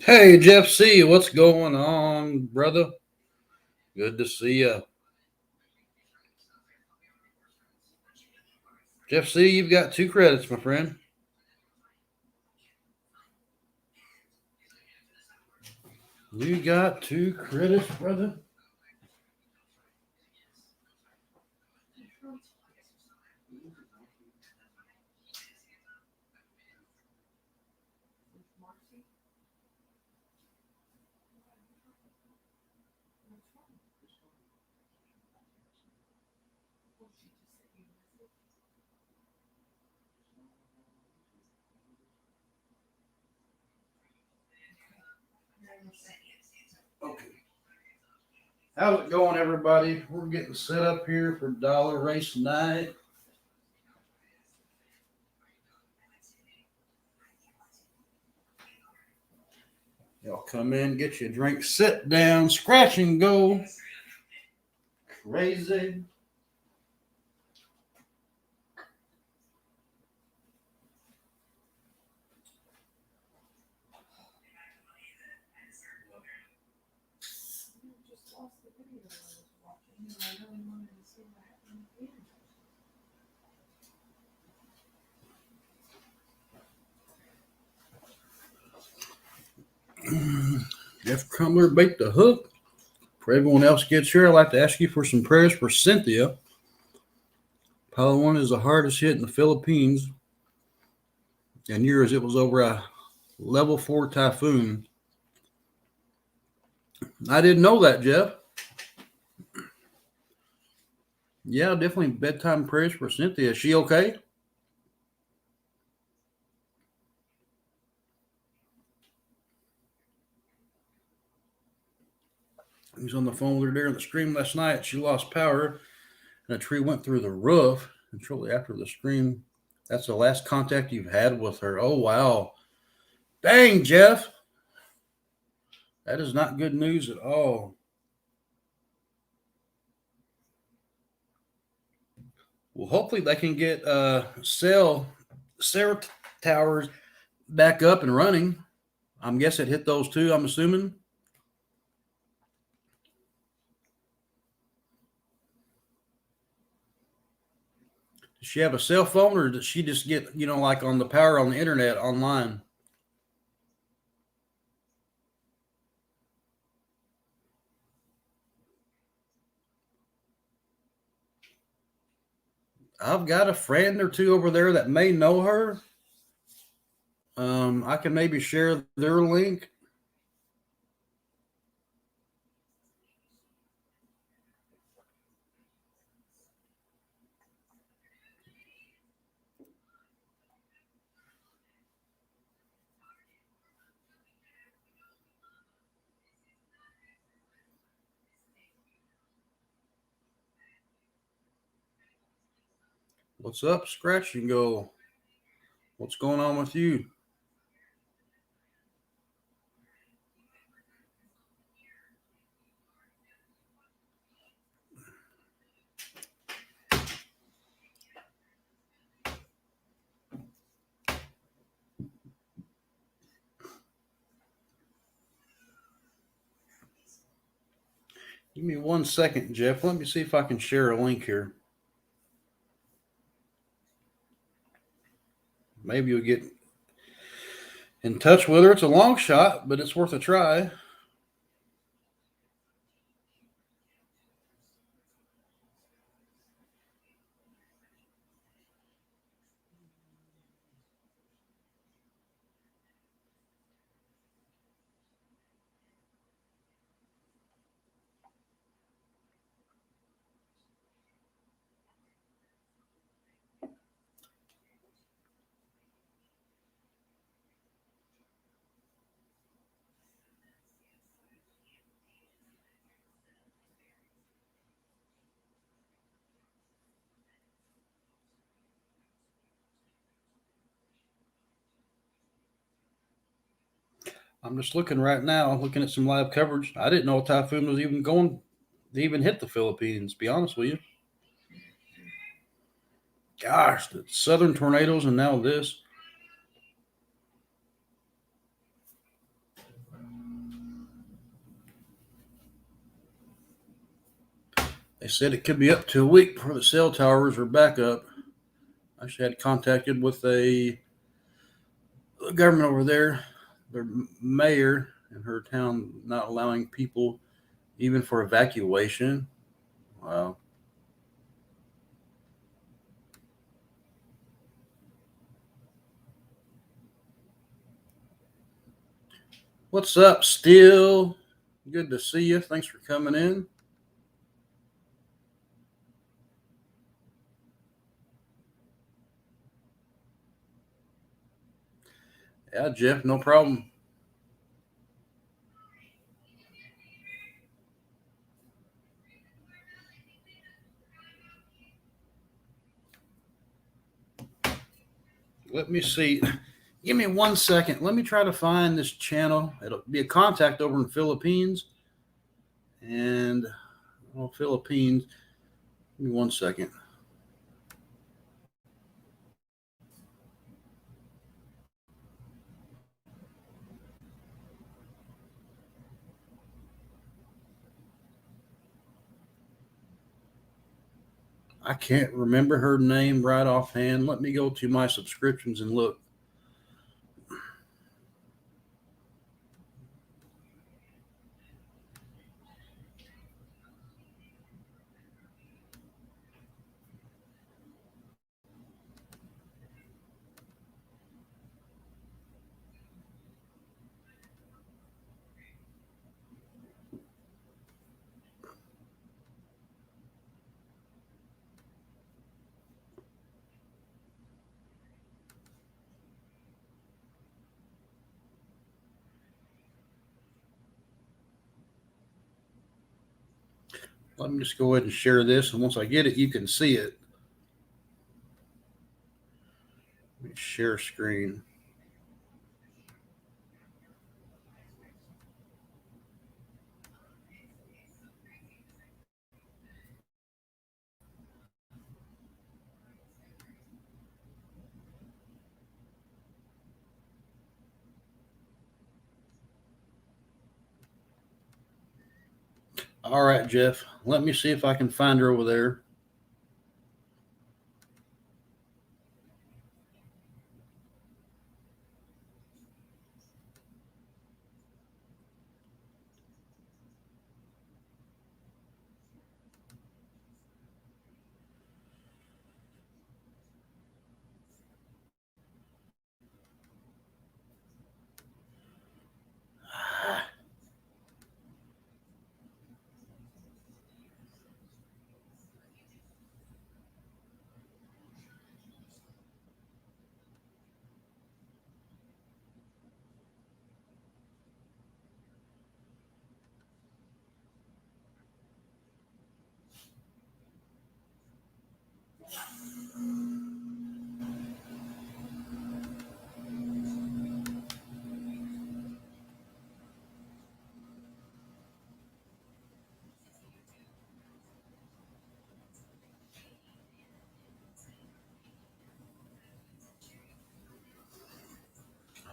Hey, Jeff C., what's going on, brother? Good to see you. Jeff C., you've got two credits, my friend. You got two credits, brother. Okay. How's it going, everybody? We're getting set up here for Dollar Race Night. Y'all come in, get your drink, sit down, scratch and go. Crazy. Jeff Crumbler bait the hook. For everyone else gets here, I'd like to ask you for some prayers for Cynthia. Palawan is the hardest hit in the Philippines, and yours, it was over a level 4 typhoon. I didn't know that, Jeff. Yeah, definitely bedtime prayers for Cynthia. Is she okay? He was on the phone with her during the scream last night. She lost power, and a tree went through the roof. And shortly after the scream, that's the last contact you've had with her. Oh, wow. Dang, Jeff. That is not good news at all. Well, hopefully they can get cell towers back up and running. I'm guessing it hit those two, I'm assuming. Does she have a cell phone, or does she just get, like on the power on the internet online? I've got a friend or two over there that may know her. I can maybe share their link. What's up, Scratch and Go? What's going on with you? Give me 1 second, Jeff. Let me see if I can share a link here. Maybe you'll get in touch with her. It's a long shot, but it's worth a try. I'm just looking right now, looking at some live coverage. I didn't know a typhoon was even going to even hit the Philippines, to be honest with you. Gosh, the southern tornadoes and now this. said it could be up to a week before the cell towers are back up. I actually had contacted with the government over there, their mayor in her town, not allowing people even for evacuation. Wow. What's up, Still? Good to see you. Thanks for coming in. Yeah, Jeff, no problem. Let me see. Give me 1 second. Let me try to find this channel. It'll be a contact over in Philippines. And Philippines. Give me 1 second. I can't remember her name right offhand. Let me go to my subscriptions and look. Let me just go ahead and share this. And once I get it, you can see it. Let me share screen. All right, Jeff. Let me see if I can find her over there.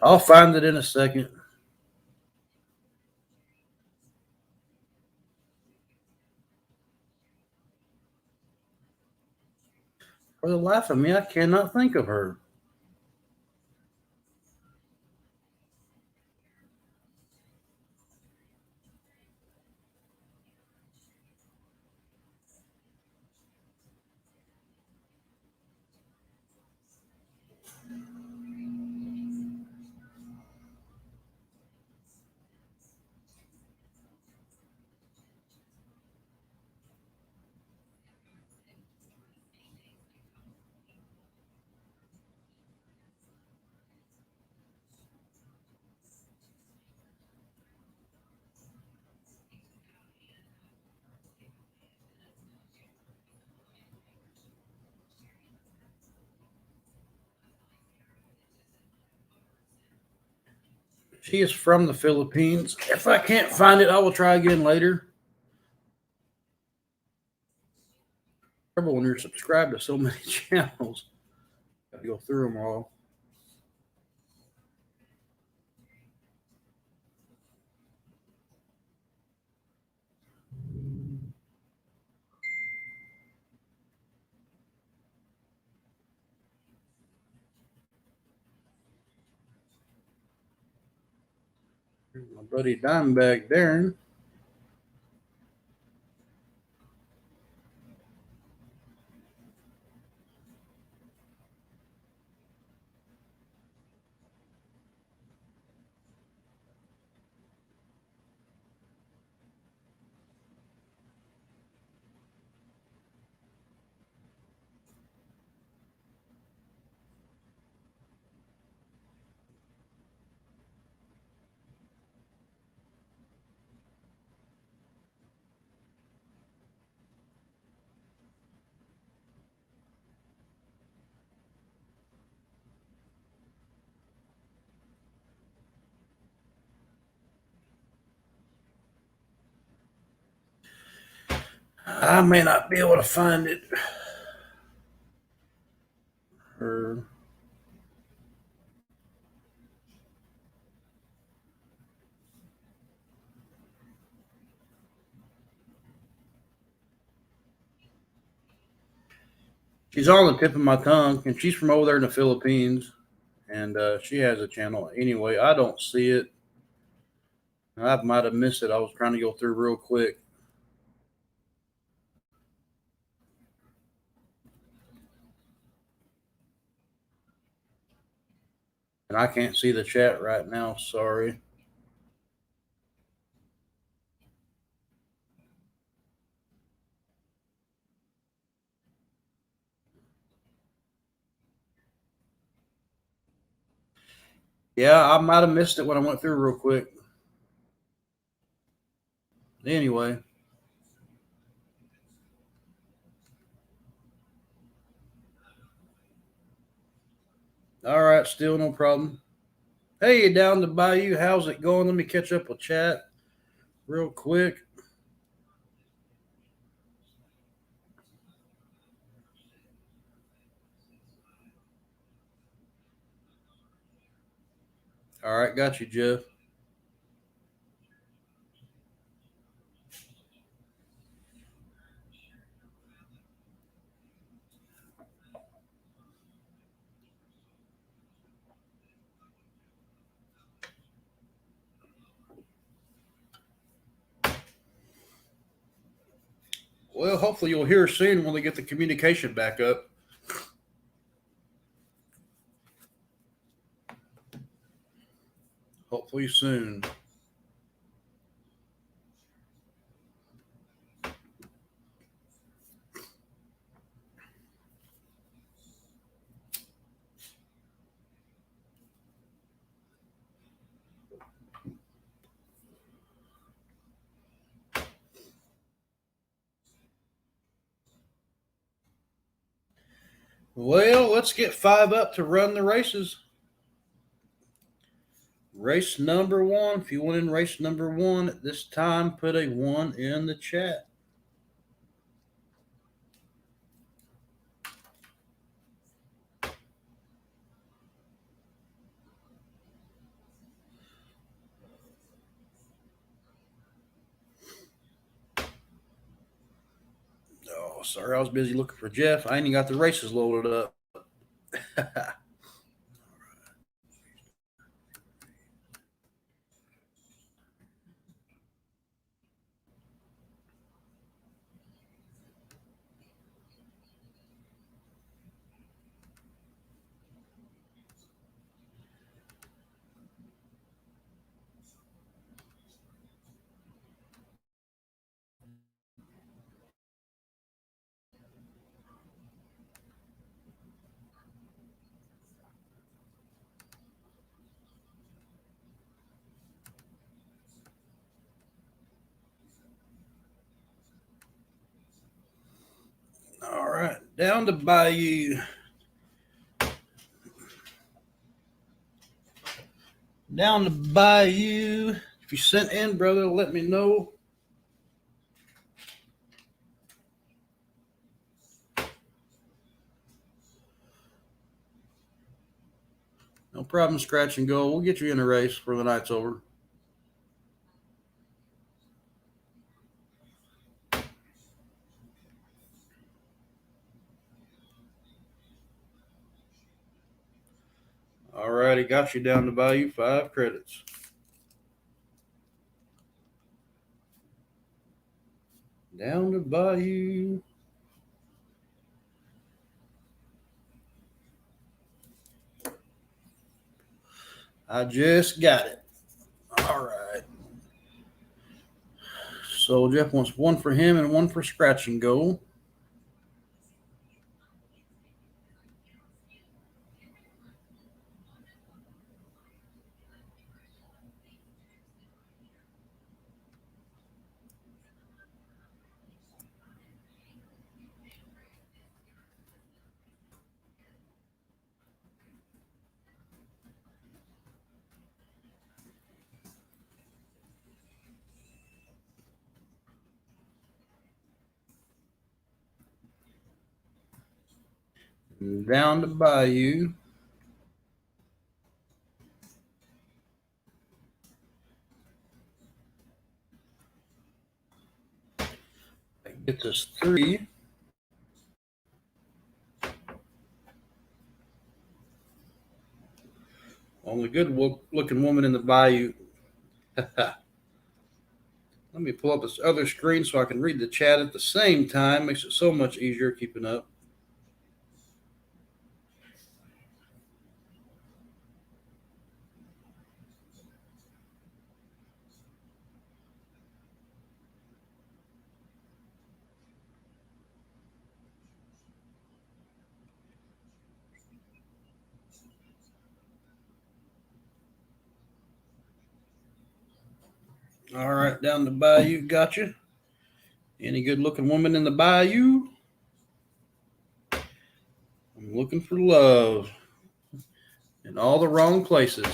I'll find it in a second. For the life of me, I cannot think of her. She is from the Philippines. If I can't find it, I will try again later. Trouble when you're subscribed to so many channels. Got to go through them all. My buddy Dimebag Darren. I may not be able to find it. Or she's on the tip of my tongue, and she's from over there in the Philippines, and she has a channel. Anyway, I don't see it. I might have missed it. I was trying to go through real quick. And I can't see the chat right now. Sorry. Yeah, I might have missed it when I went through real quick. Anyway. All right, still no problem. Hey, down the bayou, how's it going? Let me catch up with chat real quick. All right, got you, Jeff. Well, hopefully you'll hear soon when they get the communication back up. Hopefully soon. Well, let's get 5 up to run the races. Race number 1. If you want in race number 1 at this time, put a 1 in the chat. Oh, sorry, I was busy looking for Jeff. I ain't even got the races loaded up. All right, down to Bayou. Down to Bayou. If you sent in, brother, let me know. No problem, scratch and go. We'll get you in a race before the night's over. All righty, got you down to Bayou. 5 credits. Down to Bayou. I just got it. All right. So Jeff wants one for him and one for scratch and go. Down to Bayou. That gets us 3. Only good looking woman in the Bayou. Let me pull up this other screen so I can read the chat at the same time. Makes it so much easier keeping up. All right, down the Bayou. Gotcha. Any good looking woman in the Bayou? I'm looking for love in all the wrong places.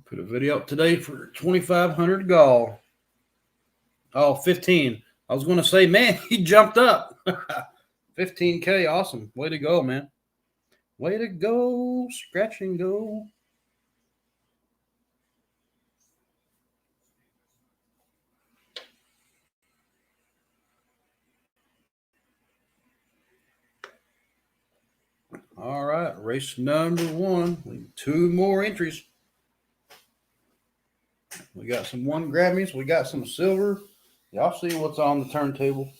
Put a video up today for 2,500 gall. Oh, 15. I was going to say, man, he jumped up. 15K. Awesome. Way to go, man. Way to go. Scratch and go. All right. Race number 1. 2 more entries. We got some 1 Grammys. We got some silver. Y'all see what's on the turntable.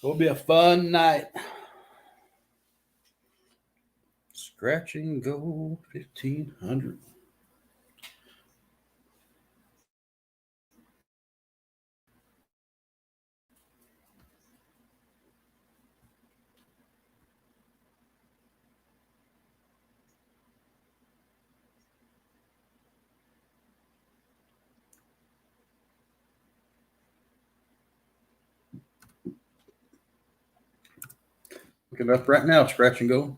It'll be a fun night. Scratch and go. 1,500. Looking up right now. Scratch and go.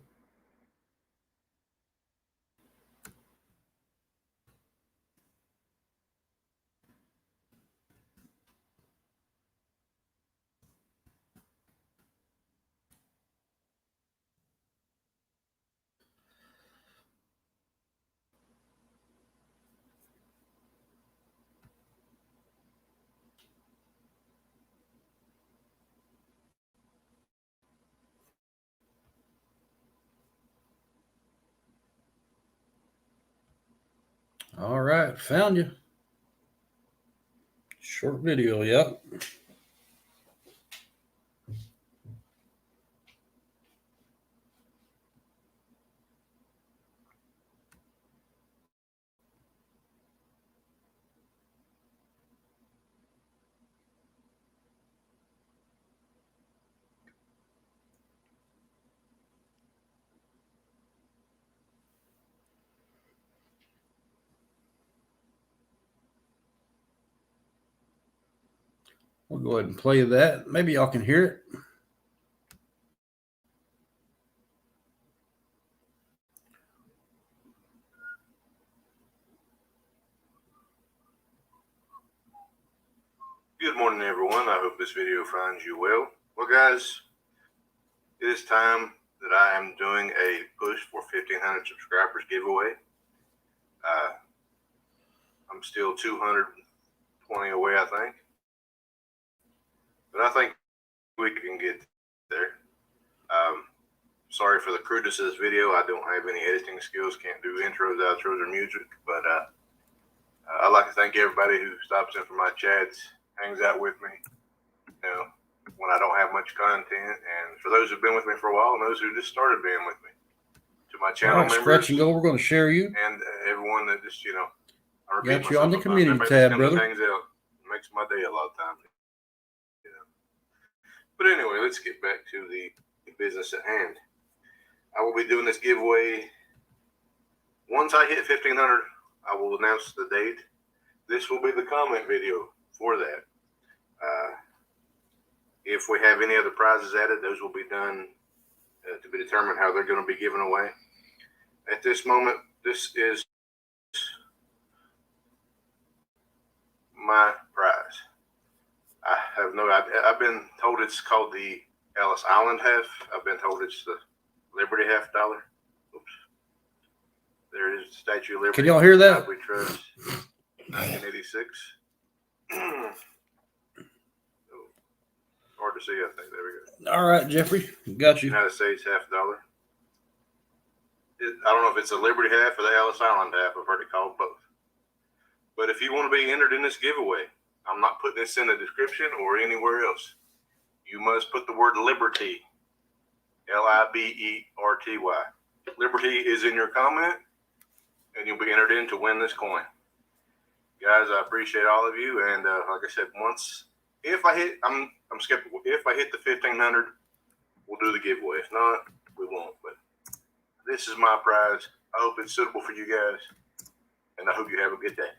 All right. Found you. Short video. Yep. We'll go ahead and play that. Maybe y'all can hear it. Good morning, everyone. I hope this video finds you well. Well, guys, it is time that I am doing a push for 1,500 subscribers giveaway. I'm still 220 away, I think. But I think we can get there. Sorry for the crudeness of this video. I don't have any editing skills, can't do intros, outros, or music. But I'd like to thank everybody who stops in for my chats, hangs out with me, you know, when I don't have much content. And for those who've been with me for a while and those who just started being with me. To my channel members. Scratch and Go, we're going to share you. And everyone that just, you know, I got you on the community tab, brother. Hangs out. It makes my day a lot of times. You know. But anyway, let's get back to the business at hand. I will be doing this giveaway. Once I hit 1,500, I will announce the date. This will be the comment video for that. If we have any other prizes added, those will be done to be determined how they're going to be given away. At this moment, this is my prize. I have no idea. I've been told it's called the Ellis Island half. I've been told it's the Liberty $50. Oops. There it is, the Statue of Liberty. Can y'all hear that? We trust 1986. Hard to see, I think. There we go. All right, Jeffrey. Got you. United States $50. I don't know if it's the Liberty half or the Ellis Island half. I've heard it called both. But if you want to be entered in this giveaway, I'm not putting this in the description or anywhere else. You must put the word Liberty, Liberty. Liberty is in your comment, and you'll be entered in to win this coin. Guys, I appreciate all of you. And like I said, if I hit, I'm skeptical. If I hit the 1,500, we'll do the giveaway. If not, we won't. But this is my prize. I hope it's suitable for you guys, and I hope you have a good day.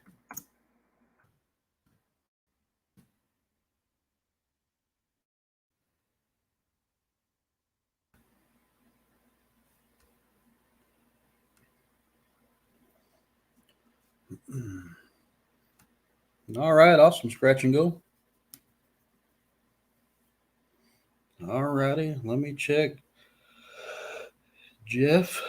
All right, awesome. Scratch and Go. All righty, let me check. Jeff.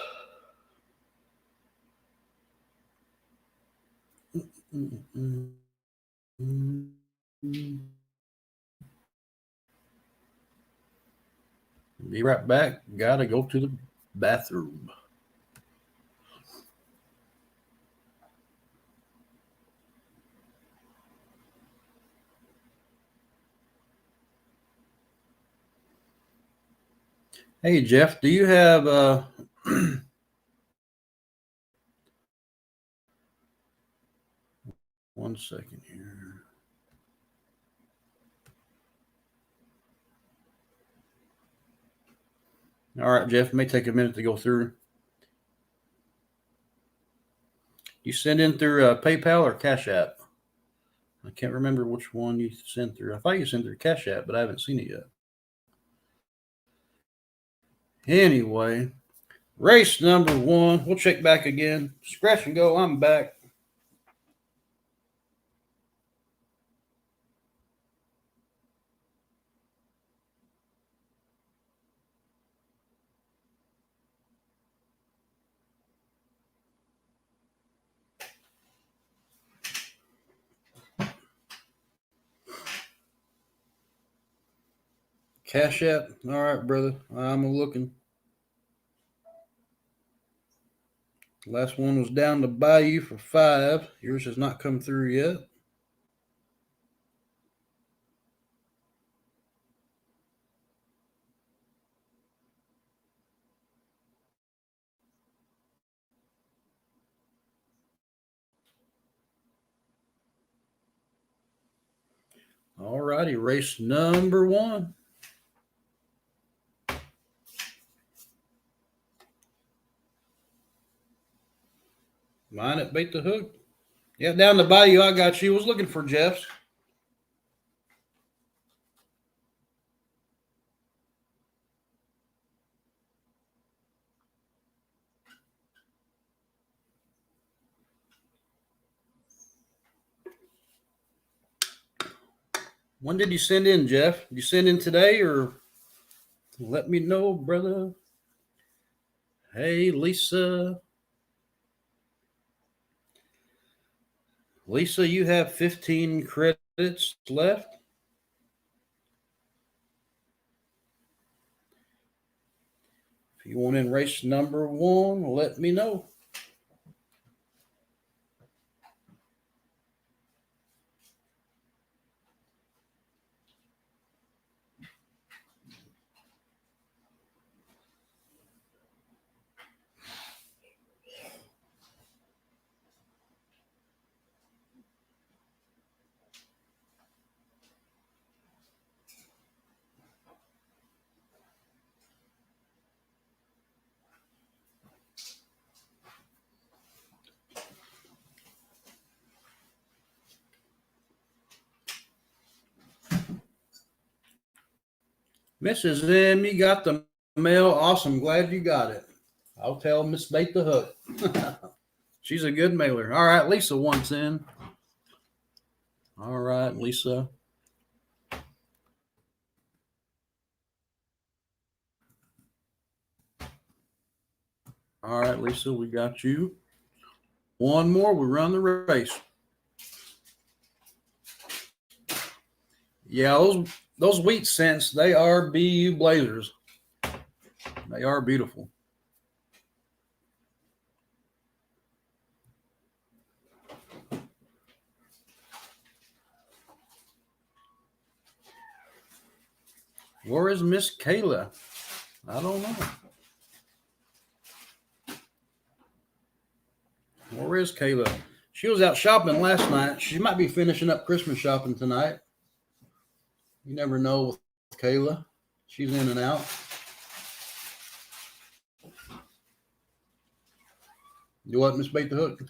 Be right back. Gotta go to the bathroom. Hey, Jeff, do you have one second here. All right, Jeff, it may take a minute to go through. You send in through PayPal or Cash App? I can't remember which one you sent through. I thought you sent through Cash App, but I haven't seen it yet. Anyway, race number 1. We'll check back again. Scratch and Go. I'm back. Cash App. All right, brother. I'm looking. Last one was down to Bayou for 5. Yours has not come through yet. All righty, race number 1. Mine at Bait the Hook. Yeah, down the Bayou, I got you. Was looking for Jeff's. When did you send in, Jeff? Did you send in today or let me know, brother? Hey, Lisa. Lisa, you have 15 credits left. If you want in race number 1, let me know. Mrs. M, you got the mail. Awesome. Glad you got it. I'll tell Miss Bait the Hook. She's a good mailer. All right, Lisa wants in. All right, Lisa. All right, Lisa, we got you. One more, we run the race. Yeah, those wheat scents, they are BU Blazers. They are beautiful. Where is Miss Kayla? I don't know. Where is Kayla? She was out shopping last night. She might be finishing up Christmas shopping tonight. You never know with Kayla. She's in and out. You what, Miss Bait the Hook?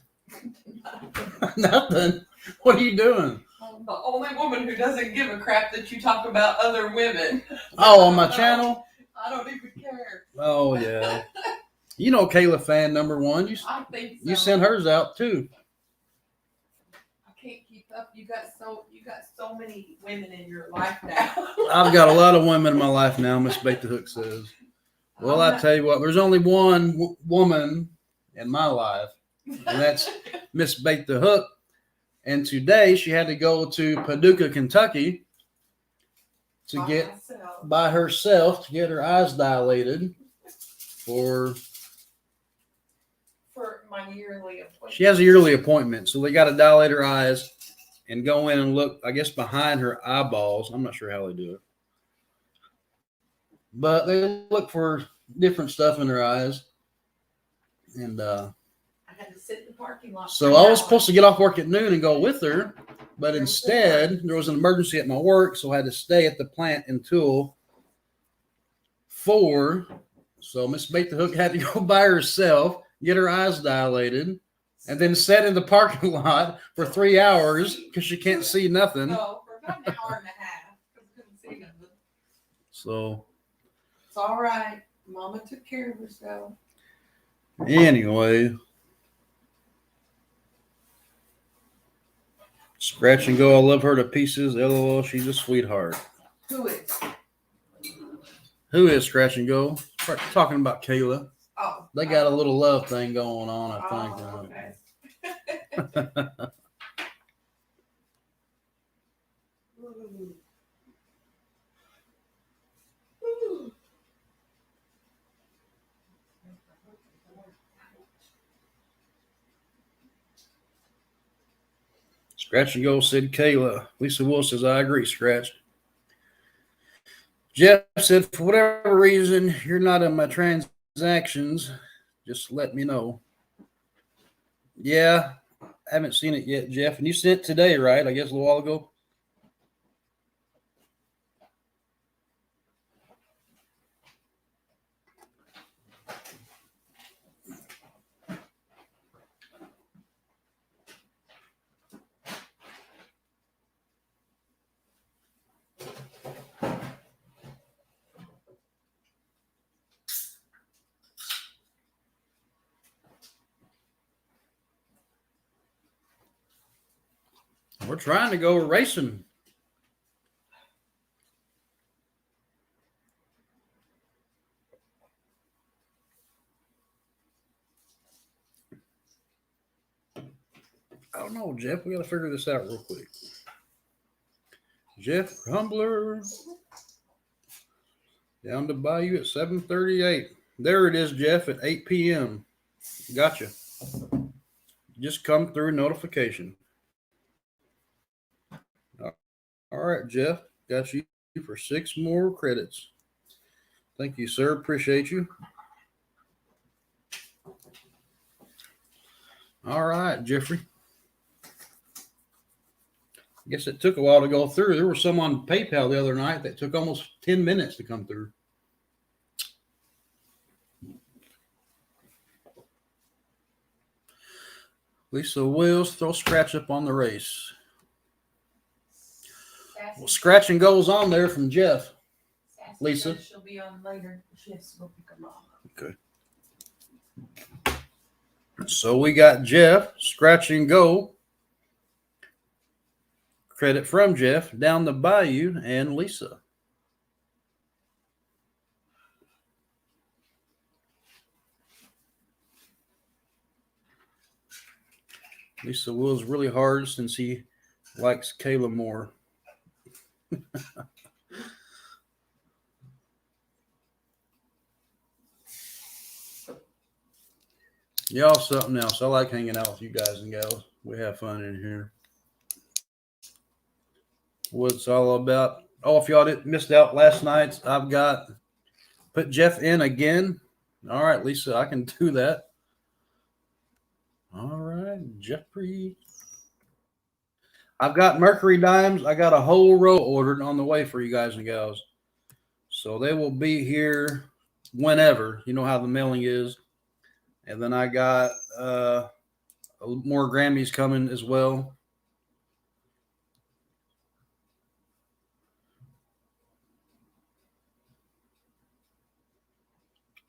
Nothing. What are you doing? I'm the only woman who doesn't give a crap that you talk about other women. Oh, on my channel? I don't even care. Oh, yeah. You know Kayla fan number 1. I think so. You sent hers out too. I can't keep up. You got so many women in your life now. I've got a lot of women in my life now, Miss Bait the Hook says. Well, I tell you what, there's only one woman in my life, and that's Miss Bait the Hook. And today she had to go to Paducah, Kentucky to get by herself to get her eyes dilated for my yearly appointment. She has a yearly appointment, so they got to dilate her eyes and go in and look, I guess, behind her eyeballs. I'm not sure how they do it, but they look for different stuff in her eyes. And I had to sit in the parking lot. so I was supposed to get off work at noon and go with her, but instead there was an emergency at my work, so I had to stay at the plant until 4. So Miss Bait the Hook had to go by herself, get her eyes dilated, and then sit in the parking lot for 3 hours because she can't see nothing. No, for about an hour and a half because I couldn't see nothing. So it's all right. Mama took care of herself. Anyway, Scratch and Go. I love her to pieces. LOL, she's a sweetheart. Who is? Who is Scratch and Go? We're talking about Kayla. Oh. They got a little love thing going on, I think. Oh, okay. Scratch and Go said Kayla. Lisa Will says, I agree, Scratch. Jeff said, for whatever reason, you're not in my transactions. Just let me know. Yeah, I haven't seen it yet, Jeff. And you sent it today, right? I guess a little while ago. We're trying to go racing. I don't know, Jeff. We got to figure this out real quick. Jeff Humbler down to Bayou at 7:38. There it is, Jeff, at 8 p.m. Gotcha. Just come through notification. All right, Jeff. Got you for 6 more credits. Thank you, sir. Appreciate you. All right, Jeffrey. I guess it took a while to go through. There was some on PayPal the other night that took almost 10 minutes to come through. Lisa Wills, throw scratch up on the race. Well, scratching goes on there from Jeff. Sassy Lisa. says she'll be on later. She has to go pick her mom up. Okay. So we got Jeff, scratch and go. Credit from Jeff, down the Bayou, and Lisa. Lisa Will's really hard since he likes Kayla more. Y'all something else. I like hanging out with you guys and gals. We have fun in here. What it's all about. Oh, if y'all missed out last night, I've got put Jeff in again. All right, Lisa, I can do that. All right, Jeffrey. I've got Mercury Dimes. I got a whole row ordered on the way for you guys and gals. So they will be here whenever. You know how the mailing is. And then I got more Grammys coming as well.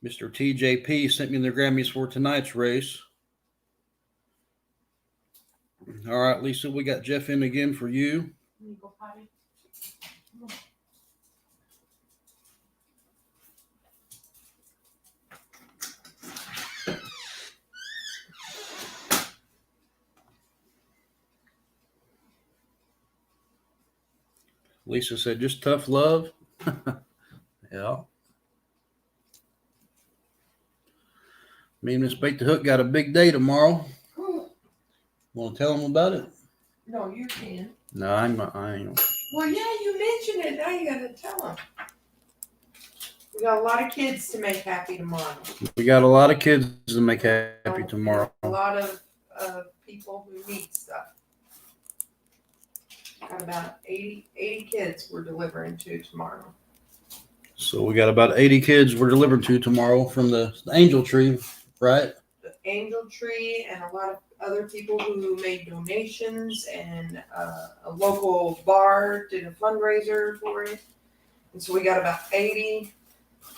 Mr. TJP sent me the Grammys for tonight's race. All right, Lisa, we got Jeff in again for you. Can you go potty? Lisa said, just tough love. Yeah. Me and Miss Bait the Hook got a big day tomorrow. Want to tell them about it? No, you can. No, I ain't. Well, yeah, you mentioned it. Now you gotta tell them. We got a lot of kids to make happy tomorrow. We got a lot of kids to make happy tomorrow. A lot of people who need stuff. Got about 80 kids we're delivering to tomorrow. So we got about 80 kids we're delivering to tomorrow from the Angel Tree, right? The Angel Tree and a lot of other people who made donations, and a local bar did a fundraiser for it. And so we got about 80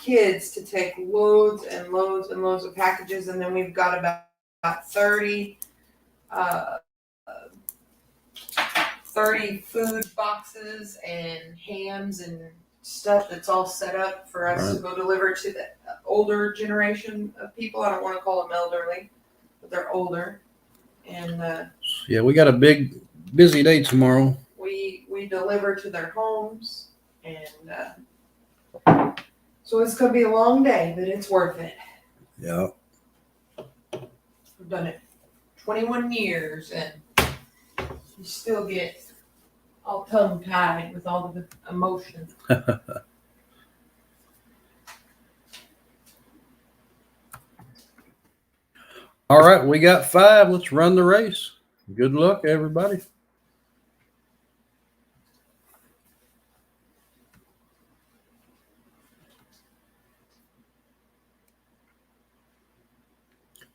kids to take loads and loads and loads of packages, and then we've got about 30 food boxes and hams and stuff that's all set up for us to go deliver to the older generation of people. I don't want to call them elderly, but they're older. And yeah, we got a big, busy day tomorrow. we deliver to their homes, and so it's going to be a long day, but it's worth it. Yeah. We've done it 21 years, and you still get all tongue-tied with all the emotion. All right, we got 5. Let's run the race. Good luck, everybody.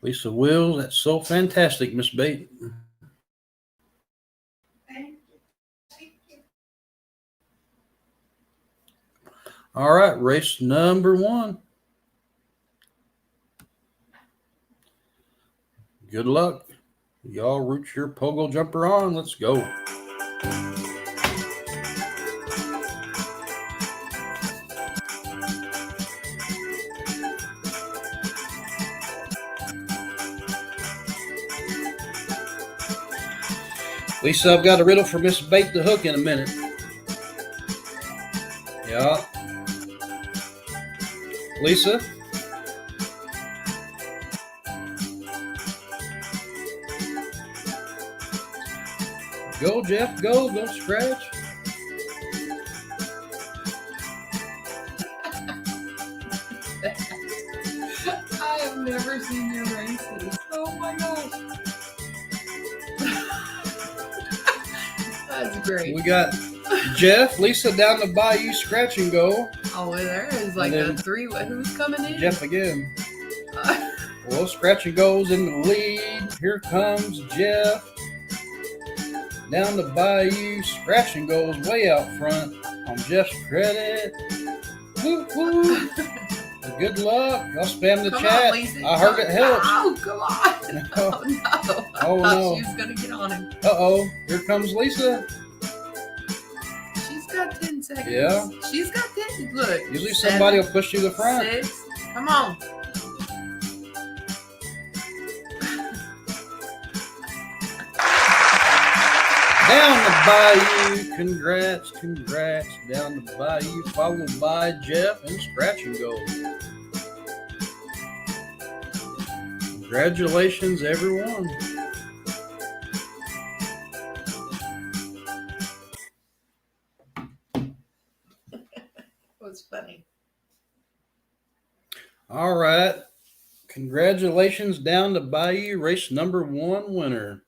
Lisa Wills, that's so fantastic, Miss Bate. Thank you. All right, race number 1. Good luck. Y'all root your pogo jumper on. Let's go. Lisa, I've got a riddle for Miss Bait the Hook in a minute. Yeah. Lisa? Go, Jeff, go. Don't scratch. I have never seen your races. Oh my gosh. That's great. We got Jeff, Lisa down the bayou, scratch and go. Oh, there is like And a then 3. Who's coming in? Jeff again. Well, scratch and goes in the lead. Here comes Jeff. Down the bayou, scratch and goes way out front on Jeff's credit. Woo, woo. Good luck. I'll spam the Come chat. on, Lisa. I heard it helps. Oh, come on. Oh, no. I Oh, thought no. she was going to get on him. Uh-oh. Here comes Lisa. She's got 10 seconds. Yeah. She's got 10. Look. Usually 7, somebody will push you to the front. 6. Come on. Down the bayou, congrats, congrats. Down the bayou, followed by Jeff and Scratch and Go. Congratulations, everyone. It was funny. All right. Congratulations, Down the Bayou, race number 1 winner.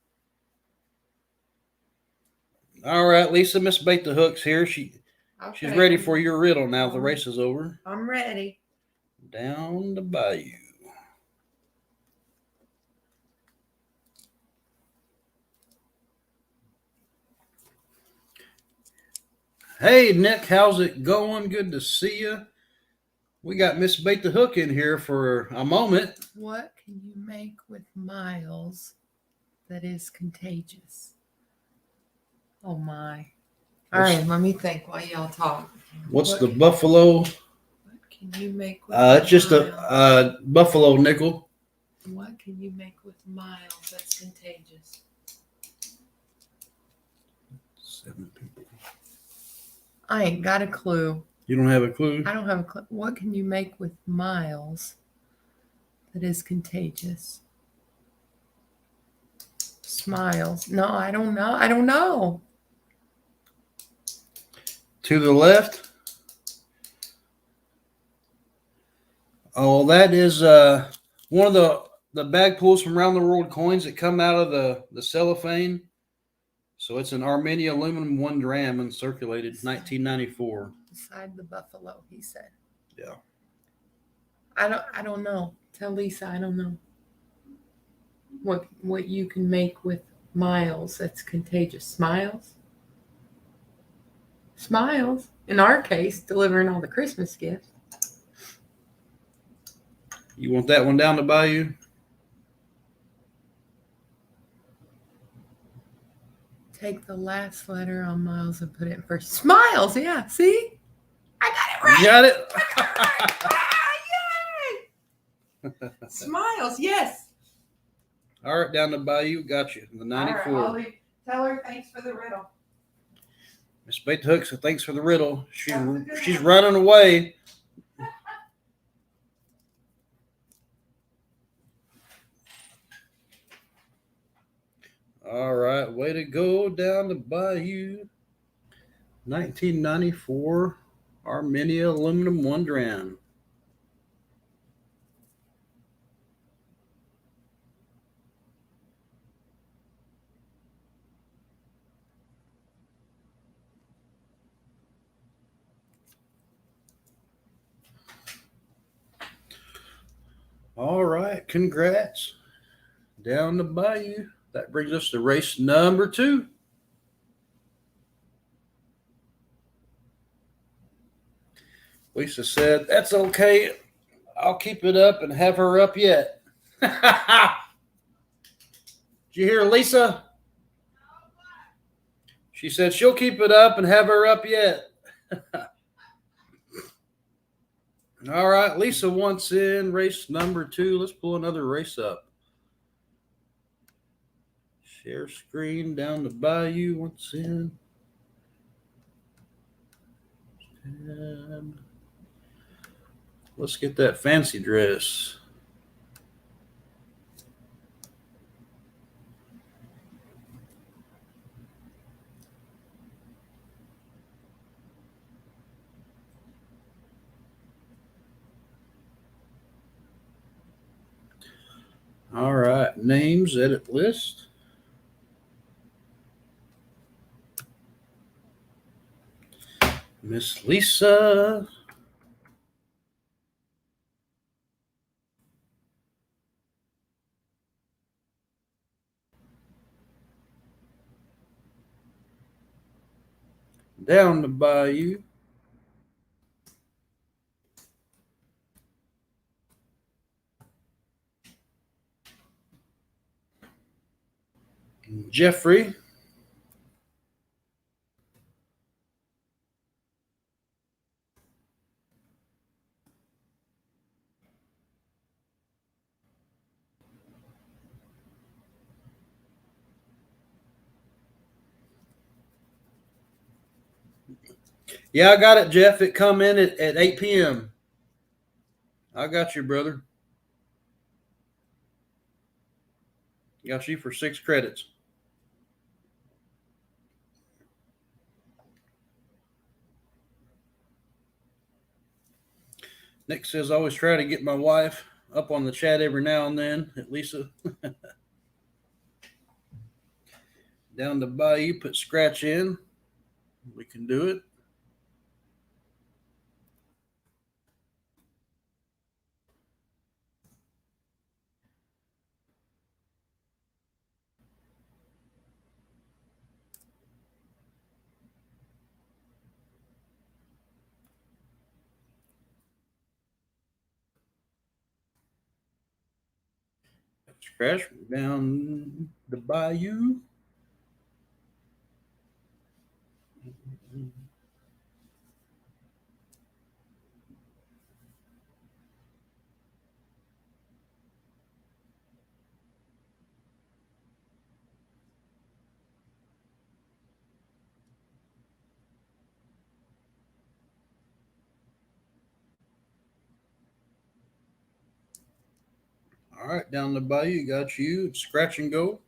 All right, Lisa, Miss Bait the Hook's here. She's Okay. ready for your riddle now. The race is over. I'm ready. Down the bayou. Hey, Nick, how's it going? Good to see you. We got Miss Bait the Hook in here for a moment. What can you make with miles that is contagious? Oh my. All right, let me think while y'all talk. What's What the buffalo? What can you make with It's just miles? a buffalo nickel. What can you make with miles that's contagious? 7 people. I ain't got a clue. You don't have a clue? I don't have a clue. What can you make with miles that is contagious? Smiles. No, I don't know. I don't know. To the left. Oh, that is one of the bag pulls from around the world coins that come out of the cellophane. So it's an Armenia aluminum 1 dram and circulated 1994. Beside the buffalo, he said. Yeah. I don't know. Tell Lisa I don't know. What you can make with miles that's contagious. Smiles? Smiles. In our case, delivering all the Christmas gifts. You want that one down the bayou? Take the last letter on miles and put it in first. Smiles, yeah. See? I got it right. You got it? Ah, yay! Smiles, yes. All right, down the bayou, got you. The 94. All right, tell her thanks for the riddle. Miss Bait the Hook, so thanks for the riddle. She's That was a good she's one. running away. All right, way to go down the bayou. 1994 Armenia aluminum 1 dram. All right, congrats. Down the bayou. That brings us to race number 2. Lisa said, that's okay. I'll keep it up and have her up yet. Did you hear Lisa? She said she'll keep it up and have her up yet. All right, Lisa wants in race number 2. Let's pull another race up. Share screen down the bayou once in. And let's get that fancy dress. All right, names, edit list. Miss Lisa. Down the bayou. Jeffrey. Yeah, I got it, Jeff. It come in at 8 p.m. I got you, brother. Got you for 6 credits. Nick says, I always try to get my wife up on the chat every now and then, at Lisa. Down the bayou, put scratch in. We can do it. Scratch down the bayou. All right, down the bayou, got you. Scratch and go.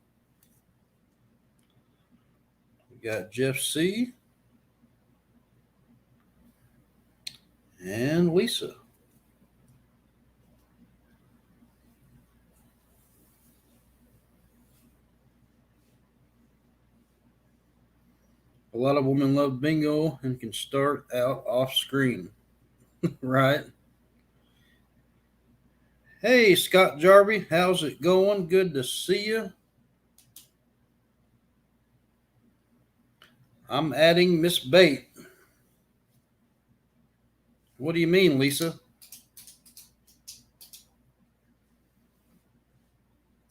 We got Jeff C. and Lisa. A lot of women love bingo and can start out off screen, right? Hey, Scott Jarvie, how's it going? Good to see you. I'm adding Miss Bate. What do you mean, Lisa?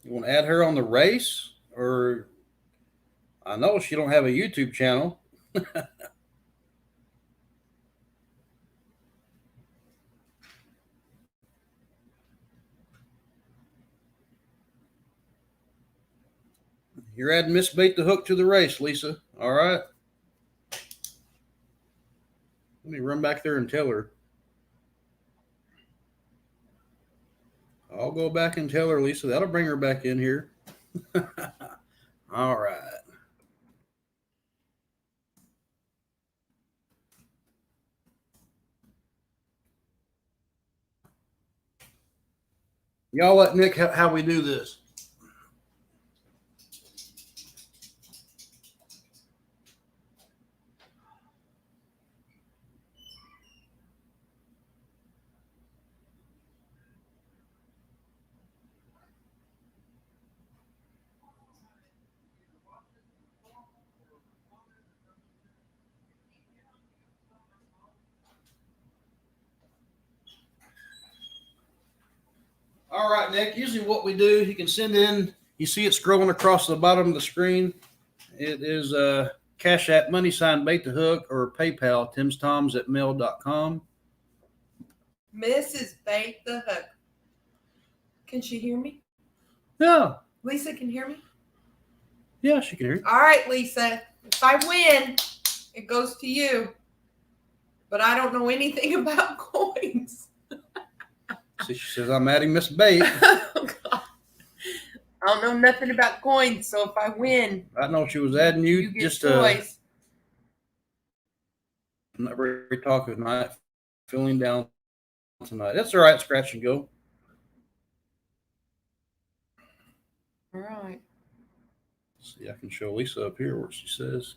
You want to add her on the race? Or I know she don't have a YouTube channel. You're adding Miss Bate the hook to the race, Lisa. All right. Let me run back there and tell her. I'll go back and tell her, Lisa. That'll bring her back in here. All right. Y'all let Nick how we do this. All right, Nick. Usually what we do, you can send in, you see it scrolling across the bottom of the screen. It is Cash App, money sign, bait the hook, or PayPal, timstoms@mail.com. Mrs. Bait the Hook. Can she hear me? Yeah. Lisa can hear me? Yeah, she can hear you. All right, Lisa. If I win, it goes to you. But I don't know anything about coins. See, she says I'm adding Miss Bate. Oh, God. I don't know nothing about coins, so if I win, I know she was adding you get just toys. not very talkative tonight, feeling down tonight. That's all right. Scratch and go. All right. See, I can show Lisa up here where she says,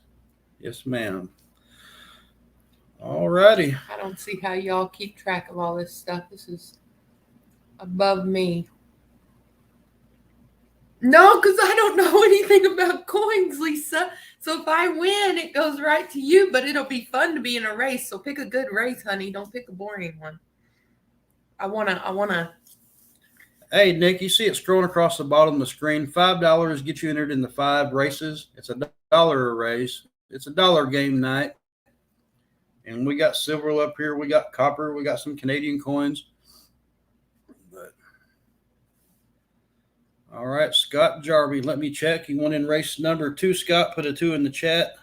"Yes, ma'am." All righty. I don't see how y'all keep track of all this stuff. This is above me. No, because I don't know anything about coins, Lisa. So if I win, it goes right to you, but it'll be fun to be in a race. So pick a good race, honey. Don't pick a boring one. I wanna. Hey, Nick, you see it scrolling across the bottom of the screen. $5 gets you entered in the 5 races. It's $1 a race. It's a dollar game night. And we got silver up here. We got copper. We got some Canadian coins. But all right, Scott Jarvie, let me check. You won in race number 2. Scott, put a 2 in the chat.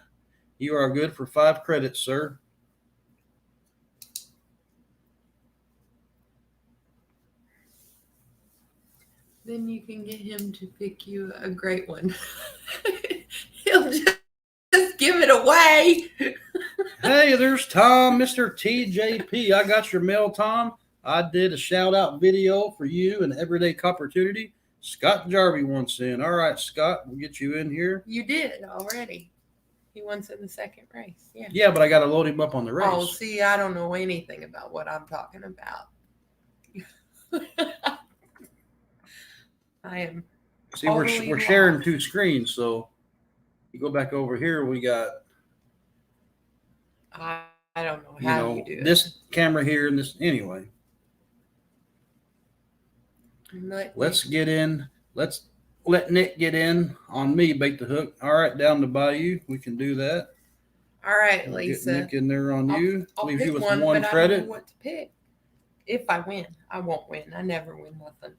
You are good for 5 credits, sir. Then you can get him to pick you a great one. He'll just give it away. Hey, there's Tom, Mr. TJP. I got your mail, Tom. I did a shout-out video for you and Everyday Opportunity. Scott Jarvie wants in. All right, Scott, we'll get you in here. You did already. He wants in the second race. Yeah. Yeah, but I got to load him up on the race. Oh, see, I don't know anything about what I'm talking about. I am. See, we're totally sharing lost. 2 screens, so you go back over here. We got I don't know how you do this camera here and this anyway. it. Let's get in. Let's let Nick get in on me. Bait the hook. All right, down to Bayou. We can do that. All right, We'll Lisa. Get Nick in there on you. I'll Leaves pick you with one, 1 but I credit. don't know what to pick. If I win, I won't win. I never win nothing.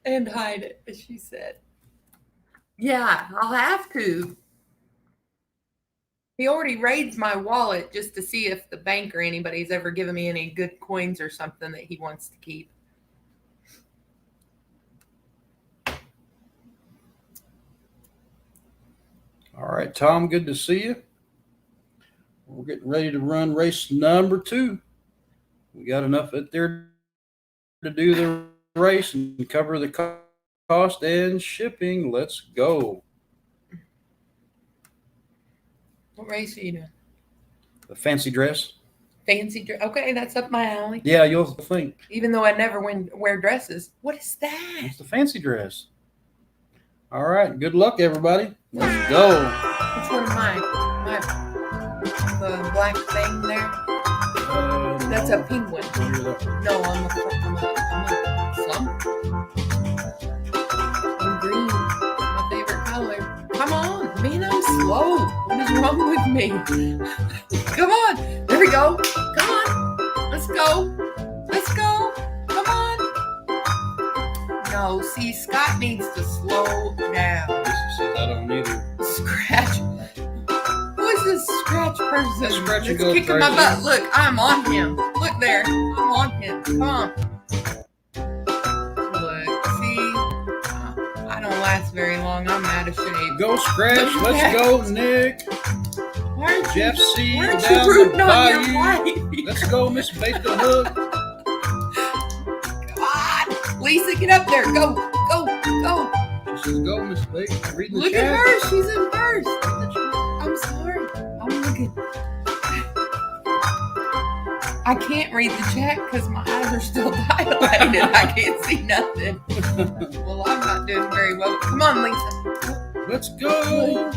And hide it, as she said. Yeah, I'll have to. He already raids my wallet just to see if the bank or anybody's ever given me any good coins or something that he wants to keep. All right, Tom, good to see you. We're getting ready to run race number 2. We got enough out there to do the race and cover the cost and shipping. Let's go. What race are you doing? The fancy dress. Fancy dress. Okay, that's up my alley. Yeah, you'll think. Even though I never wear dresses. What is that? It's the fancy dress. All right, good luck, everybody. Let's go. Which one am I? The black thing there? That's a penguin. No, I'm a slump. I'm green. My favorite color. Come on, man, I'm slow. What is wrong with me? Come on. There we go. Come on. Let's go. Let's go. Come on. No, see, Scott needs to slow down. Lisa says I don't need her. Scratch. Who is this scratch person? Scratch and That's go kicking my crazy. butt. Look, I'm on him. Look there. I'm on him. Come on. Look, see? I don't last very long. I'm out of shape. Go, Scratch. Let's go, Nick. Why aren't Jeff you, C. why aren't down you rooting the on your Bayou. wife? Let's go, Miss Bait the Hook. Come on. Lisa, get up there. Go, go, go. She says, go, Miss Bait. Read the Look chat. at her. She's in first. I'm sorry. I'm looking. I can't read the chat because my eyes are still dilated. I can't see nothing. Well, I'm not doing very well. Come on, Lisa. Let's go.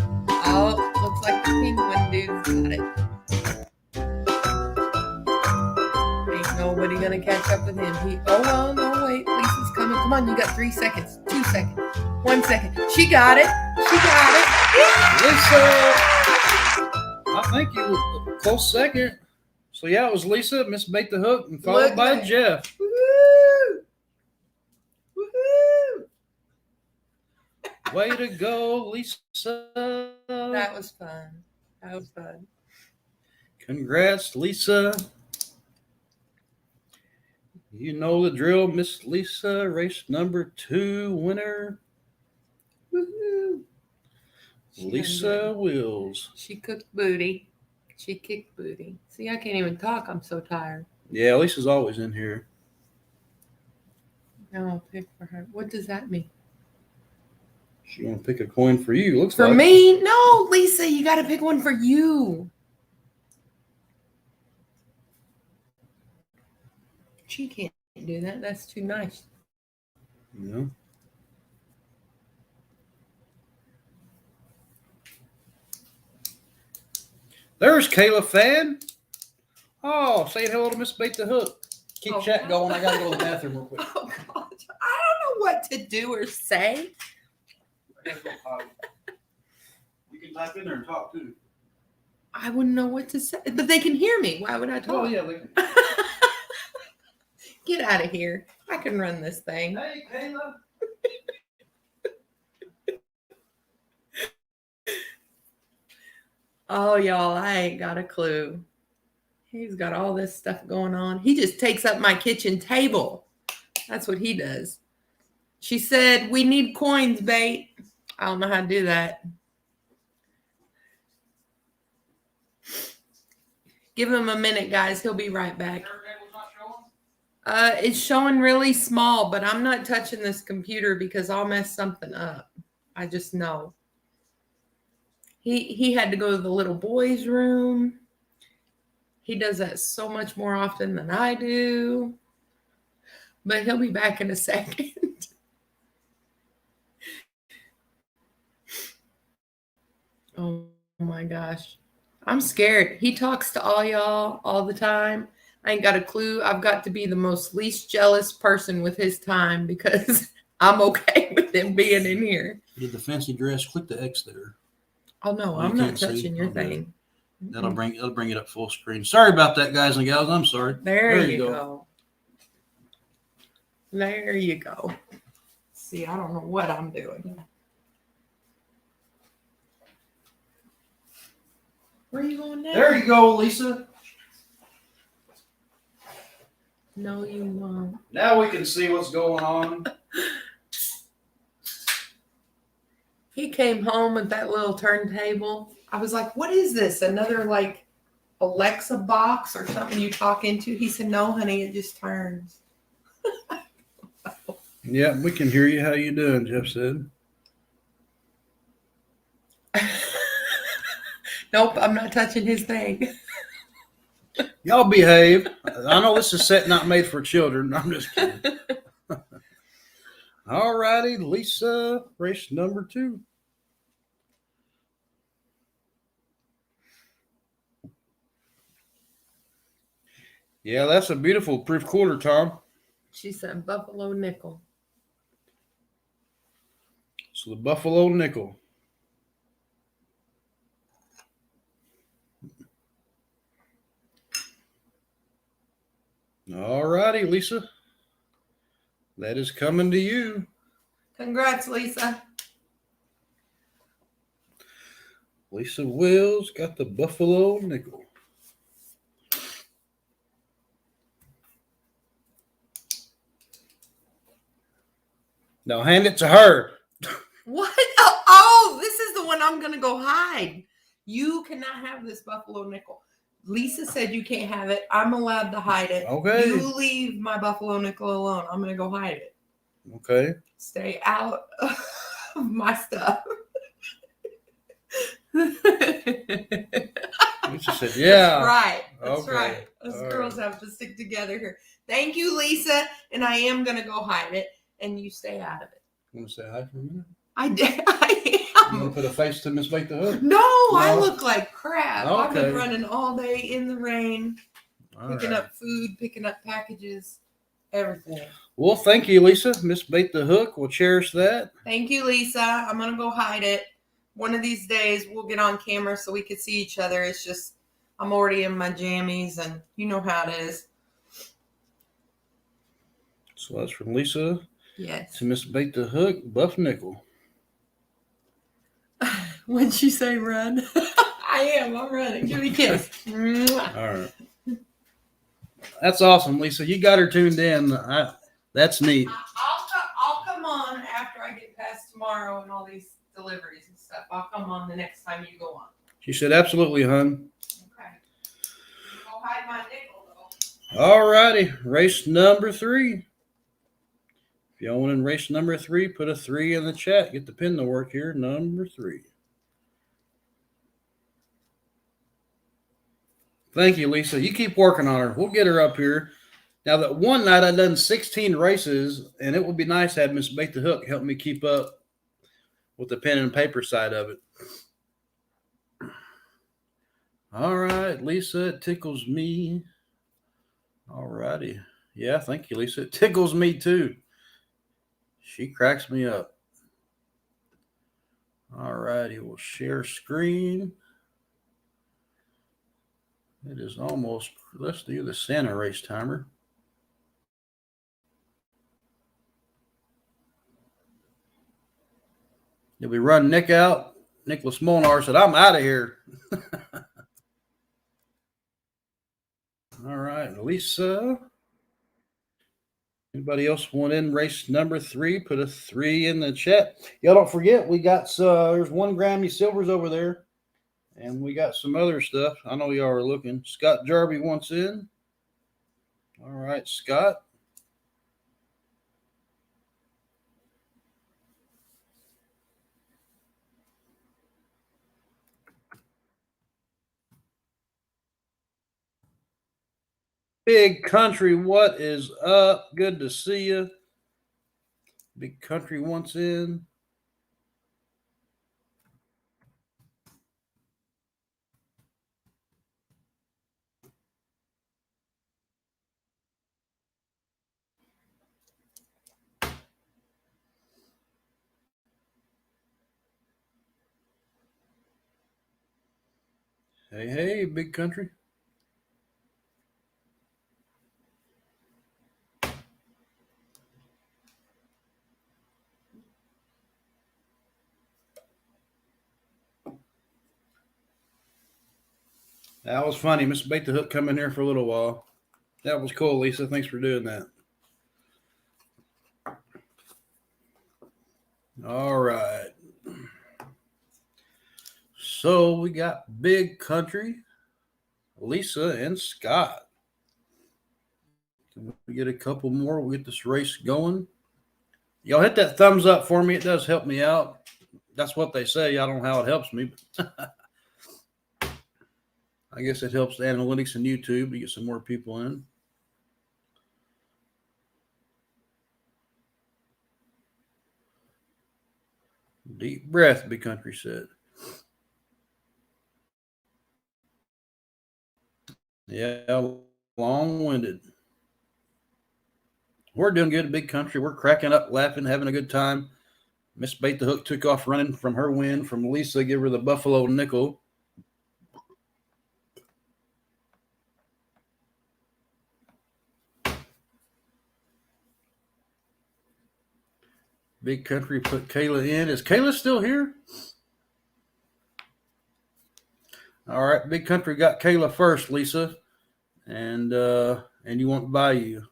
Oh, looks like the penguin dude's got it. Ain't nobody gonna catch up with him. Oh, no, wait. Lisa's coming. Come on, you got 3 seconds. 2 seconds. 1 second. She got it. She got it. Lisa. I think you were a close second. So, yeah, it was Lisa, Miss Bait the Hook, and followed Look by there. Jeff. Woohoo! Woohoo! Way to go, Lisa. That was fun. That was fun. Congrats, Lisa. You know the drill, Miss Lisa. Race number 2 winner, Woohoo. She done Lisa good. Wills. She cooked booty. She kicked booty. See, I can't even talk. I'm so tired. Yeah, Lisa's always in here. Now I'll pick for her. What does that mean? She want to pick a coin for you. Looks For like. me? No, Lisa, you got to pick one for you. She can't do that. That's too nice. Yeah. There's Kayla Fan. Oh, saying hello to Miss Bait the Hook. Keep Oh, chat God. going. I gotta go to the bathroom real quick. Oh, God. I don't know what to do or say. You can type in there and talk too. I wouldn't know what to say. But they can hear me. Why would I talk? Oh yeah, they can. Get out of here. I can run this thing. Hey, Kayla. Oh, y'all, I ain't got a clue. He's got all this stuff going on. He just takes up my kitchen table. That's what he does. She said, we need coins, Bait. I don't know how to do that. Give him a minute, guys. He'll be right back. It's showing really small, but I'm not touching this computer because I'll mess something up. I just know. He had to go to the little boy's room. He does that so much more often than I do. But he'll be back in a second. Oh my gosh. I'm scared. He talks to all y'all all the time. I ain't got a clue. I've got to be the most least jealous person with his time because I'm okay with him being in here. Did the fancy dress? Click the X there. Oh no, You I'm not can't see? touching your Okay. thing. That'll bring it up full screen. Sorry about that, guys and gals. I'm sorry. There you go. There you go. See, I don't know what I'm doing. Where are you going now? There you go, Lisa. No, you won't. Now we can see what's going on. He came home with that little turntable. I was like, what is this? Another like Alexa box or something you talk into? He said, no, honey, it just turns. Yeah, we can hear you. How you doing? Jeff said. Nope, I'm not touching his thing. Y'all behave. I know this is set not made for children. I'm just kidding. All righty, Lisa, race number 2. Yeah, that's a beautiful proof quarter, Tom. She said Buffalo Nickel. So the Buffalo Nickel. All righty, Lisa. That is coming to you. Congrats, Lisa. Lisa Wills got the Buffalo Nickel. Now hand it to her. What? Oh, this is the one I'm going to go hide. You cannot have this Buffalo Nickel. Lisa said you can't have it. I'm allowed to hide it. Okay. You leave my Buffalo Nickel alone. I'm going to go hide it. Okay. Stay out of my stuff. Lisa said, yeah. That's right. That's Okay. right. Us All girls right. have to stick together here. Thank you, Lisa. And I am going to go hide it. And you stay out of it. You want to say hi for a minute? I did. You I want to am. put a face to Miss Bait the Hook? No, I No? look like crap. I've been Okay. running all day in the rain, All picking right. up food, picking up packages, everything. Well, thank you, Lisa. Miss Bait the Hook. We'll cherish that. Thank you, Lisa. I'm going to go hide it. One of these days we'll get on camera so we can see each other. It's just, I'm already in my jammies and you know how it is. So that's from Lisa Yes. to Miss Bait the Hook, Buff Nickel. What'd you say, run? I am. I'm running. Give me a kiss. Mwah. All right. That's awesome, Lisa. You got her tuned in. That's neat. I'll come on after I get past tomorrow and all these deliveries and stuff. I'll come on the next time you go on. She said, absolutely, hun. Okay. Go hide my nickel though. All righty. Race number 3. If y'all want in race number 3, put a 3 in the chat. Get the pin to work here. Number 3. Thank you, Lisa. You keep working on her. We'll get her up here. Now, that one night I done 16 races, and it would be nice to have Miss Bait the Hook help me keep up with the pen and paper side of it. All right, Lisa, it tickles me. All righty. Yeah, thank you, Lisa. It tickles me too. She cracks me up. All righty, we'll share screen. It is almost, let's do the Santa race timer. Did we run Nick out? Nicholas Molnar said, I'm out of here. All right, Lisa. Anybody else want in race number 3? Put a 3 in the chat. Y'all don't forget, we got, there's 1 Grammy Silvers over there. And we got some other stuff. I know y'all are looking. Scott Jarby wants in. All right, Scott. Big Country, what is up? Good to see you. Big Country wants in. Hey, hey, Big Country. That was funny. Miss Bait the Hook come in here for a little while. That was cool, Lisa. Thanks for doing that. All right. So we got Big Country, Lisa, and Scott. Can we get a couple more? We'll get this race going. Y'all hit that thumbs up for me. It does help me out. That's what they say. I don't know how it helps me. But I guess it helps the analytics in YouTube to get some more people in. Deep breath, Big Country said. Yeah, long-winded. We're doing good, Big Country. We're cracking up, laughing, having a good time. Miss Bait the Hook took off running from her win. From Lisa, give her the Buffalo nickel. Big Country put Kayla in. Is Kayla still here? All right, Big Country got Kayla first, Lisa. And you want Bayou.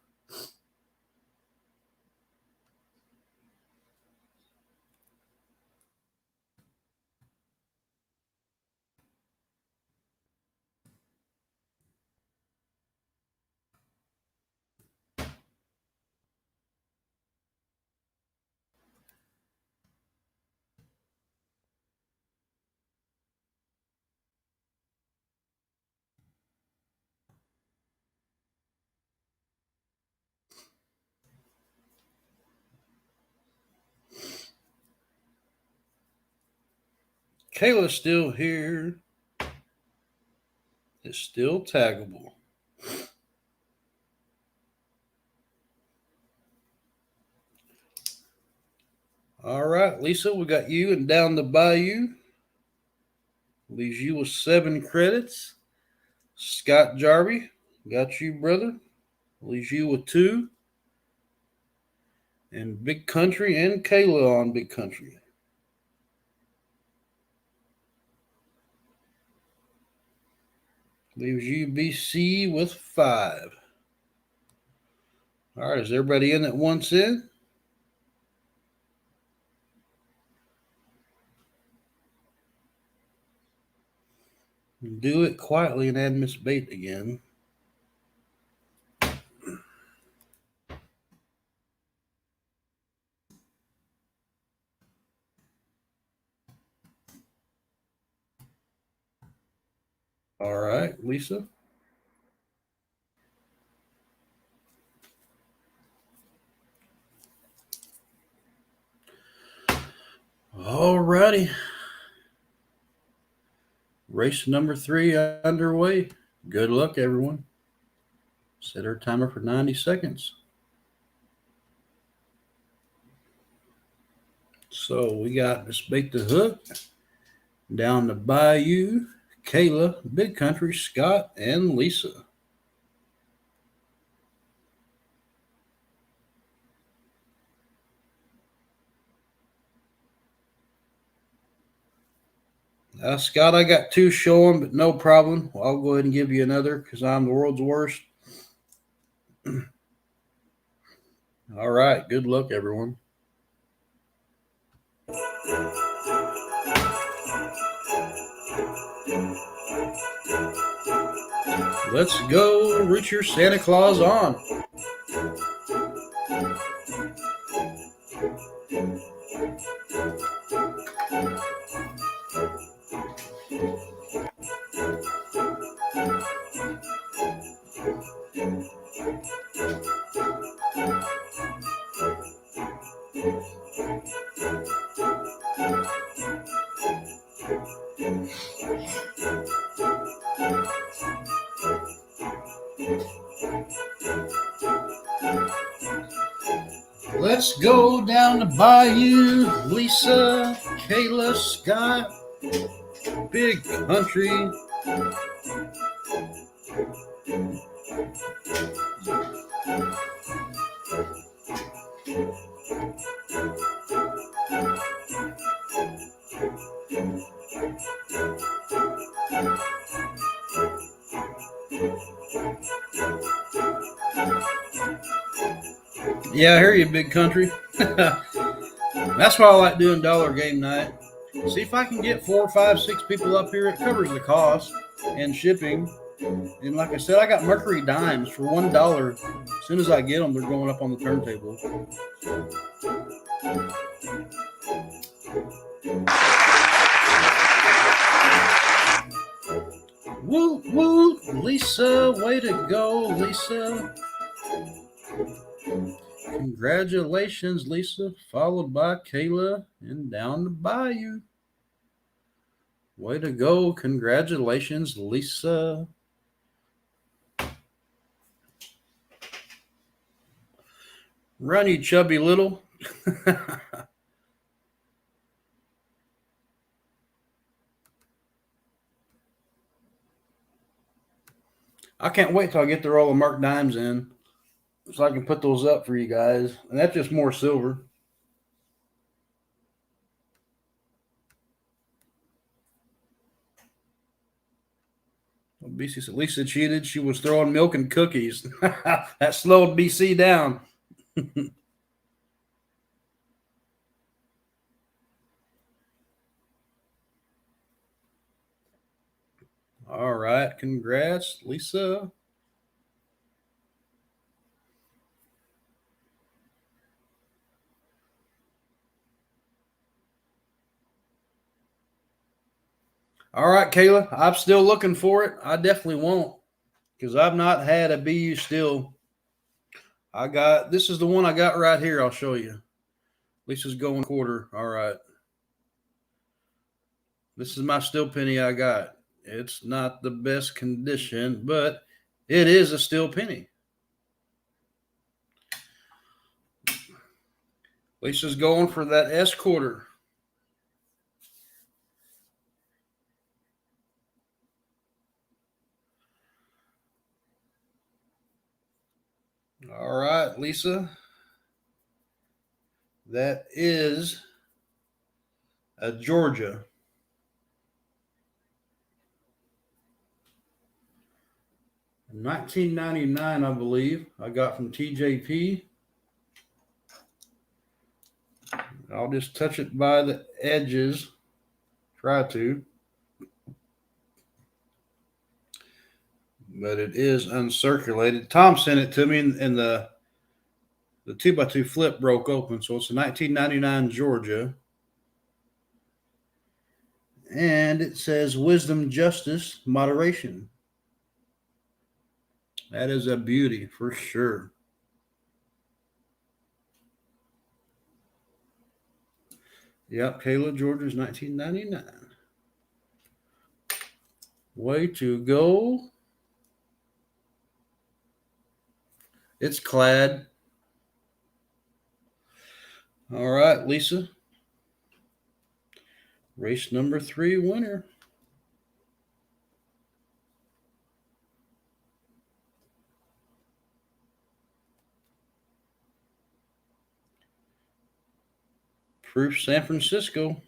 Kayla's still here. It's still taggable. All right, Lisa, we got you and down the Bayou. Leaves you with 7 credits. Scott Jarby, got you, brother. Leaves you with 2. And Big Country and Kayla on Big Country. Leaves UBC with 5. All right, is everybody in that wants in? Do it quietly and add Miss Bate again. All right, Lisa. All righty. Race number 3 underway. Good luck, everyone. Set our timer for 90 seconds. So we got Miss Bait the Hook, down to Bayou, Kayla, Big Country, Scott, and Lisa. Scott, I got 2 showing, but no problem. I'll go ahead and give you another because I'm the world's worst. All right. Good luck, everyone. Let's go. Reach your Santa Claus on. Let's go down to Bayou, Lisa, Kayla, Scott, Big Country. Yeah, I hear you, Big Country. That's why I like doing dollar game night. See if I can get 4, 5, 6 people up here. It covers the cost and shipping. And like I said, I got Mercury dimes for $1. As soon as I get them, they're going up on the turntable. Woo, woo, Lisa, way to go, Lisa. Congratulations, Lisa, followed by Kayla and down to Bayou. Way to go. Congratulations, Lisa. Run, you chubby little. I can't wait till I get the roll of marked dimes in so I can put those up for you guys. And that's just more silver. BC said Lisa cheated. She was throwing milk and cookies. That slowed BC down. All right. Congrats, Lisa. All right, Kayla. I'm still looking for it. I definitely won't because I've not had a BU still. This is the one I got right here. I'll show you. Lisa's going quarter. All right. This is my steel penny I got. It's not the best condition, but it is a steel penny. Lisa's going for that S quarter. All right, Lisa. That is a Georgia. In 1999, I believe, I got from TJP. I'll just touch it by the edges. Try to. But it is uncirculated. Tom sent it to me, and the 2x2 flip broke open. So it's a 1999 Georgia. And it says wisdom, justice, moderation. That is a beauty for sure. Yep, Kayla, Georgia's 1999. Way to go. It's clad. All right, Lisa. Race number 3 winner. Proof San Francisco.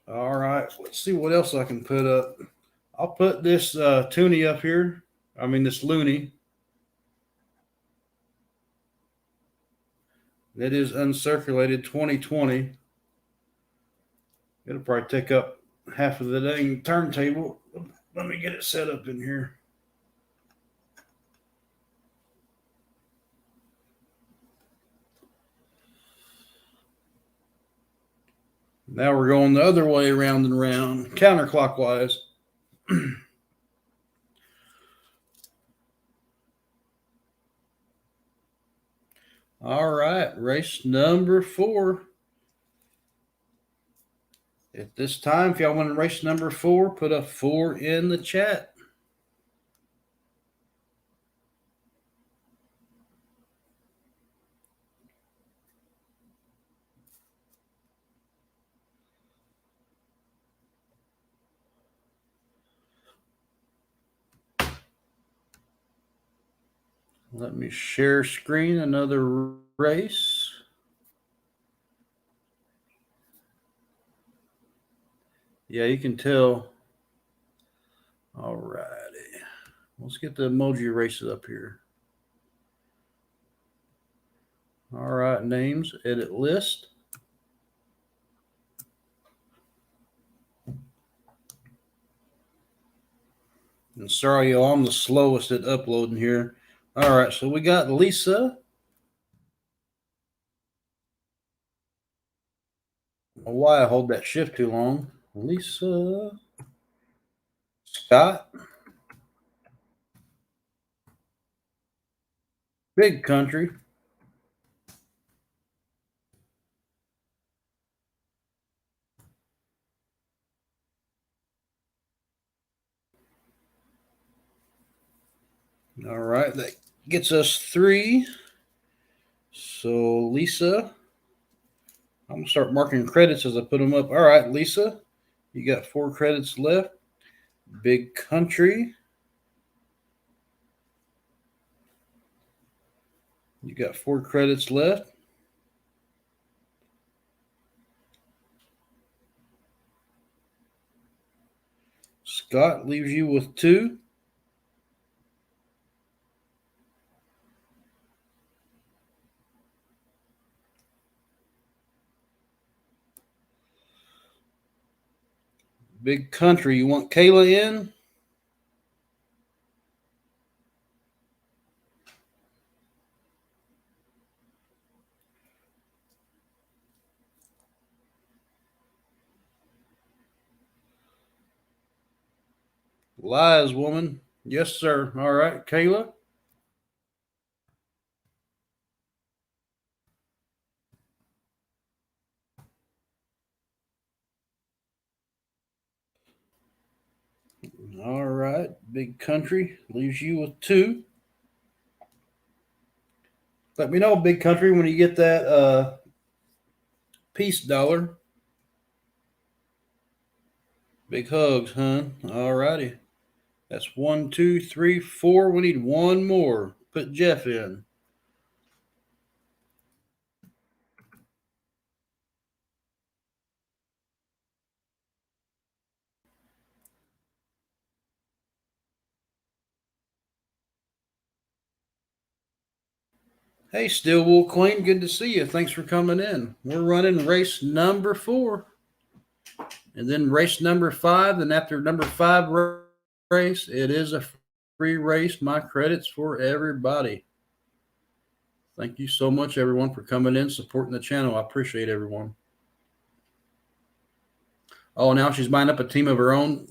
All right, let's see what else I can put up. I'll put this Toonie up here. I mean, this Looney. It is uncirculated 2020. It'll probably take up half of the dang turntable. Let me get it set up in here. Now we're going the other way around and around, counterclockwise. All right, race number 4. At this time, if y'all want to race number 4, put a 4 in the chat. Let me share screen another race. Yeah, you can tell. All righty. Let's get the emoji races up here. All right, names, edit list. And sorry, y'all, I'm the slowest at uploading here. All right, so we got Lisa. Why I hold that shift too long. Lisa. Scott. Big Country. All right, that gets us 3. So Lisa, I'm gonna start marking credits as I put them up. All right, Lisa, you got 4 credits left. Big Country, you got 4 credits left. Scott leaves you with 2. Big Country, you want Kayla in? Lies, woman. Yes, sir. All right, Kayla. All right, Big Country leaves you with 2. Let me know, Big Country, when you get that peace dollar. Big hugs, hun. All righty. That's 1, 2, 3, 4. We need 1 more. Put Jeff in. Hey, Stillwool Queen, good to see you. Thanks for coming in. We're running race number 4, and then race number 5. And after number 5 race, it is a free race. My credits for everybody. Thank you so much, everyone, for coming in, supporting the channel. I appreciate everyone. Oh, now she's buying up a team of her own.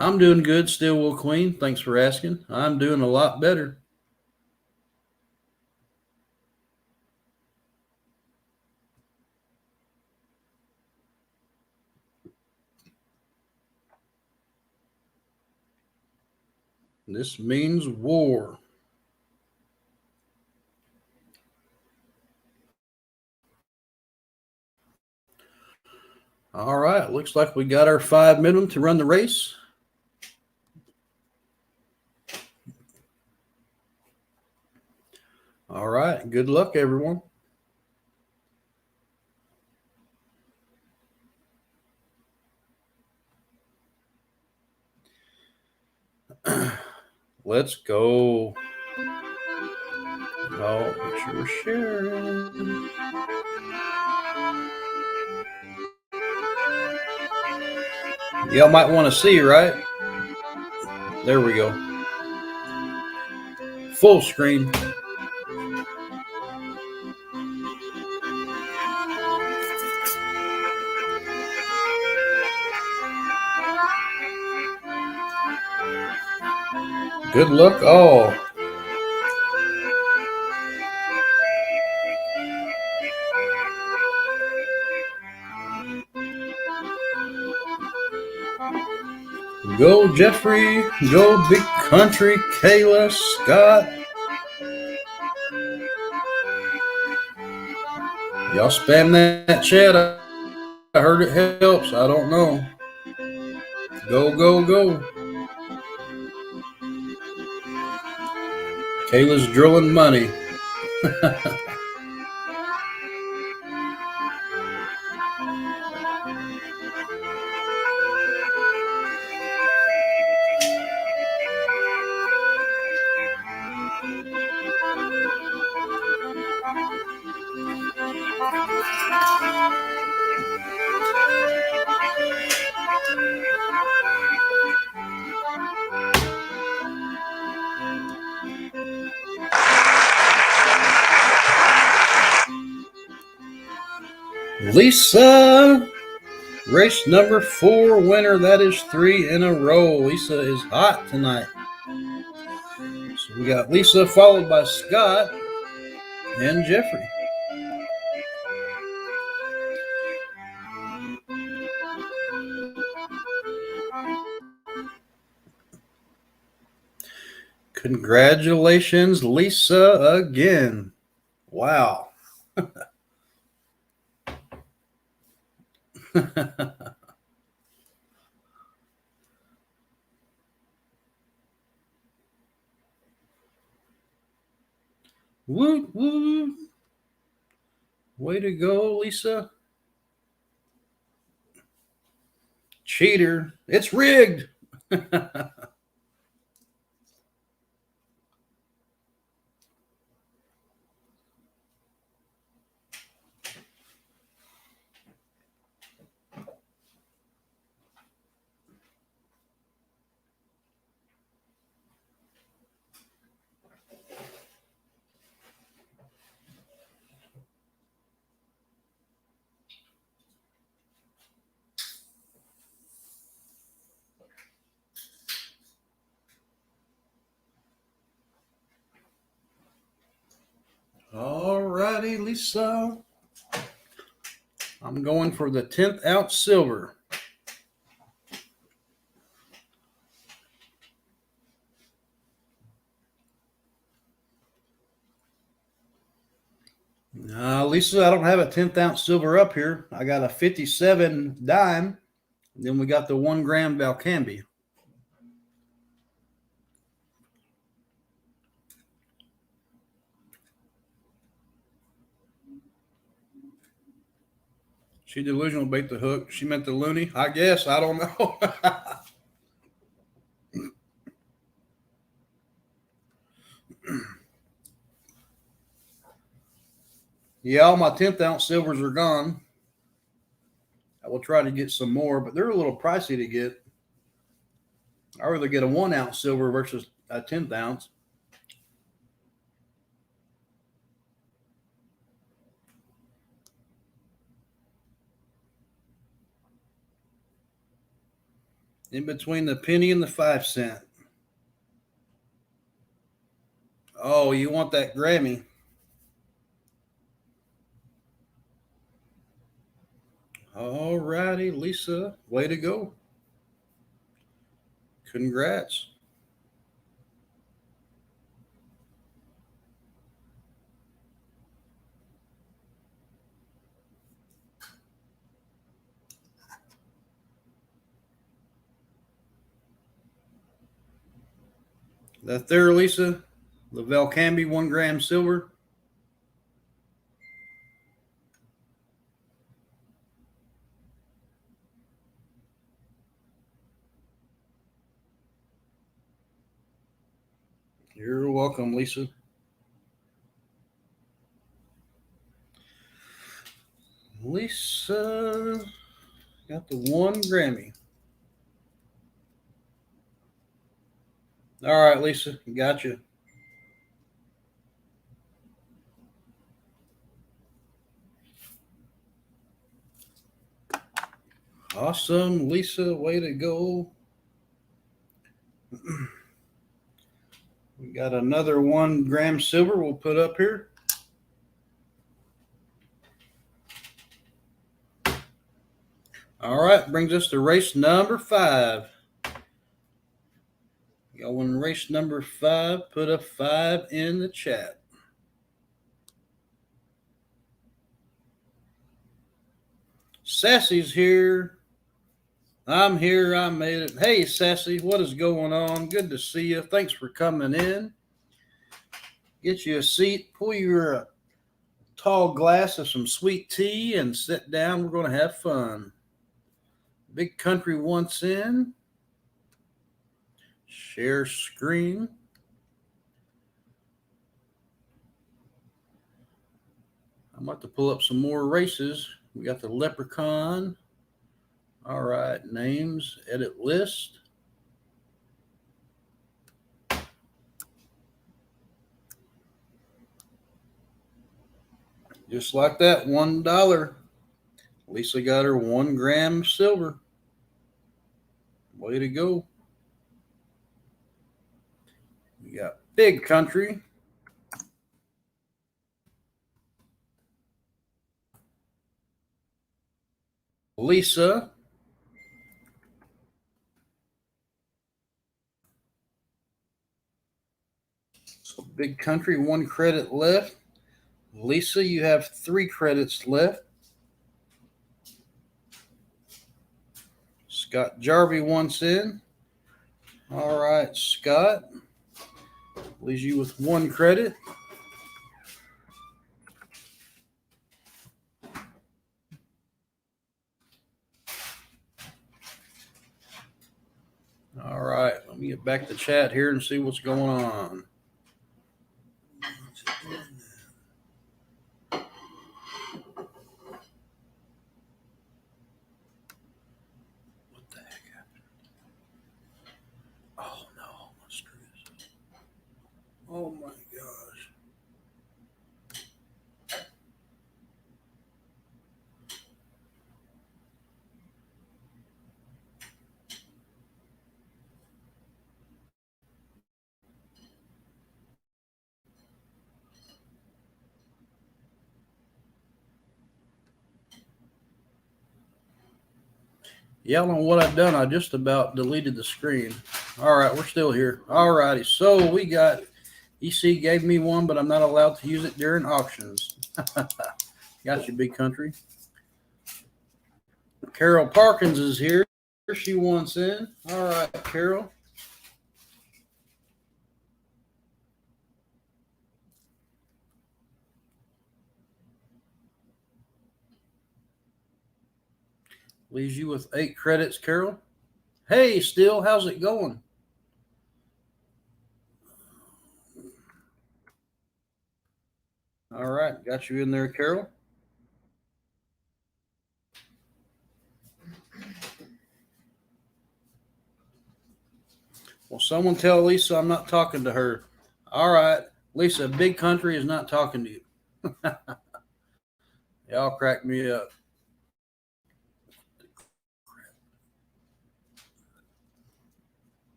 I'm doing good, Stillwool Queen. Thanks for asking. I'm doing a lot better. This means war. All right, looks like we got our 5 minimum to run the race. All right, good luck, everyone. Let's go. Oh, but you're sharing. Y'all might want to see, right? There we go. Full screen. Good luck all. Go Jeffrey, go Big Country, Kayla, Scott. Y'all spam that chat. I heard it helps. I don't know. Go, go, go. Kayla's drilling money. Lisa, race number 4 winner. That is 3 in a row. Lisa is hot tonight. So we got Lisa followed by Scott and Jeffrey. Congratulations, Lisa, again. Wow. Woo, woo. Way to go, Lisa. Cheater. It's rigged. All righty, Lisa. I'm going for the 10th ounce silver. Lisa, I don't have a 10th ounce silver up here. I got a 57 dime. And then we got the 1 gram Valcambi. She delusional bait the hook. She meant the loony. I guess. I don't know. Yeah, all my 10th ounce silvers are gone. I will try to get some more, but they're a little pricey to get. I'd rather get a 1 ounce silver versus a 10th ounce. In between the penny and the 5 cent. Oh, you want that Grammy? All righty, Lisa. Way to go. Congrats. That there, Lisa. The Valcambi 1 gram silver. You're welcome, Lisa. Lisa got the 1 Grammy. All right, Lisa, gotcha. Awesome, Lisa. Way to go. We got another 1 gram silver we'll put up here. All right, brings us to race number 5. Going race number 5, put a 5 in the chat. Sassy's here. I'm here. I made it. Hey, Sassy, what is going on? Good to see you. Thanks for coming in. Get you a seat. Pull your tall glass of some sweet tea and sit down. We're going to have fun. Big Country wants in. Share screen. I'm about to pull up some more races. We got the Leprechaun. All right, names, edit list. Just like that, $1. Lisa got her 1 gram silver. Way to go. We got Big Country. Lisa. So Big Country, 1 credit left. Lisa, you have 3 credits left. Scott Jarvie wants in. All right, Scott. Leaves you with 1 credit. All right, let me get back to chat here and see what's going on. What the heck happened? Oh no, my screws. Oh my gosh. Yelling what I've done, I just about deleted the screen. All right, we're still here. All righty, so we got EC gave me 1, but I'm not allowed to use it during auctions. Got you, Big Country. Carol Parkins is here. She wants in. All right, Carol. Leaves you with 8 credits, Carol. Hey, Still, how's it going? All right, got you in there, Carol. Well, someone tell Lisa I'm not talking to her. All right. Lisa, Big Country is not talking to you. Y'all crack me up.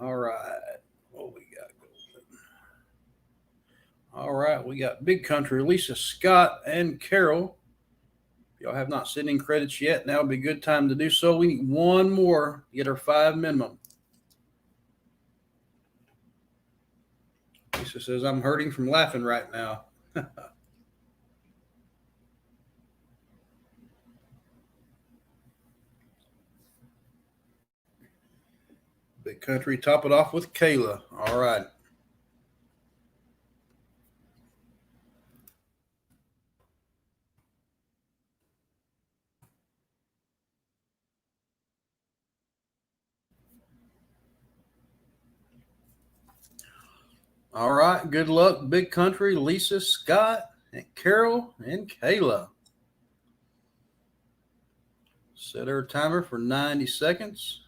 All right. What we got going? All right. We got Big Country, Lisa, Scott, and Carol. If y'all have not sent in credits yet, now would be a good time to do so. We need one more to get our 5 minimum. Lisa says, I'm hurting from laughing right now. Big Country, top it off with Kayla. All right. All right. Good luck, Big Country, Lisa, Scott, and Carol, and Kayla. Set our timer for 90 seconds.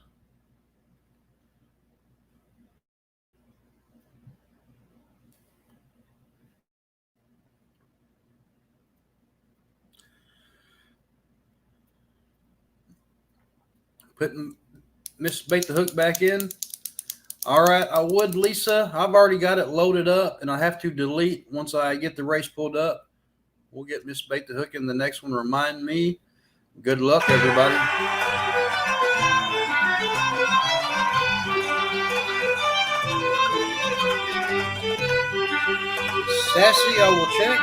Putting Miss Bait the Hook back in. All right, I would, Lisa. I've already got it loaded up, and I have to delete once I get the race pulled up. We'll get Miss Bait the Hook in the next one. Remind me. Good luck, everybody. Sassy, I will check.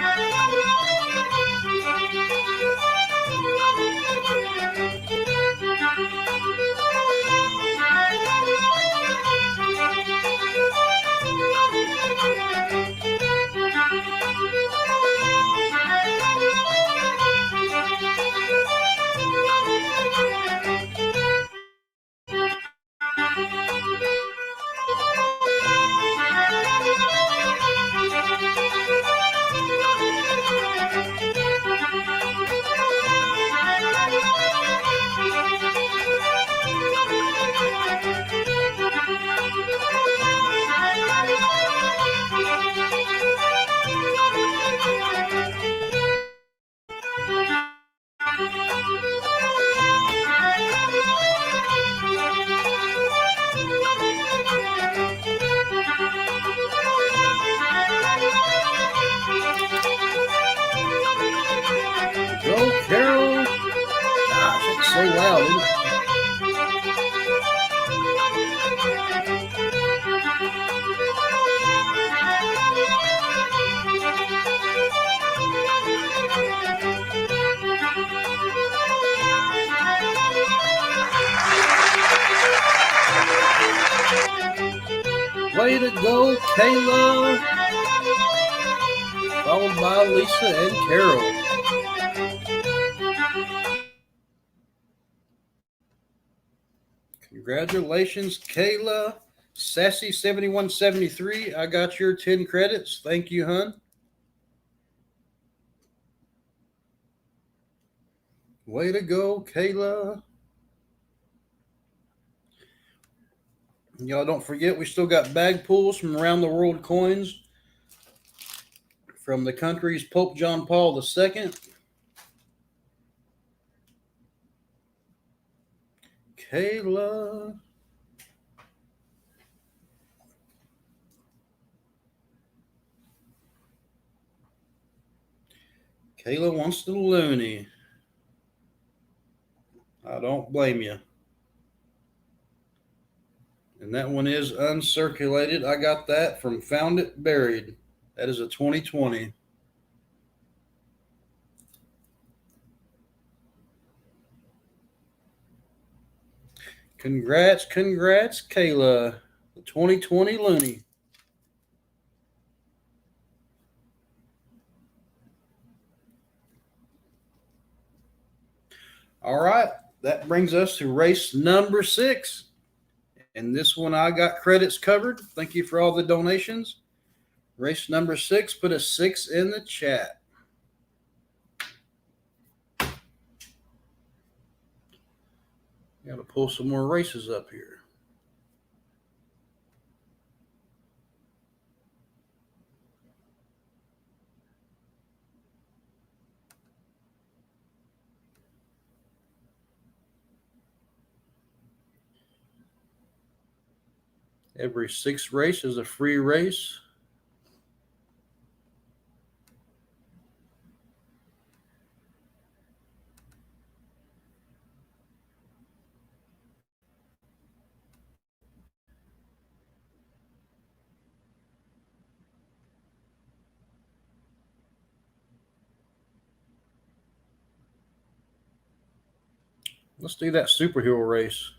Go, Carol. Gosh, it's so loud, isn't it? Way to go, Kayla. Followed by Lisa and Carol. Congratulations, Kayla. Sassy 7173. I got your 10 credits. Thank you, hun. Way to go, Kayla. Y'all don't forget, we still got bag pulls from Around the World coins from the country's Pope John Paul II. Kayla. Kayla wants the loonie. I don't blame you. And that one is uncirculated. I got that from Found It Buried. That is a 2020. Congrats, Kayla. The 2020 loonie. All right. That brings us to race number 6. And this one I got credits covered. Thank you for all the donations. Race number 6, put a 6 in the chat. Got to pull some more races up here. Every 6th race is a free race. Let's do that superhero race.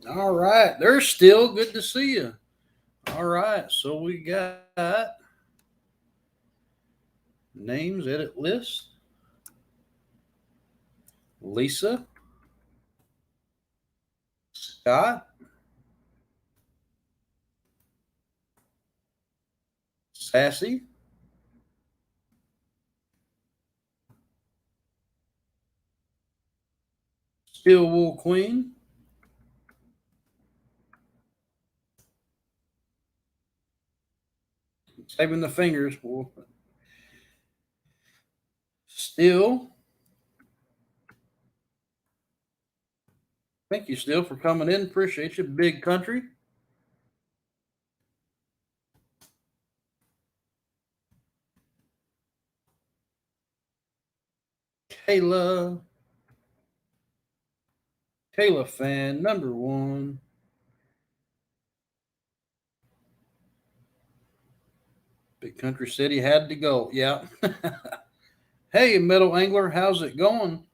All right. They're still good to see you. All right. So we got names, edit list. Lisa. Scott. Sassy. Steel Wool Queen. Saving the fingers. Still. Thank you, Still, for coming in. Appreciate you. Big Country. Kayla. Kayla fan number 1. Big Country City had to go. Yeah. Hey, Metal Angler, how's it going?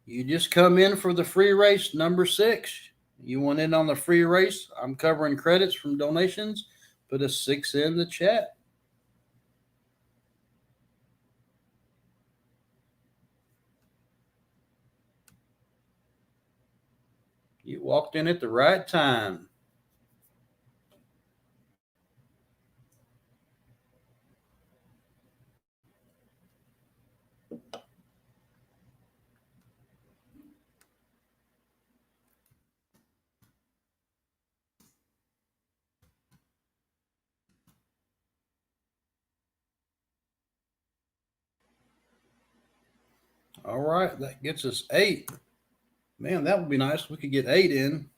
You just come in for the free race number 6. You want in on the free race? I'm covering credits from donations. Put a 6 in the chat. You walked in at the right time. All right, that gets us 8. Man, that would be nice. We could get 8 in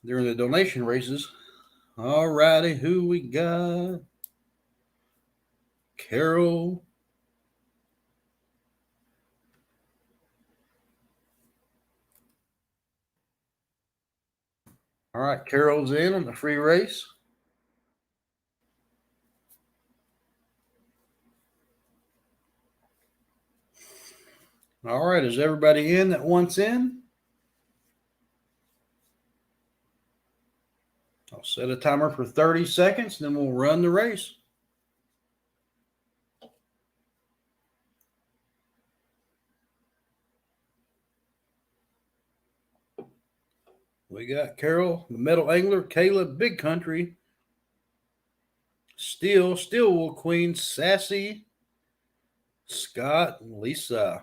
during the donation races. All righty, who we got? Carol. All right, Carol's in on the free race. All right, is everybody in that wants in? I'll set a timer for 30 seconds, then we'll run the race. We got Carol, the Metal Angler, Kayla, Big Country, Steel Wool Queen, Sassy, Scott, and Lisa.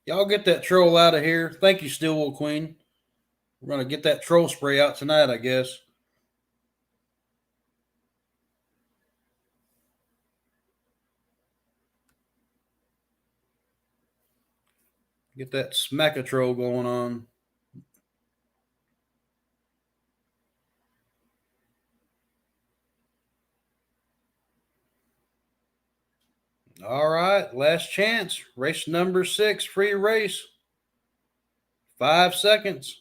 Y'all get that troll out of here. Thank you, Steel Wool Queen. We're going to get that troll spray out tonight, I guess. Get that smack-a-troll going on. All right, last chance. Race number 6, free race. 5 seconds.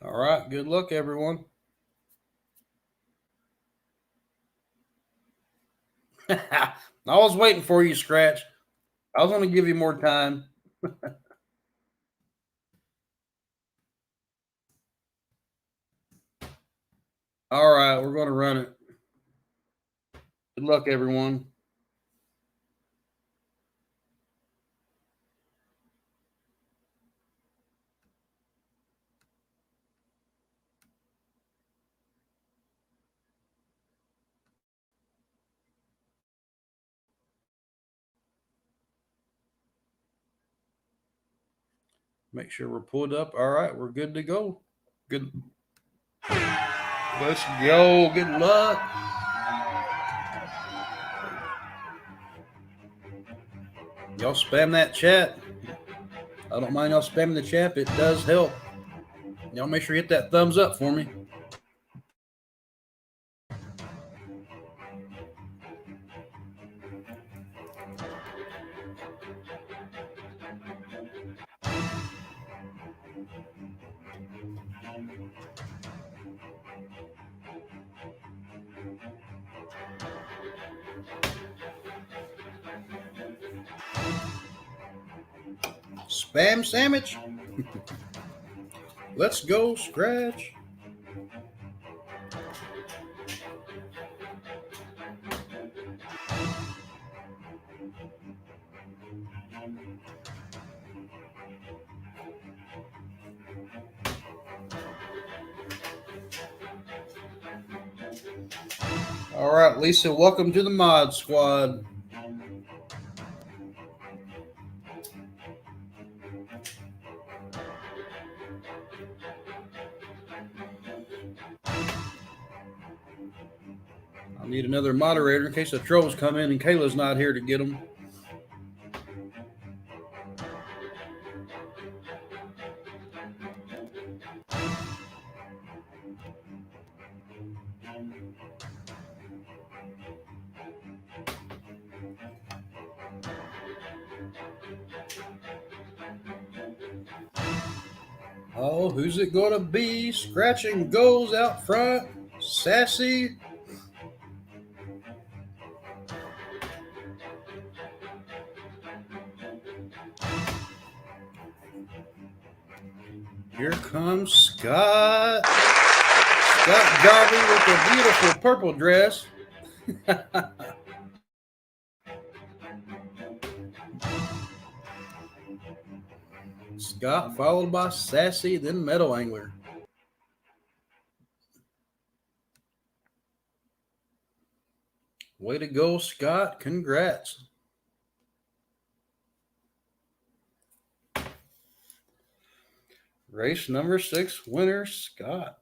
All right, good luck, everyone. I was waiting for you, Scratch. I was going to give you more time. All right, we're going to run it. Good luck, everyone. Make sure we're pulled up. All right, we're good to go. Good. Let's go. Good luck. Y'all spam that chat. I don't mind y'all spamming the chat. It does help. Y'all make sure you hit that thumbs up for me. Spam sandwich. Let's go, Scratch. All right, Lisa, welcome to the Mod Squad. I need another moderator in case the trolls come in and Kayla's not here to get them. Oh, who's it going to be? Scratching goals out front. Sassy. Here comes Scott. Scott Jarvie with the beautiful purple dress. Scott followed by Sassy, then Meadow Angler. Way to go, Scott. Congrats. Race number 6 winner, Scott.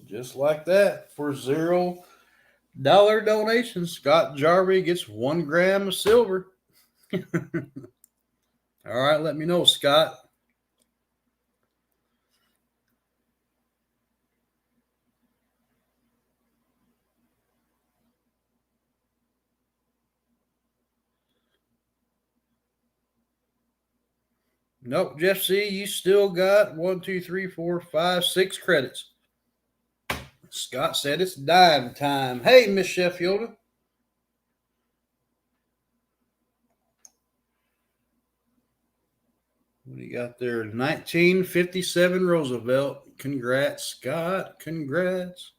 Just like that, for $0 donation, Scott Jarvie gets 1 gram of silver. All right, let me know, Scott. Nope, Jeff C., you still got 1, 2, 3, 4, 5, 6 credits. Scott said it's dime time. Hey, Miss Sheffield. What do you got there? 1957 Roosevelt. Congrats, Scott. Congrats.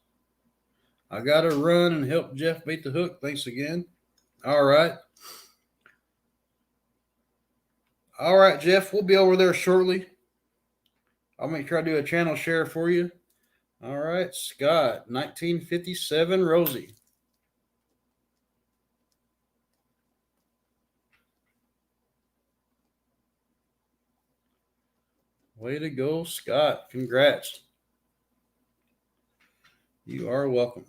I got to run and help Jeff beat the hook. Thanks again. All right. All right, Jeff. We'll be over there shortly. I'll make sure I do a channel share for you. All right, Scott. 1957 Rosie. Way to go, Scott. Congrats. You are welcome.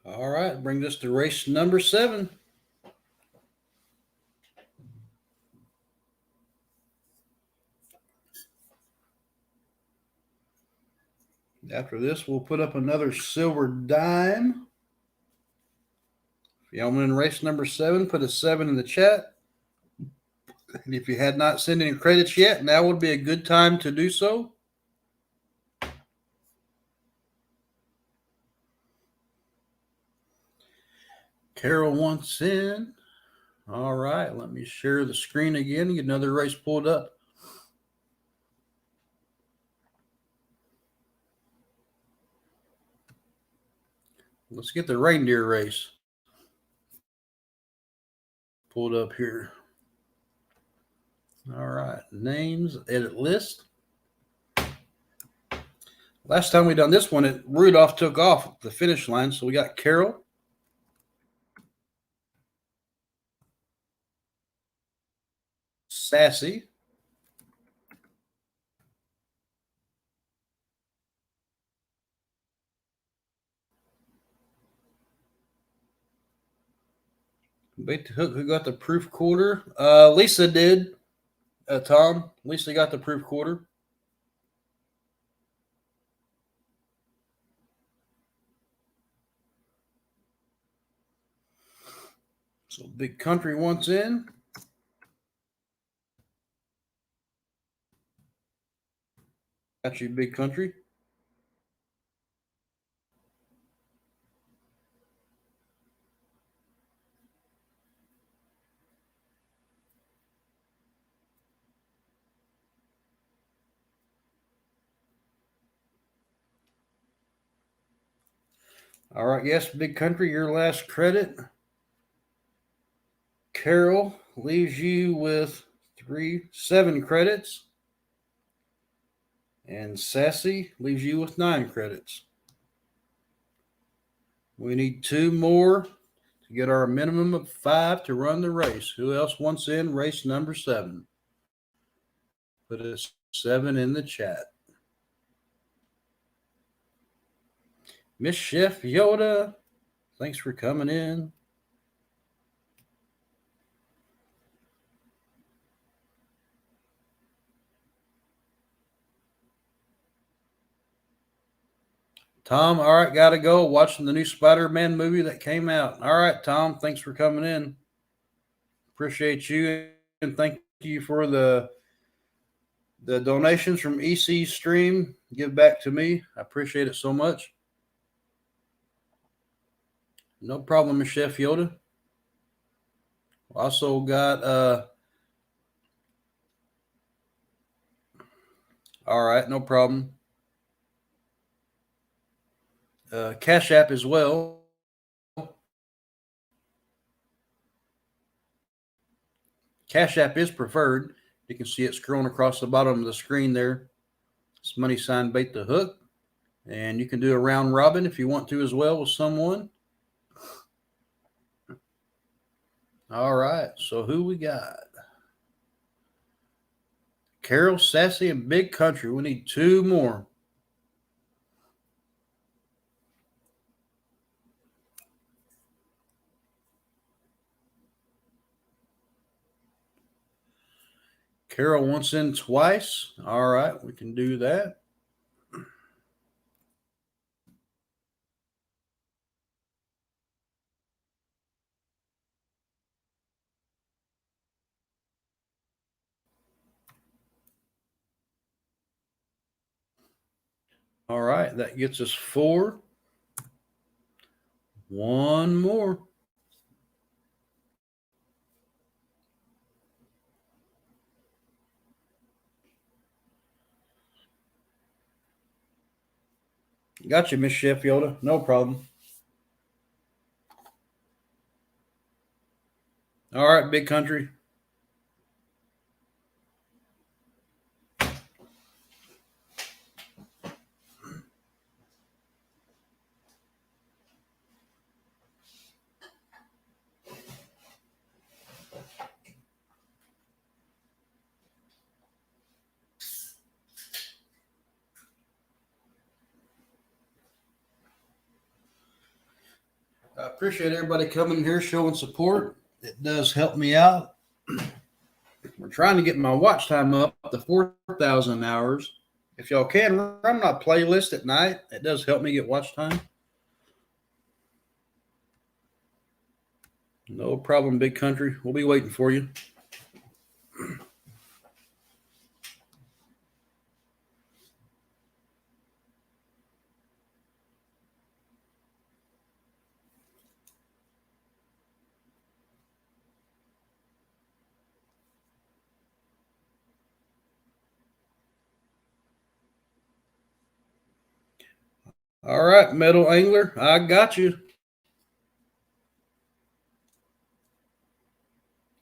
All right, brings us to race number 7. After this, we'll put up another silver dime. If y'all win race number 7, put a 7 in the chat. And if you had not sent any credits yet, now would be a good time to do so. Carol wants in. All right, let me share the screen again and get another race pulled up. Let's get the reindeer race pulled up here. All right, names, edit list. Last time we done this one, Rudolph took off at the finish line, so we got Carol. Sassy. Bait the hook. Who got the proof quarter? Lisa did. Tom. Lisa got the proof quarter. So Big Country wants in. Got you, Big Country. All right, yes, Big Country, your last credit. Carol leaves you with 7 credits. And Sassy leaves you with 9 credits. We need 2 more to get our minimum of 5 to run the race. Who else wants in race number 7? Put a 7 in the chat. Miss Chef Yoda, thanks for coming in. Tom, all right, got to go. Watching the new Spider-Man movie that came out. All right, Tom, thanks for coming in. Appreciate you, and thank you for the donations from EC Stream. Give back to me. I appreciate it so much. No problem, Miss Chef Yoda. Also got all right, no problem. Cash App as well. Cash App is preferred. You can see it scrolling across the bottom of the screen there. It's money sign Bait the Hook. And you can do a round robin if you want to as well with someone. All right, so who we got? Carol, Sassy, and Big Country. We need 2 more. Carol wants in twice. All right, we can do that. All right, that gets us 4. 1 more. Got you, Miss Chef Yoda. No problem. All right, Big Country. I appreciate everybody coming here showing support. It does help me out. We're trying to get my watch time up to 4,000 hours. If y'all can run my playlist at night, it does help me get watch time. No problem, Big Country. We'll be waiting for you. All right, Metal Angler, I got you.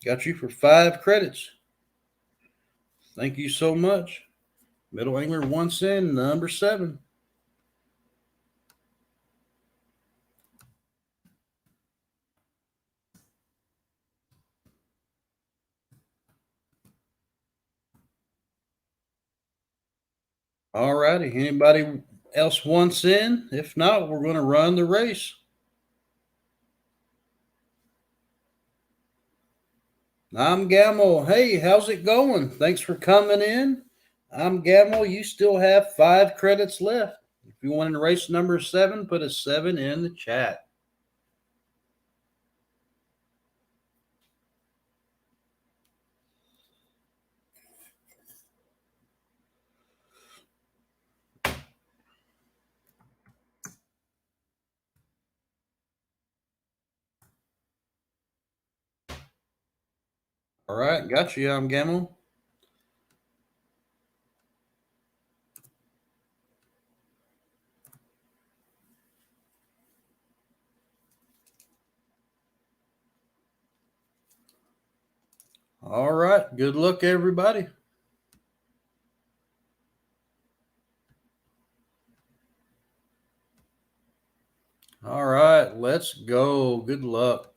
Got you for 5 credits. Thank you so much. Metal Angler 1 cent, number 7. All righty. Anybody else wants in? If not, we're going to run the race. I'm Gamble. Hey, how's it going? Thanks for coming in. I'm Gamble. You still have 5 credits left. If you want to race number 7, put a 7 in the chat. All right, got you. I'm Gamble. All right, good luck, everybody. All right, let's go. Good luck.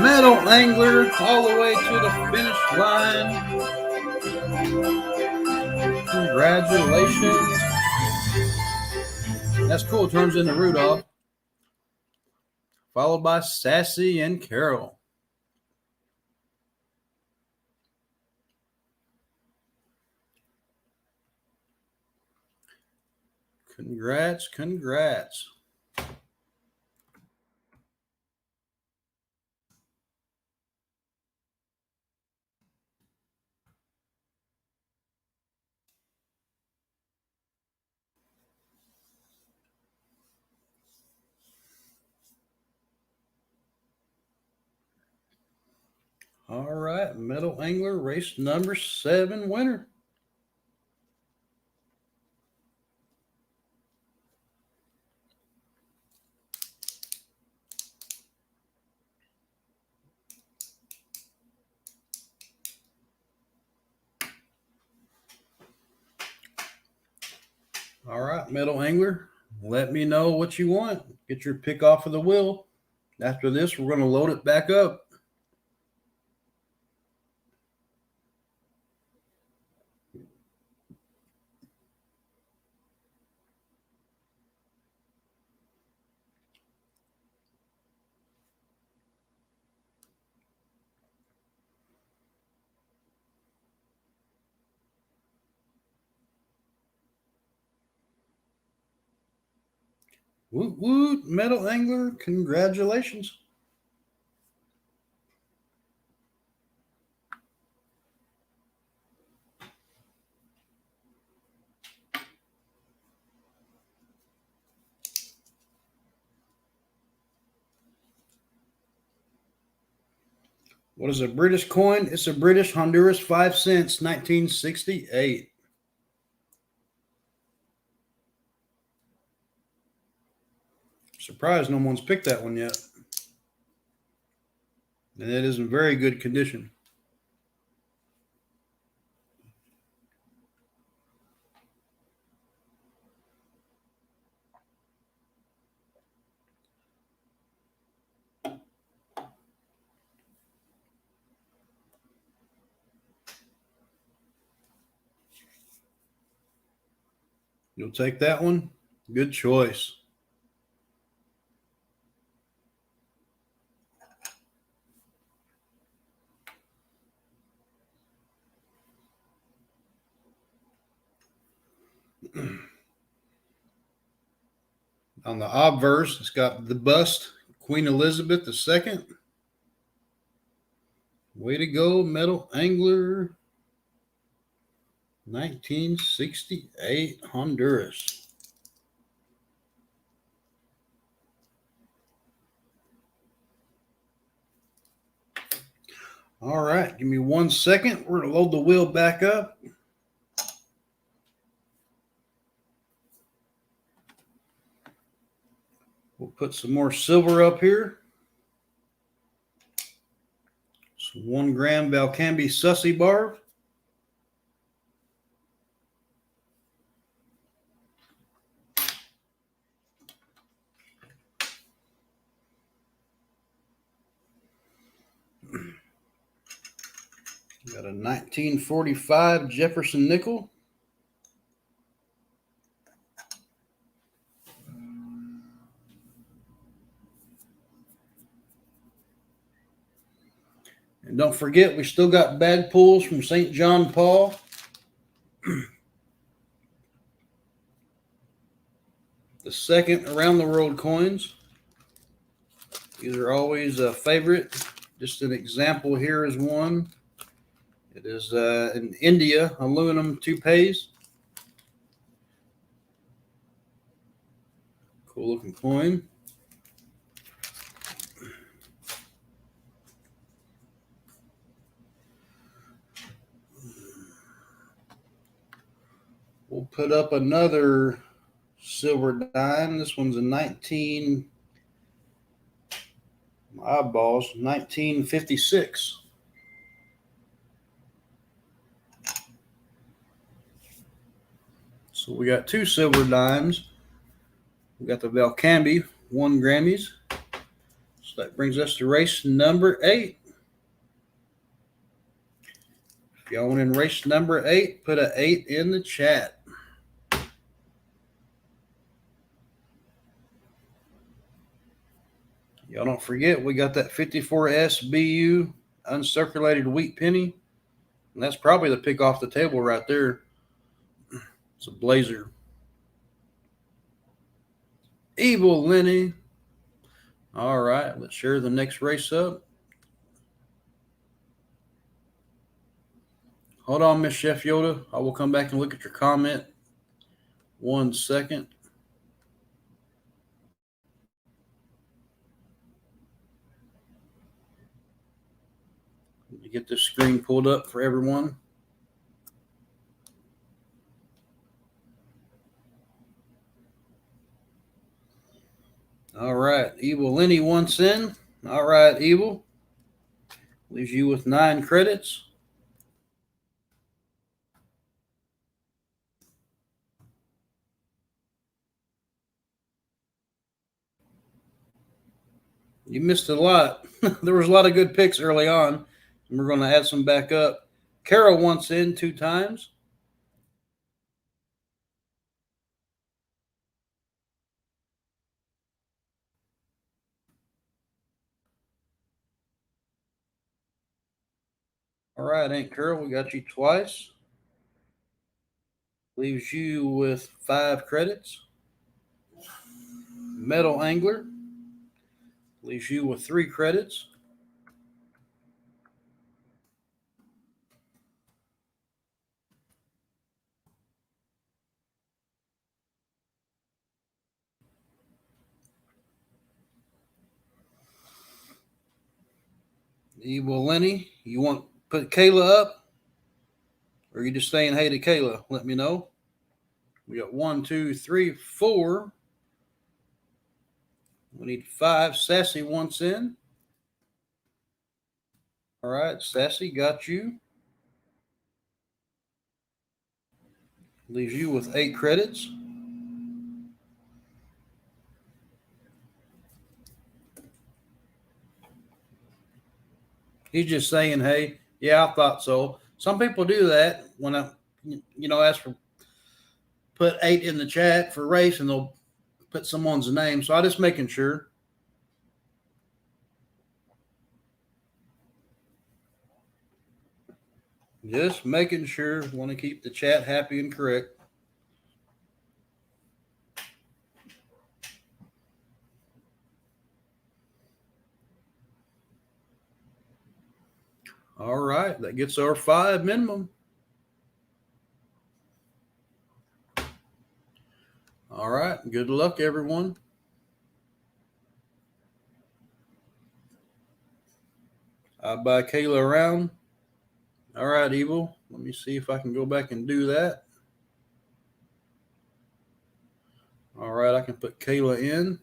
Metal Angler all the way to the finish line. Congratulations. That's cool. Turns into Rudolph. Followed by Sassy and Carol. Congrats, congrats. All right, Metal Angler race number 7 winner. All right, Metal Angler, let me know what you want. Get your pick off of the wheel. After this, we're going to load it back up. Woot woot, Metal Angler, congratulations. What is a British coin? It's a British Honduras 5 cents, 1968. Surprised no one's picked that one yet. And it is in very good condition. You'll take that one? Good choice. On the obverse, it's got the bust, Queen Elizabeth II. Way to go, Metal Angler. 1968 Honduras. All right, give me 1 second. We're going to load the wheel back up. We'll put some more silver up here. Some 1 gram Valcambi Sussy Barb. Got a 1945 Jefferson nickel. And don't forget, we still got bag pulls from St. John Paul. The second around the world coins. These are always a favorite. Just an example here is one. It is an India aluminum toupees. Cool looking coin. We'll put up another silver dime. This one's a 1956. So we got 2 silver dimes. We got the Valcambi 1 Grammys. So that brings us to race number 8. If y'all want in race number 8, put an 8 in the chat. Y'all don't forget, we got that 54 SBU uncirculated wheat penny. And that's probably the pick off the table right there. It's a blazer. Evil Lenny. All right, let's share the next race up. Hold on, Miss Chef Yoda. I will come back and look at your comment. 1 second. Let me get this screen pulled up for everyone. All right, Evil Lenny once in. All right, Evil. Leaves you with 9 credits. You missed a lot. There was a lot of good picks early on, and we're going to add some back up. Carol once in 2 times. All right, Aunt Carol, we got you twice. Leaves you with 5 credits. Metal Angler leaves you with 3 credits. Evil Lenny, you want to put Kayla up? Or are you just saying hey to Kayla? Let me know. We got 1, 2, 3, 4. We need 5. Sassy wants in. All right, Sassy, got you. Leaves you with 8 credits. He's just saying, hey, yeah, I thought so. Some people do that when I, ask for put 8 in the chat for race and they'll put someone's name. So I'm just making sure. Just making sure. Want to keep the chat happy and correct. All right, that gets our 5 minimum. All right, good luck, everyone. I'll buy Kayla around. All right, Evil. Let me see if I can go back and do that. All right, I can put Kayla in.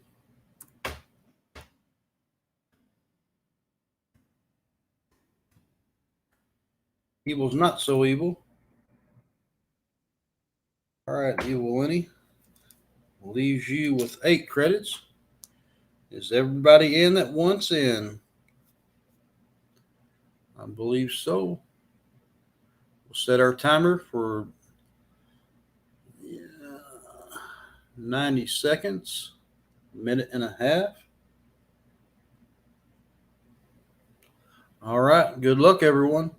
Evil's not so evil. All right, Evil Lenny leaves you with 8 credits. Is everybody in that wants in? I believe so. We'll set our timer for 90 seconds, a minute and a half. All right, good luck, everyone.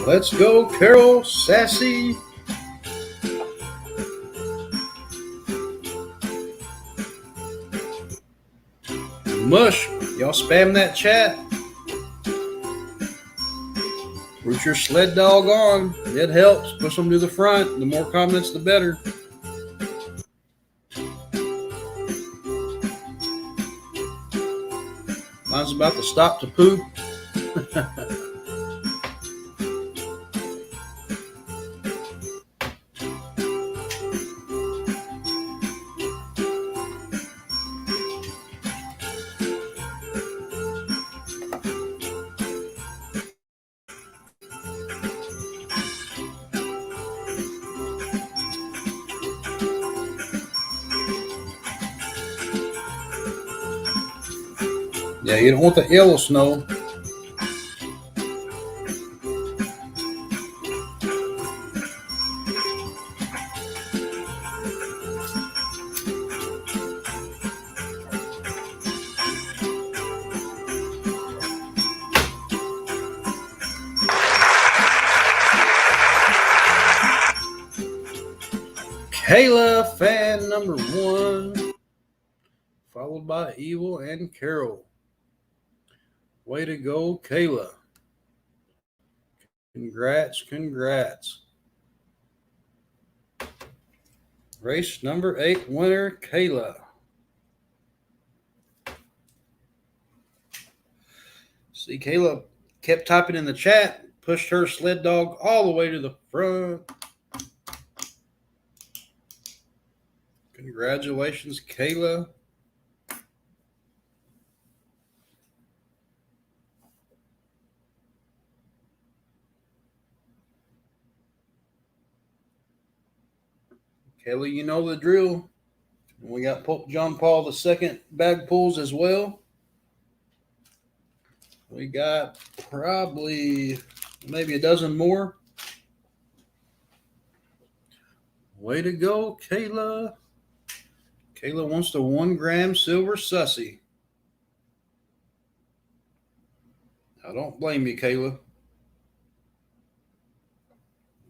Let's go, Carol, Sassy. Mush, y'all spam that chat. Root your sled dog on. It helps. Push them to the front. The more comments, the better. Mine's about to stop to poop. Yeah, you don't want the yellow snow. Kayla, fan number 1, followed by Evil and Carol. Way to go, Kayla. Congrats, congrats. Race number 8 winner, Kayla. See, Kayla kept typing in the chat, pushed her sled dog all the way to the front. Congratulations, Kayla. Kelly, you know the drill. We got Pope John Paul II bag pulls as well. We got probably maybe a dozen more. Way to go, Kayla. Kayla wants the 1 gram silver sussy. I don't blame you, Kayla.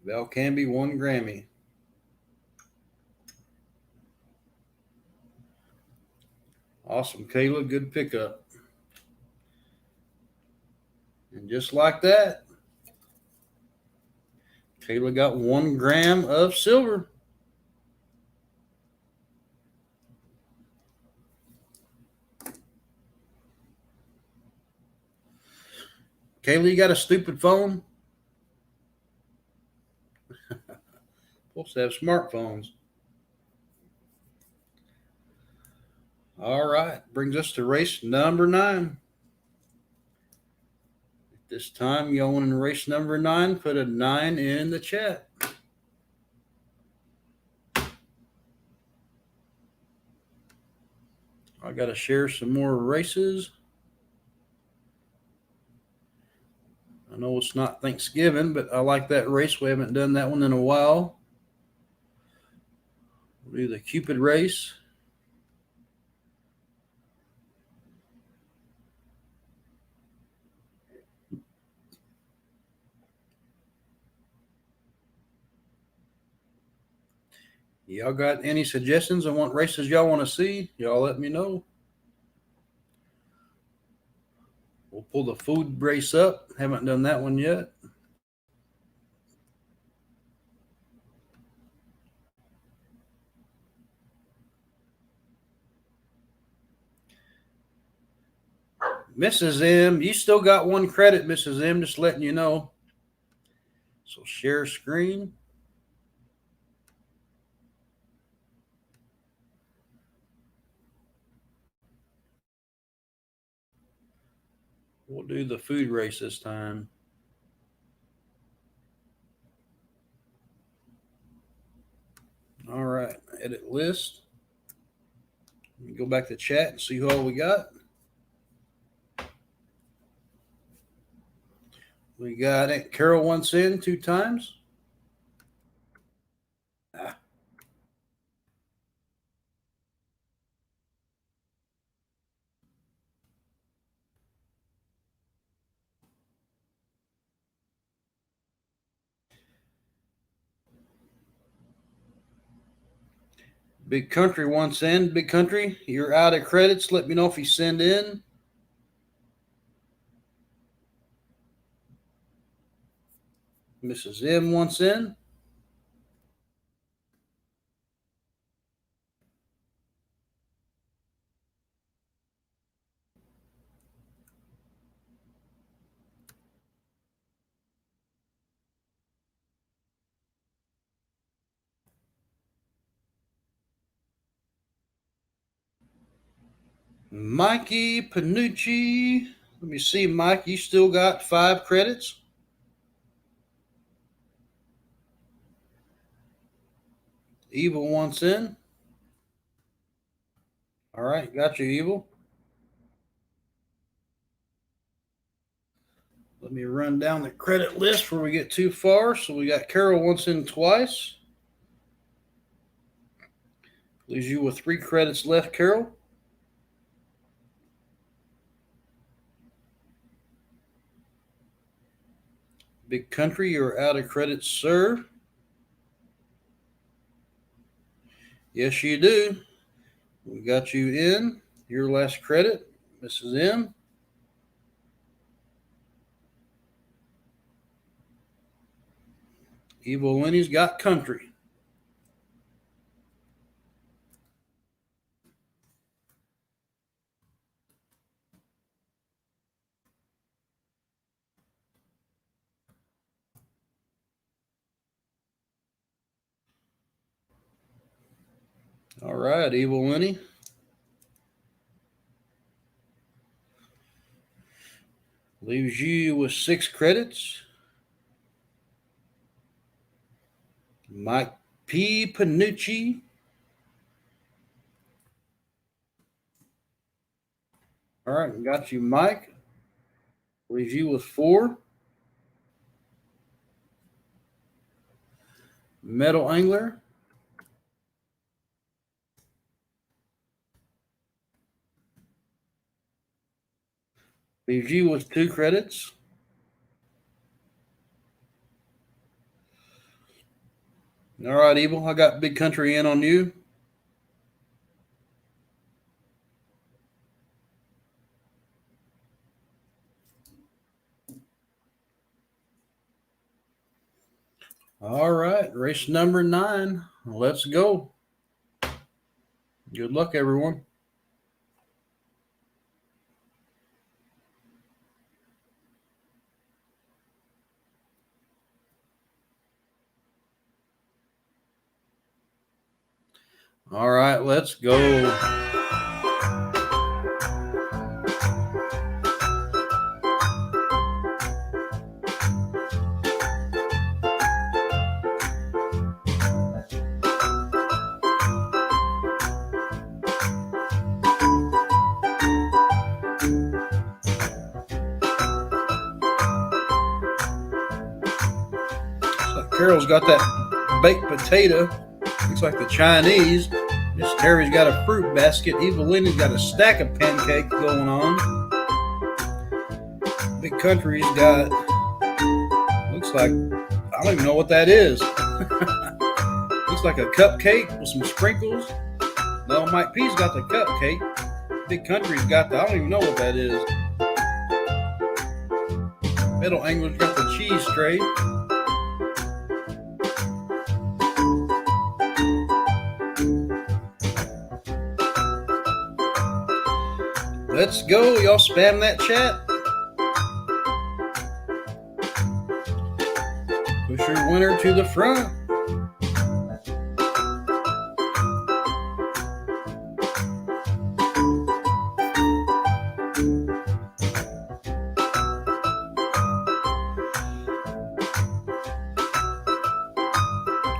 Val Canby 1 Grammy. Awesome, Kayla. Good pickup. And just like that, Kayla got 1 gram of silver. Kayla, you got a stupid phone? Supposed to have smartphones. All right. Brings us to race number 9. At this time, y'all want in race number 9, put a 9 in the chat. I got to share some more races. I know it's not Thanksgiving, but I like that race. We haven't done that one in a while. We'll do the Cupid race. Y'all got any suggestions on what races y'all want to see? Y'all let me know. We'll pull the food race up. Haven't done that one yet. Mrs. M, you still got 1 credit, Mrs. M, just letting you know. So share screen. We'll do the food race this time. All right, edit list. Let me go back to chat and see who all we got. We got Aunt Carol once in 2 times. Big Country once in. Big Country, you're out of credits. Let me know if you send in. Mrs. M once in. Mikey Panucci. Let me see, Mike. You still got 5 credits? Evil once in. All right, got you, Evil. Let me run down the credit list before we get too far. So we got Carol once in twice. Leaves you with 3 credits left, Carol. Big Country, you're out of credits, sir. Yes, you do. We got you in. Your last credit, Mrs. M. Evil Winnie's got Country. All right, Evil Winnie. Leaves you with 6 credits. Mike P. Panucci. All right, got you, Mike. Leaves you with 4. Metal Angler. BG was 2 credits. All right, Evil. I got Big Country in on you. All right, race number 9. Let's go. Good luck, everyone. All right, let's go. So Carol's got that baked potato. Looks like the Chinese. Miss Terry's got a fruit basket. Evelina's got a stack of pancakes going on. Big Country's got, looks like, I don't even know what that is. Looks like a cupcake with some sprinkles. No, Mike P's got the cupcake. Big Country's got the, I don't even know what that is. Middle Angler's got the cheese tray. Let's go. Y'all spam that chat. Push your winner to the front.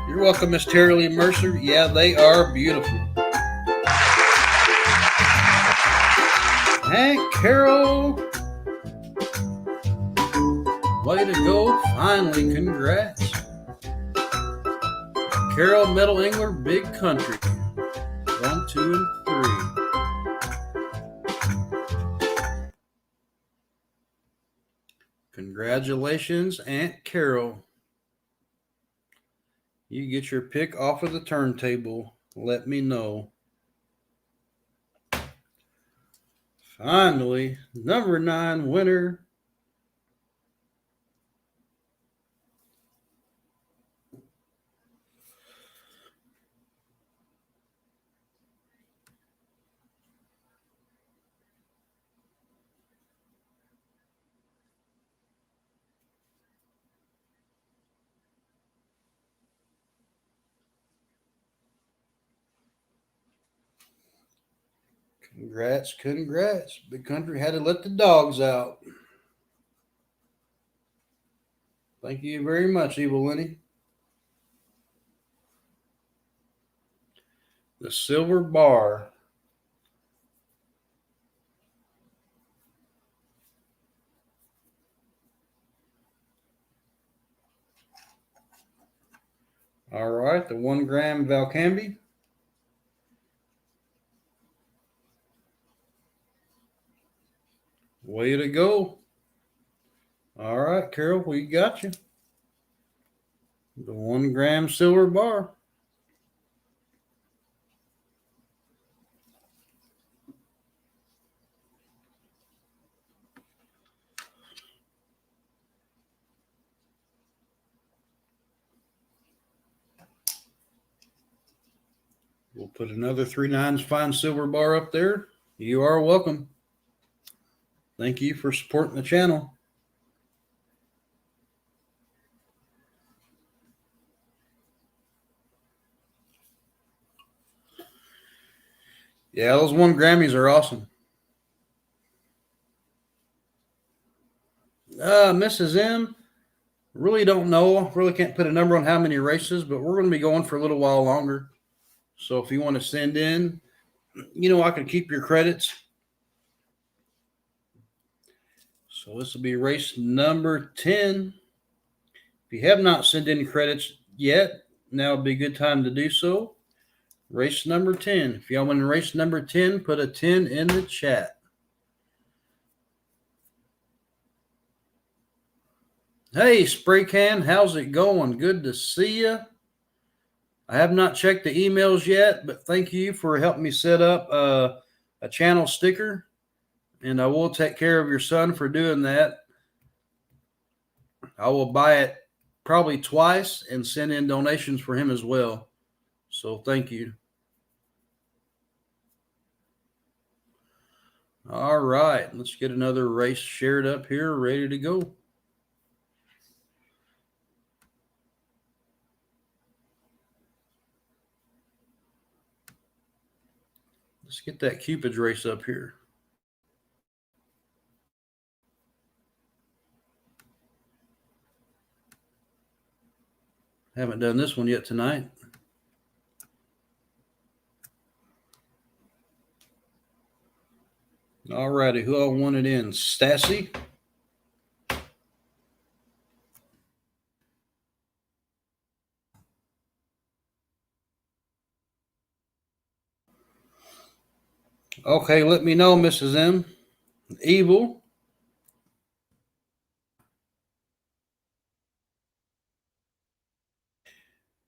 You're welcome, Miss Terry Lee Mercer. Yeah, they are beautiful. Hank Carroll. Way to go. Finally, congrats. Carroll, Middle Angler, Big Country. 1, 2, and 3. Congratulations, Aunt Carol. You get your pick off of the turntable. Let me know. Finally, number 9 winner. Congrats, congrats. Big Country had to let the dogs out. Thank you very much, Evelyn. The silver bar. All right, the 1 gram Valcambi. Way to go. All right, Carol, we got you. The 1 gram silver bar. We'll put another 3 9s fine silver bar up there. You are welcome. Thank you for supporting the channel. Yeah, those 1 Grammys are awesome. Mrs. M, really don't know. Really can't put a number on how many races, but we're going to be going for a little while longer. So if you want to send in, I can keep your credits. So this will be race number 10. If you have not sent in credits yet, now would be a good time to do so. Race number 10. If y'all want race number 10, put a 10 in the chat. Hey, Spray Can, how's it going? Good to see you. I have not checked the emails yet, but thank you for helping me set up a channel sticker, and I will take care of your son for doing that. I will buy it probably twice and send in donations for him as well. So thank you. All right, let's get another race shared up here, ready to go. Let's get that Cupid's race up here. Haven't done this one yet tonight. All righty, who I wanted in? Stassi. Okay, let me know, Mrs. M. Evil.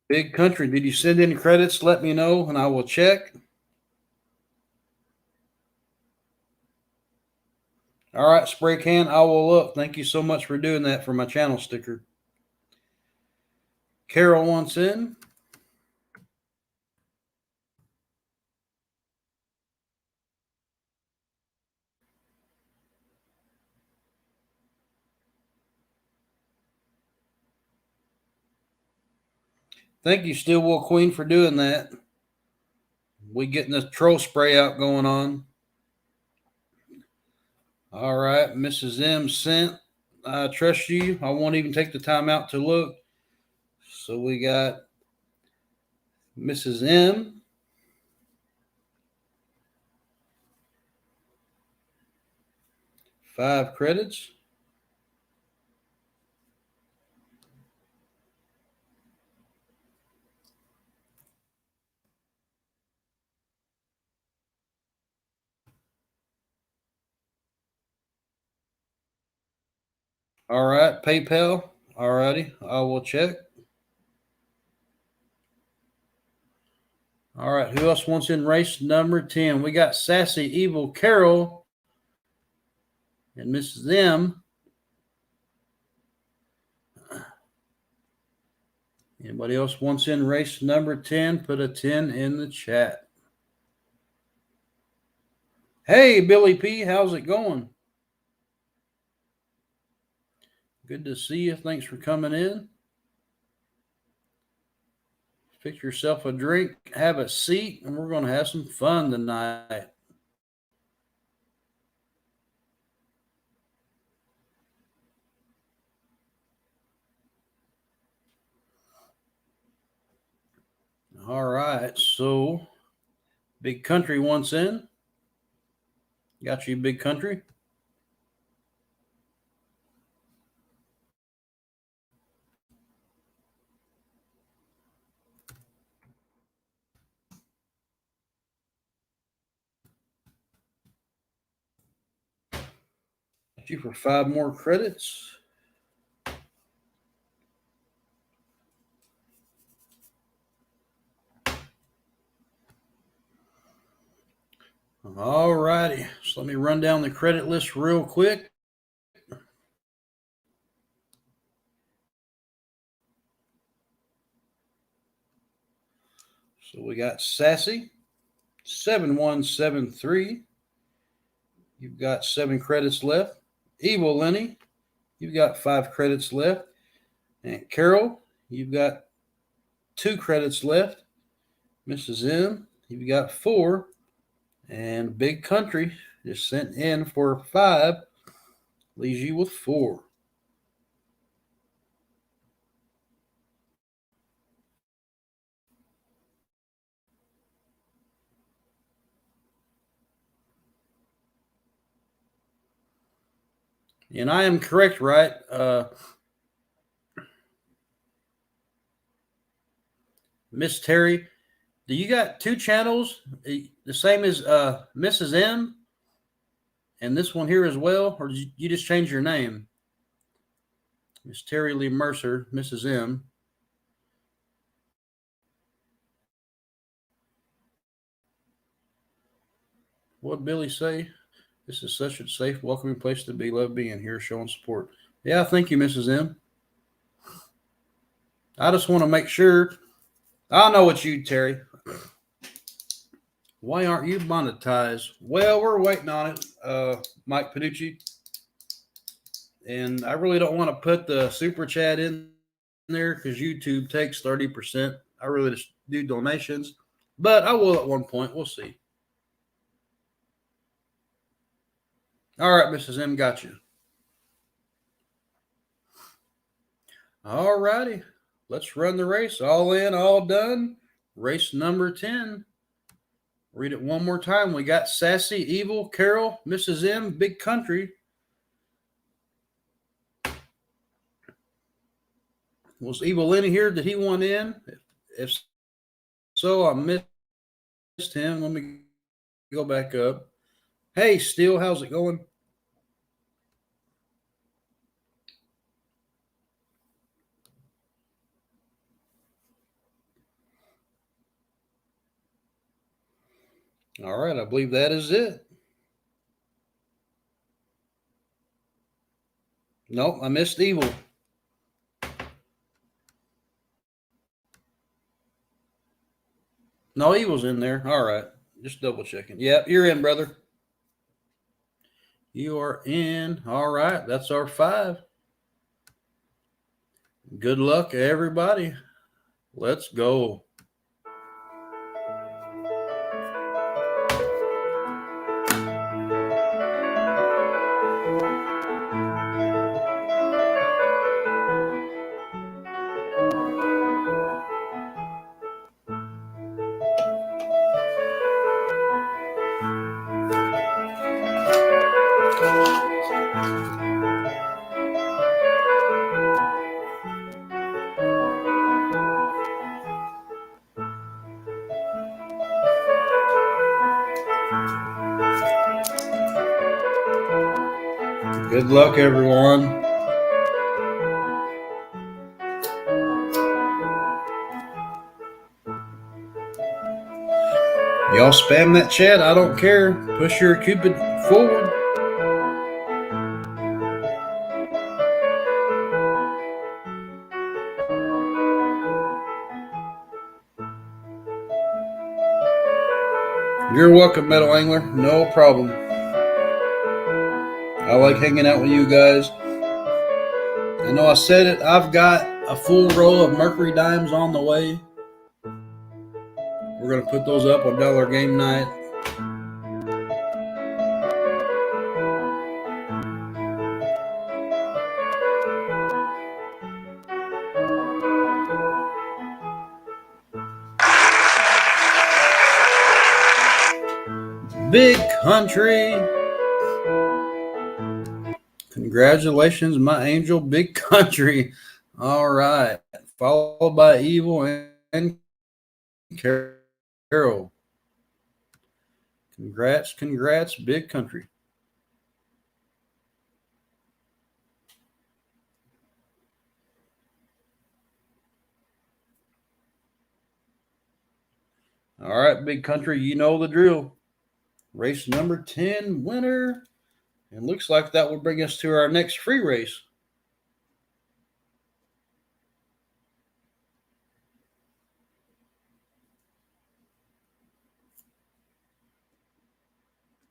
Big Country, did you send any credits? Let me know and I will check. All right, Spray Can, I will look. Thank you so much for doing that for my channel sticker. Carol wants in. Thank you, Stillwell Queen, for doing that. We getting this troll spray out going on. All right, Mrs. M sent. I trust you. I won't even take the time out to look. So we got Mrs. M. Five credits. All right, PayPal. All righty, I will check. All right, who else wants in race number 10? We got Sassy Evil Carol and Mrs. M. Anybody else wants in race number 10? Put a 10 in the chat. Hey, Billy P, how's it going? Good to see you. Thanks for coming in. Fix yourself a drink, have a seat, and we're going to have some fun tonight. All right, so Big Country wants in. Got you, Big Country. Got you for 5 more credits. All righty, so let me run down the credit list real quick. So we got Sassy, 7173. You've got 7 credits left. Evil Lenny, you've got 5 credits left. And Carol, you've got 2 credits left. Mrs. M, you've got 4. And Big Country just sent in for 5. Leaves you with 4. And I am correct, right? Miss Terry, do you got 2 channels? The same as Mrs. M? And this one here as well? Or did you just change your name? Miss Terry Lee Mercer, Mrs. M. What did Billy say? This is such a safe, welcoming place to be. Love being here, showing support. Yeah, thank you, Mrs. M. I just want to make sure. I know it's you, Terry. Why aren't you monetized? Well, we're waiting on it, Mike Panucci. And I really don't want to put the super chat in there because YouTube takes 30%. I really just do donations, but I will at one point. We'll see. All right, Mrs. M, got you. All righty. Let's run the race. All in, all done. Race number 10. Read it one more time. We got Sassy, Evil, Carol, Mrs. M, Big Country. Was Evil in here? Did he want in? If so, I missed him. Let me go back up. Hey, Steele, how's it going? All right, I believe that is it. Nope, I missed Evil. No, Evil's in there. All right, just double checking. Yep, you're in, brother. You are in. All right, that's our 5. Good luck, everybody. Let's go. Good luck, everyone. Y'all spam that chat. I don't care. Push your Cupid forward. You're welcome, Metal Angler. No problem. I like hanging out with you guys. I know I said it. I've got a full roll of Mercury dimes on the way. We're going to put those up on Dollar Game Night. Big Country. Congratulations, my angel, Big Country. All right. Followed by Evil and Carol. Congrats, Big Country. All right, Big Country, you know the drill. Race number 10 winner. And looks like that will bring us to our next free race.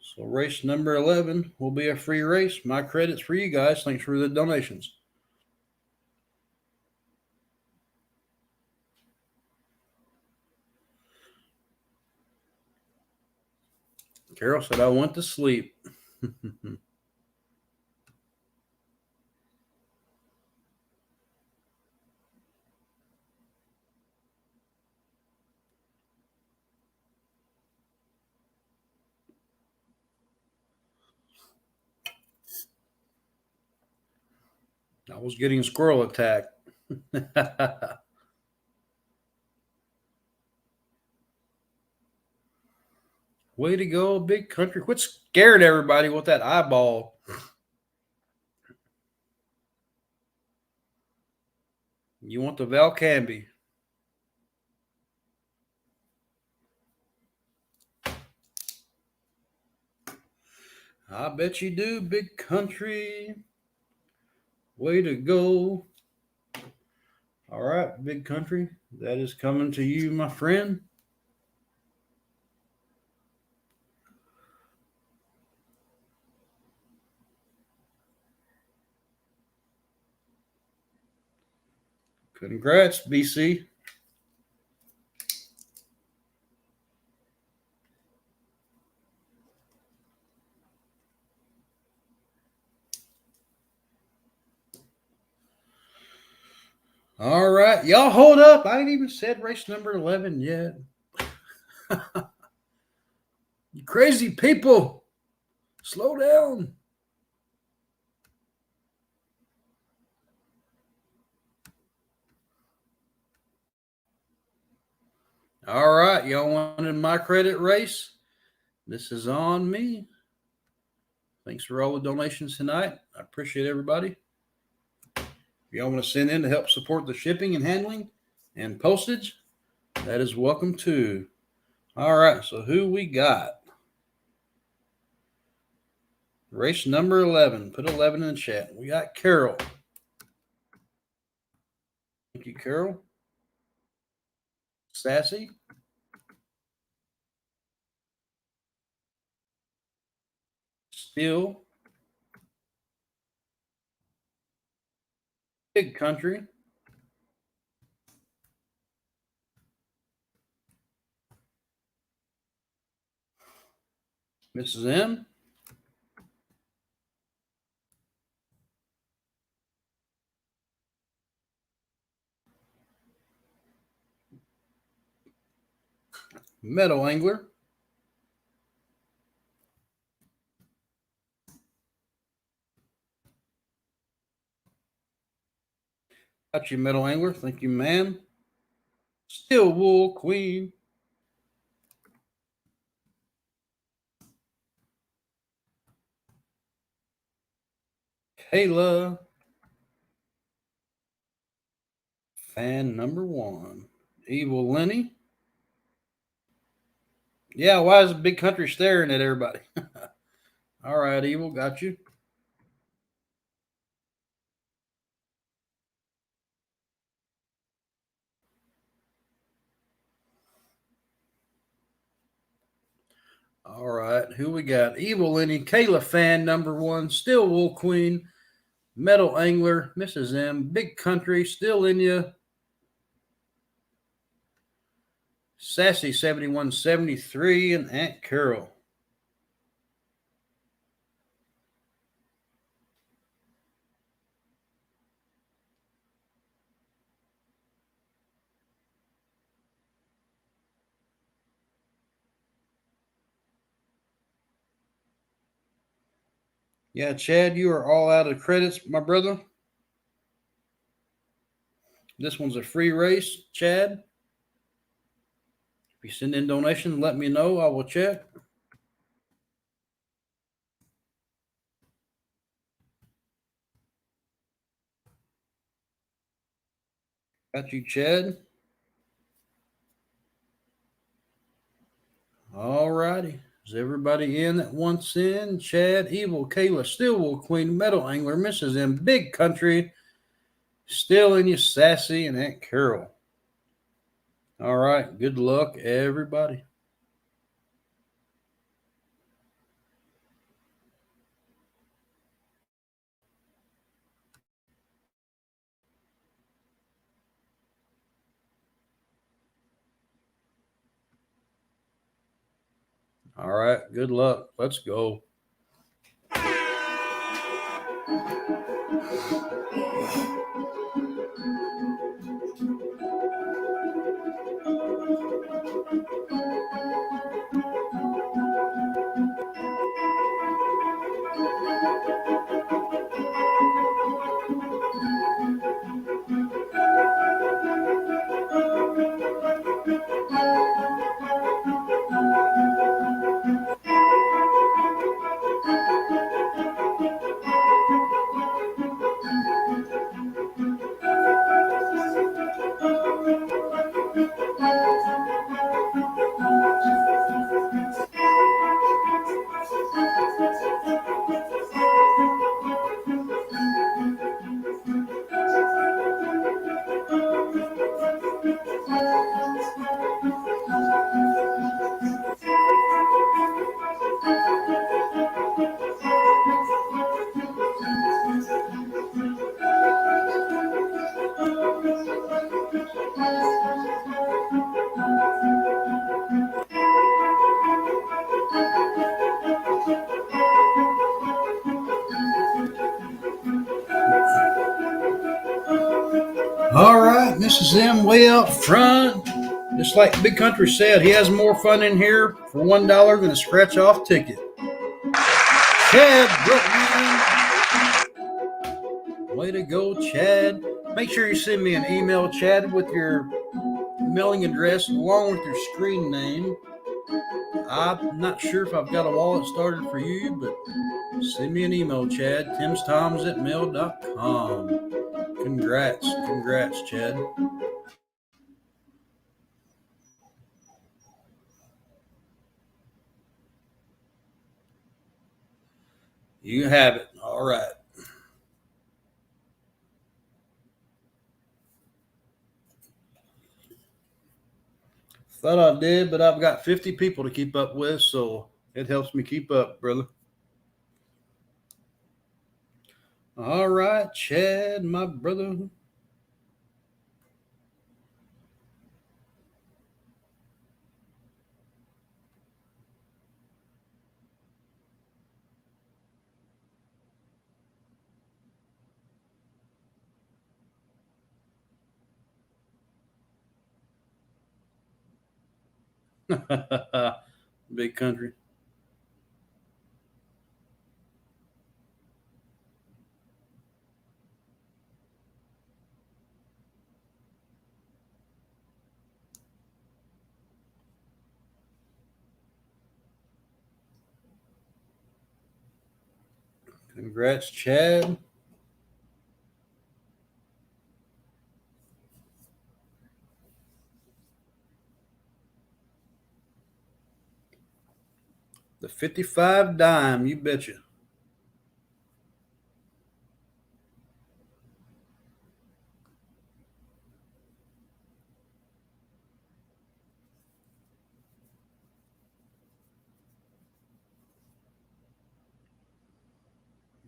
So race number 11 will be a free race. My credits for you guys. Thanks for the donations. Carol said, I went to sleep. I was getting squirrel attack. Way to go, Big Country. Quit scaring everybody with that eyeball. You want the Valcambi. I bet you do, Big Country. Way to go. All right, Big Country. That is coming to you, my friend. Congrats, BC. All right, y'all hold up. I ain't even said race number 11 yet. You crazy people. Slow down. All right, y'all wanted my credit race? This is on me. Thanks for all the donations tonight. I appreciate everybody. If y'all want to send in to help support the shipping and handling and postage, that is welcome too. All right, so who we got? Race number 11. Put 11 in the chat. We got Carol. Thank you, Carol. Sassy. Steel. Big Country. Mrs. M. Meadow Angler. Got you, Meadow Angler. Thank you, ma'am. Steel Wool Queen. Kayla. Fan number 1. Evil Lenny. Yeah, why is the Big Country staring at everybody? All right, Evil, got you. All right, who we got? Evil Lenny, Kayla Fan number 1, Steel Wool Queen, Metal Angler, Mrs. M, Big Country, Still in Ya, Sassy 7173, and Aunt Carol. Yeah, Chad, you are all out of credits, my brother. This one's a free race, Chad. If you send in donation, let me know. I will check. Got you, Chad. All righty. Is everybody in that wants in? Chad, Evil, Kayla, Stillwool Queen, Metal Angler, Mrs. M, Big Country, Still in You, Sassy, and Aunt Carol. All right. Good luck, everybody. All right. Good luck. Let's go. Mrs. M way up front. Just like Big Country said, he has more fun in here for $1 than a scratch off ticket. Chad Brookman. Way to go, Chad. Make sure you send me an email, Chad, with your mailing address along with your screen name. I'm not sure if I've got a wallet started for you, but send me an email, Chad. timstoms@mail.com. Congrats, Chad. You have it. All right. Thought I did, but I've got 50 people to keep up with, so it helps me keep up, brother. All right, Chad, my brother. Big Country. Congrats, Chad. The 55 dime, you betcha.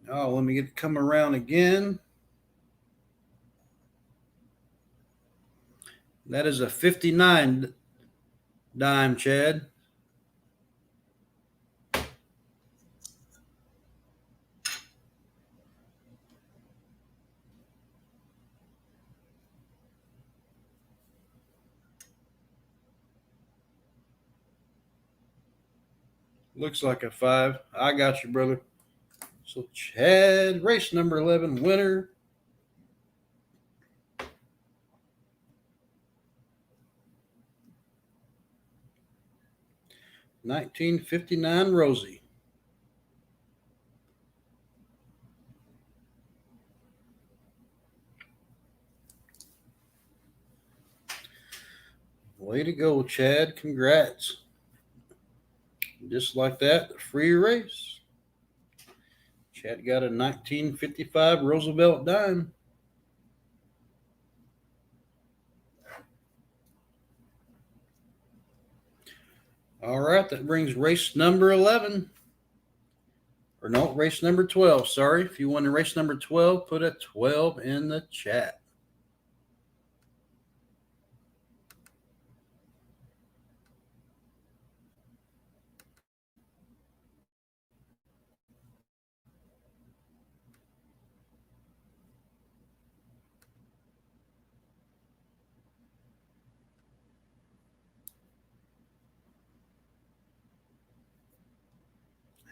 Oh, let me get to come around again. That is a 59 dime, Chad. Looks like a 5. I got you, brother. So, Chad, race number 11 winner. $19.59 Rosie. Way to go, Chad. Congrats. Just like that, the free race. Chad got a 1955 Roosevelt dime. All right, that brings race number 11. Or no, race number 12. Sorry. If you want to race number 12, put a 12 in the chat.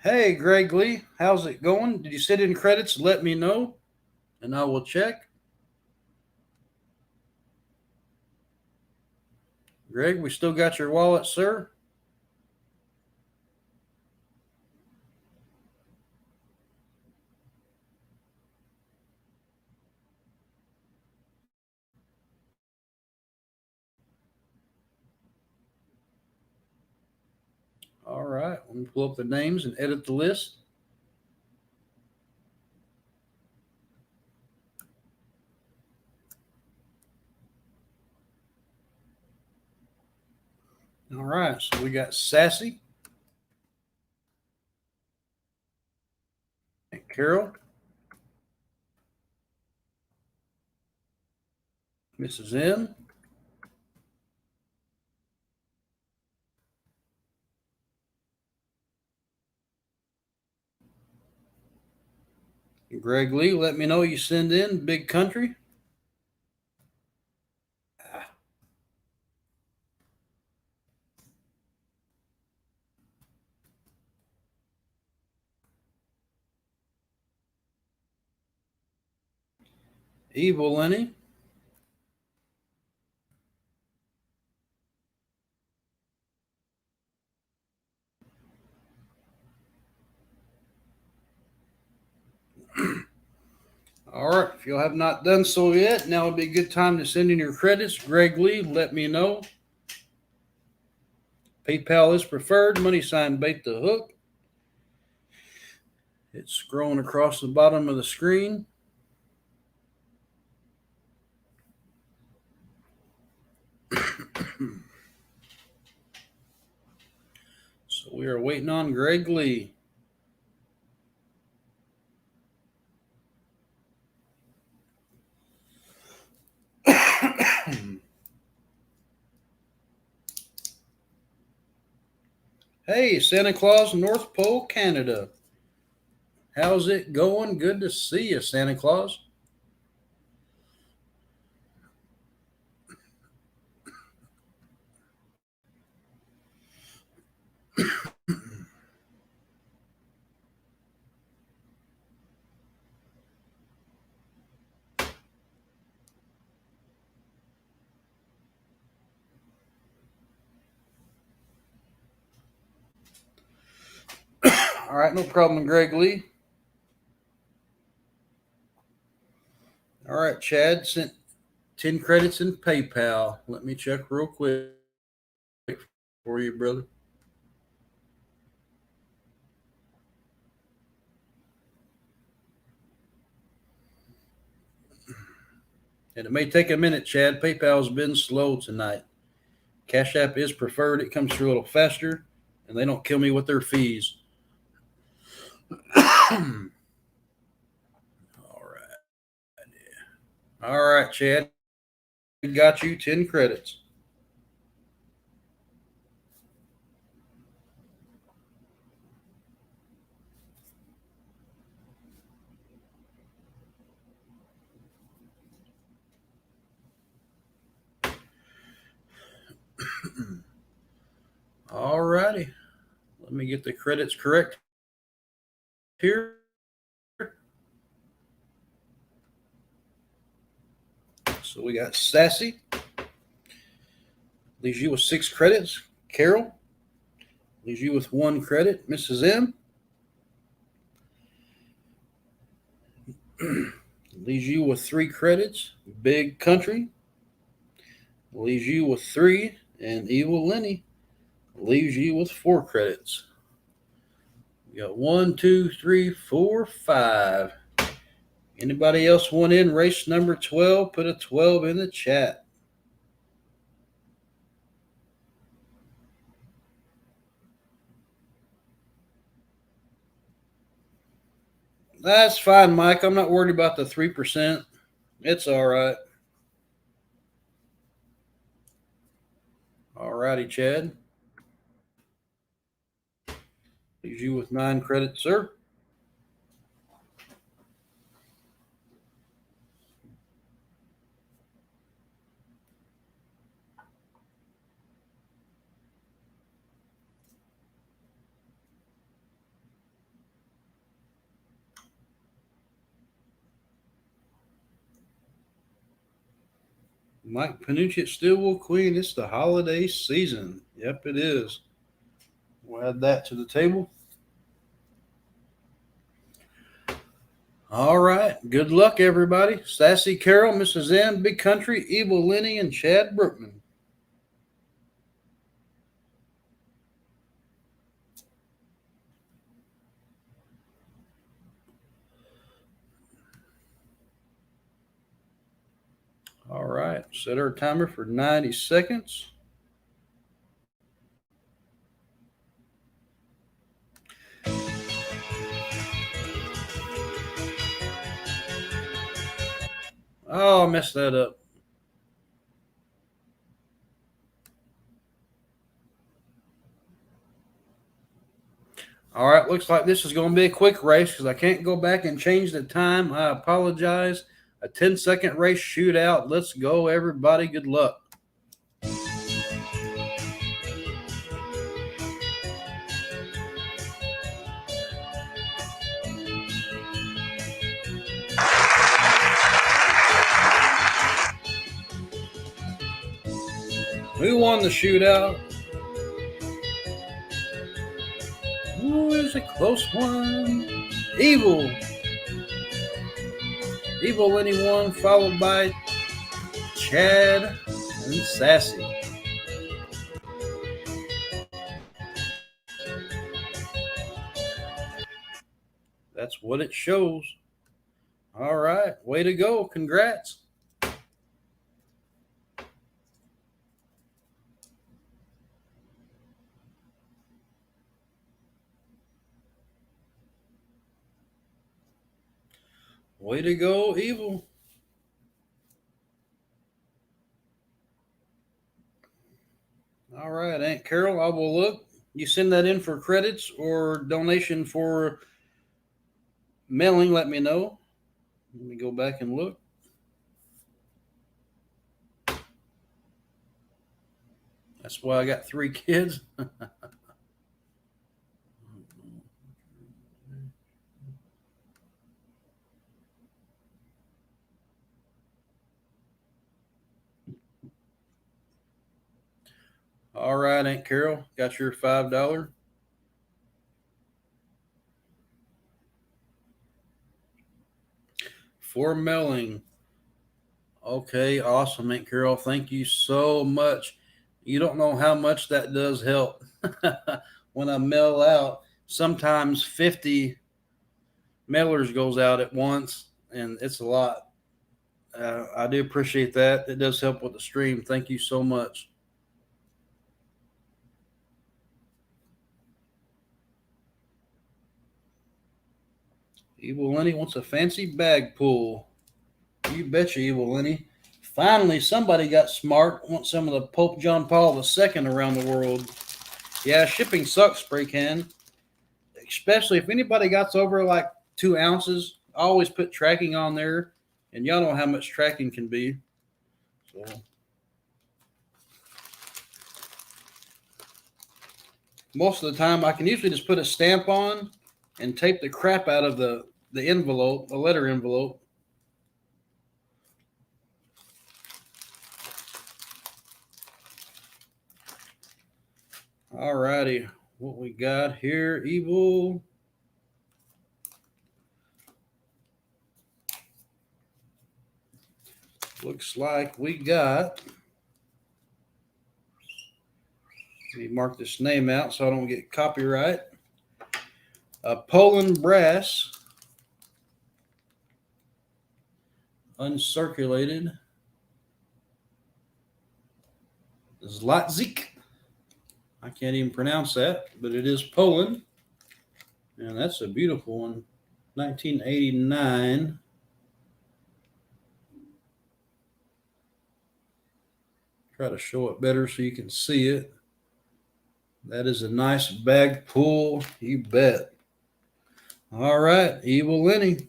Hey, Greg Lee, how's it going? Did you sit in credits? Let me know, and I will check. Greg, we still got your wallet, sir? All right, let me pull up the names and edit the list. All right, so we got Sassy and Carol, Mrs. M, Greg Lee. Let me know you send in Big Country. Evil Lenny. All right, if you have not done so yet, now would be a good time to send in your credits. Greg Lee, let me know. PayPal is preferred. Money sign bait the hook. It's scrolling across the bottom of the screen. So we are waiting on Greg Lee. Hey, Santa Claus, North Pole, Canada. How's it going? Good to see you, Santa Claus. All right, no problem, Greg Lee. All right, Chad sent 10 credits in PayPal. Let me check real quick for you, brother. And it may take a minute, Chad. PayPal's been slow tonight. Cash App is preferred. It comes through a little faster, and they don't kill me with their fees. All right, Chad. We got you 10 credits. All righty. Let me get the credits correct here. So we got Sassy. Leaves you with 6 credits. Carol. Leaves you with 1 credit. Mrs. M. Leaves you with 3 credits. Big Country. Leaves you with 3. And Evil Lenny leaves you with 4 credits. We got 1, 2, 3, 4, 5. Anybody else want in race number 12? Put a 12 in the chat. That's fine, Mike. I'm not worried about the 3%. It's all right. All righty, Chad. Leaves you with 9 credits, sir. Mike Panucci at Stillwell Queen. It's the holiday season. Yep, it is. We'll add that to the table. All right. Good luck, everybody. Sassy Carol, Mrs. M, Big Country, Evil Lenny, and Chad Brookman. All right. Set our timer for 90 seconds. Oh, I messed that up. All right, looks like this is going to be a quick race because I can't go back and change the time. I apologize. A 10-second race shootout. Let's go, everybody. Good luck. Who won the shootout? Ooh, it was a close one. Evil Lenny won, followed by Chad and Sassy. That's what it shows. All right, way to go. Congrats. Way to go, Evil. All right, Aunt Carol, I will look. You send that in for credits or donation for mailing, let me know. Let me go back and look. That's why I got 3 kids. All right, Aunt Carol, got your $5. For mailing. Okay, awesome, Aunt Carol. Thank you so much. You don't know how much that does help. When I mail out, sometimes 50 mailers goes out at once, and it's a lot. I do appreciate that. It does help with the stream. Thank you so much. Evil Lenny wants a fancy bag pull. You betcha, Evil Lenny. Finally, somebody got smart. Want some of the Pope John Paul II around the world. Yeah, shipping sucks, Spray Can. Especially if anybody got over like 2 ounces. I always put tracking on there. And y'all know how much tracking can be. So most of the time, I can usually just put a stamp on and tape the crap out of the envelope, the letter envelope. All righty, what we got here, Evil. Looks like we got, let me mark this name out so I don't get copyright. A Poland Brass, uncirculated, Zlatzik. I can't even pronounce that, but it is Poland. And that's a beautiful one. 1989. Try to show it better so you can see it. That is a nice bag pull, you bet. All right, Evil Lenny.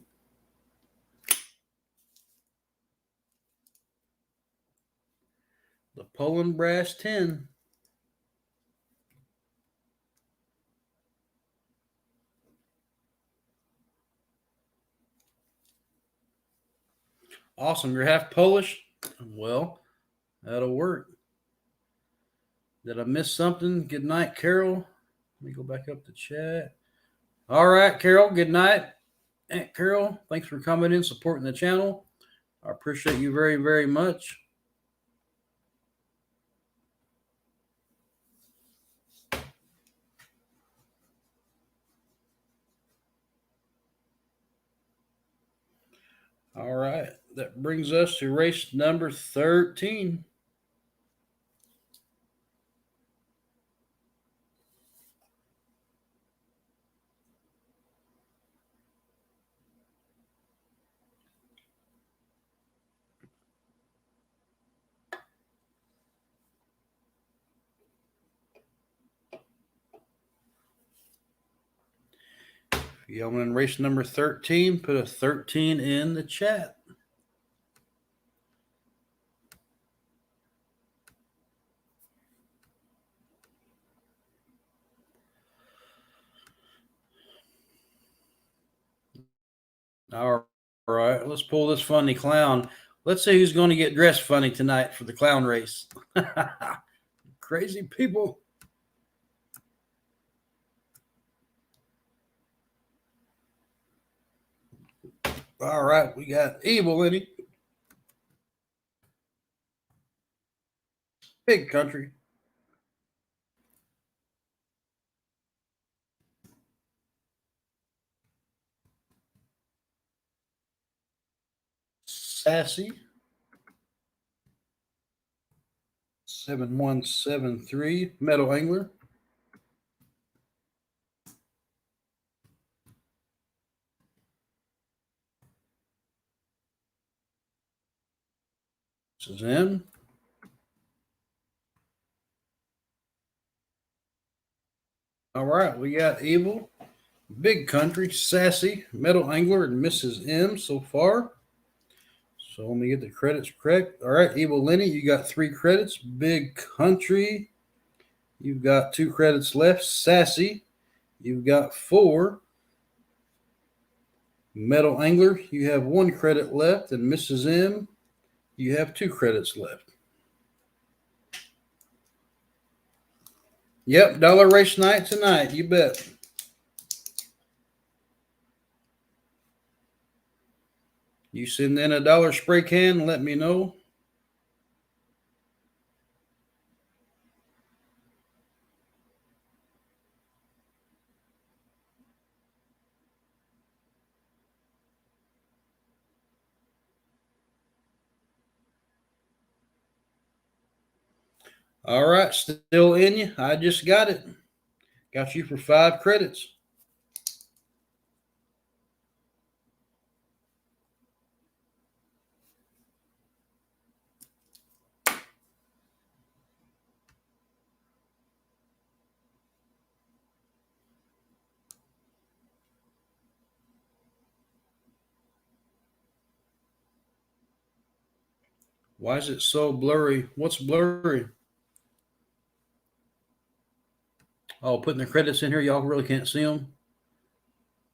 The Poland Brass 10. Awesome. You're half Polish? Well, that'll work. Did I miss something? Good night, Carol. Let me go back up to chat. All right, Carol. Good night. Aunt Carol, thanks for coming in, supporting the channel. I appreciate you very, very much. All right. That brings us to race number 13. Y'all in race number 13, put a 13 in the chat. All right, let's pull this funny clown. Let's see who's going to get dressed funny tonight for the clown race. Crazy people. All right, we got Evil in it. Big Country. Sassy. 7173. Meadow Angler. This is in. All right, we got Evil, Big Country, Sassy, Meadow Angler, and Mrs. M so far. So let me get the credits correct. All right, Evil Lenny, you got 3 credits. Big Country, you've got 2 credits left. Sassy, you've got 4. Meadow Angler, you have 1 credit left. And Mrs. M, you have 2 credits left. Yep, Dollar Race Night tonight, you bet. You send in a dollar spray can and let me know. All right, still in you. I just got it. Got you for 5 credits. Why is it so blurry? What's blurry? Oh, putting the credits in here, y'all really can't see them.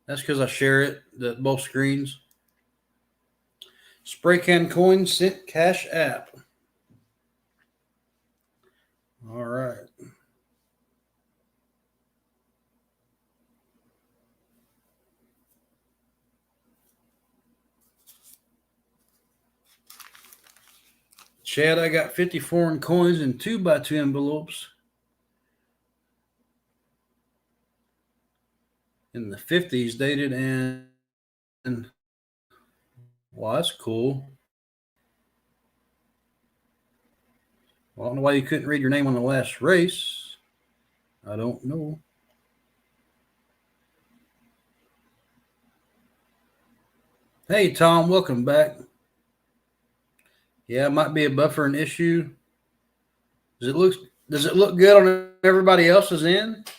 That's because I share it, both screens. Spray can coins sent Cash App. All right. Chad, I got 50 foreign coins in 2x2 envelopes in the 50s, dated and well, that's cool. Well, I don't know why you couldn't read your name on the last race. I don't know. Hey, Tom, welcome back. Yeah, it might be a buffering issue. Does it look good on everybody else's end?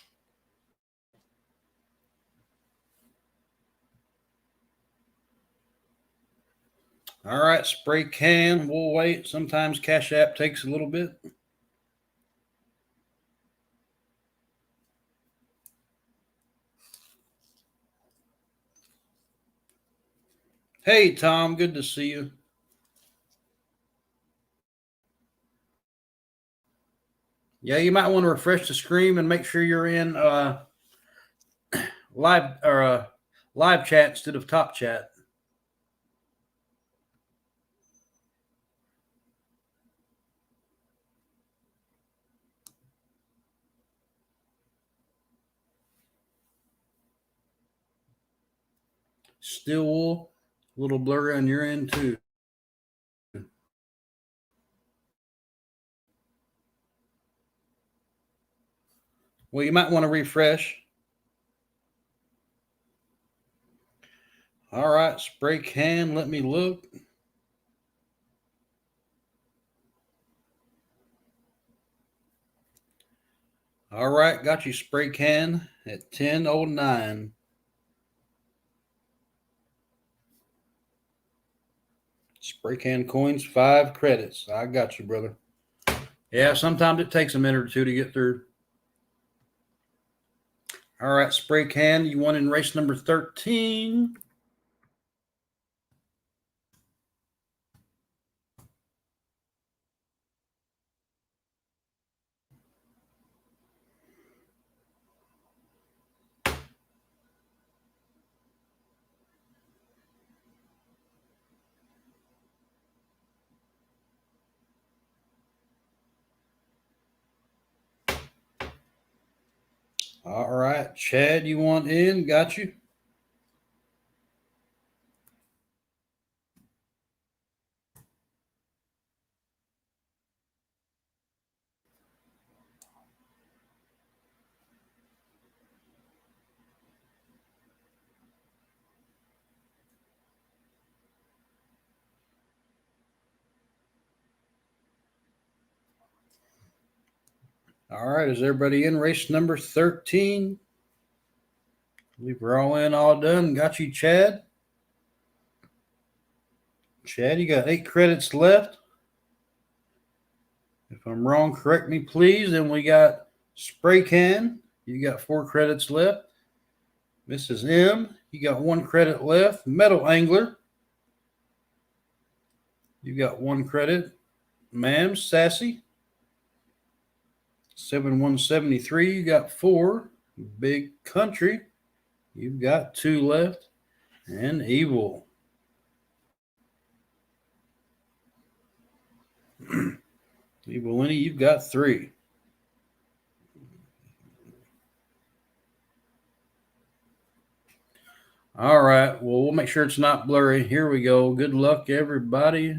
All right, spray can. We'll wait. Sometimes Cash App takes a little bit. Hey, Tom, good to see you. Yeah, you might want to refresh the screen and make sure you're in live chat instead of top chat. Still a little blurry on your end too. Well, you might want to refresh. All right, spray can. Let me look. All right, got you spray can at 10:09. Spray can coins, 5 credits. I got you, brother. Yeah, sometimes it takes a minute or two to get through. All right, spray can. You won in race number 13. All right, Chad, you want in? Got you. All right, is everybody in race number 13? I believe we're all in, all done. Got you, Chad. Chad, you got 8 credits left. If I'm wrong, correct me, please. Then we got Spray Can. You got 4 credits left. Mrs. M, you got 1 credit left. Metal Angler, you got 1 credit. Ma'am, Sassy, 7173, you got 4. Big Country, you've got 2 left. And Evil. Evil Lenny, you've got 3. All right. Well, we'll make sure it's not blurry. Here we go. Good luck, everybody.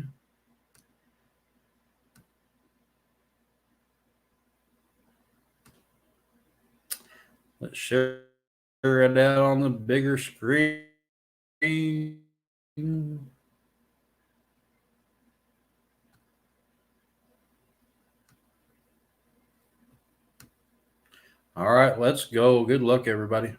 Let's share it out on the bigger screen. All right, let's go. Good luck, everybody.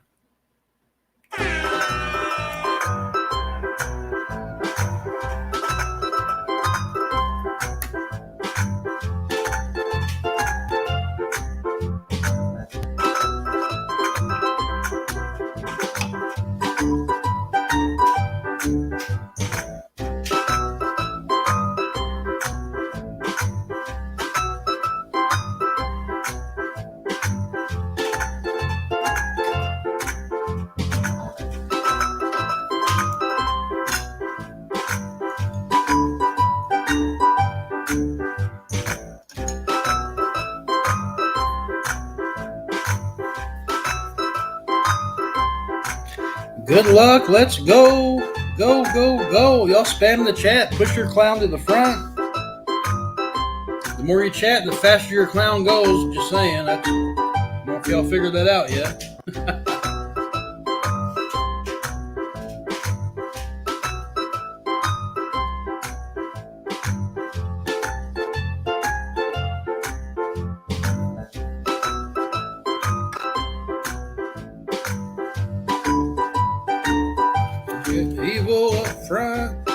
Good luck. Let's go. Go, go, go. Y'all spam the chat. Push your clown to the front. The more you chat, the faster your clown goes. Just saying. I don't know if y'all figured that out yet. Evil up front.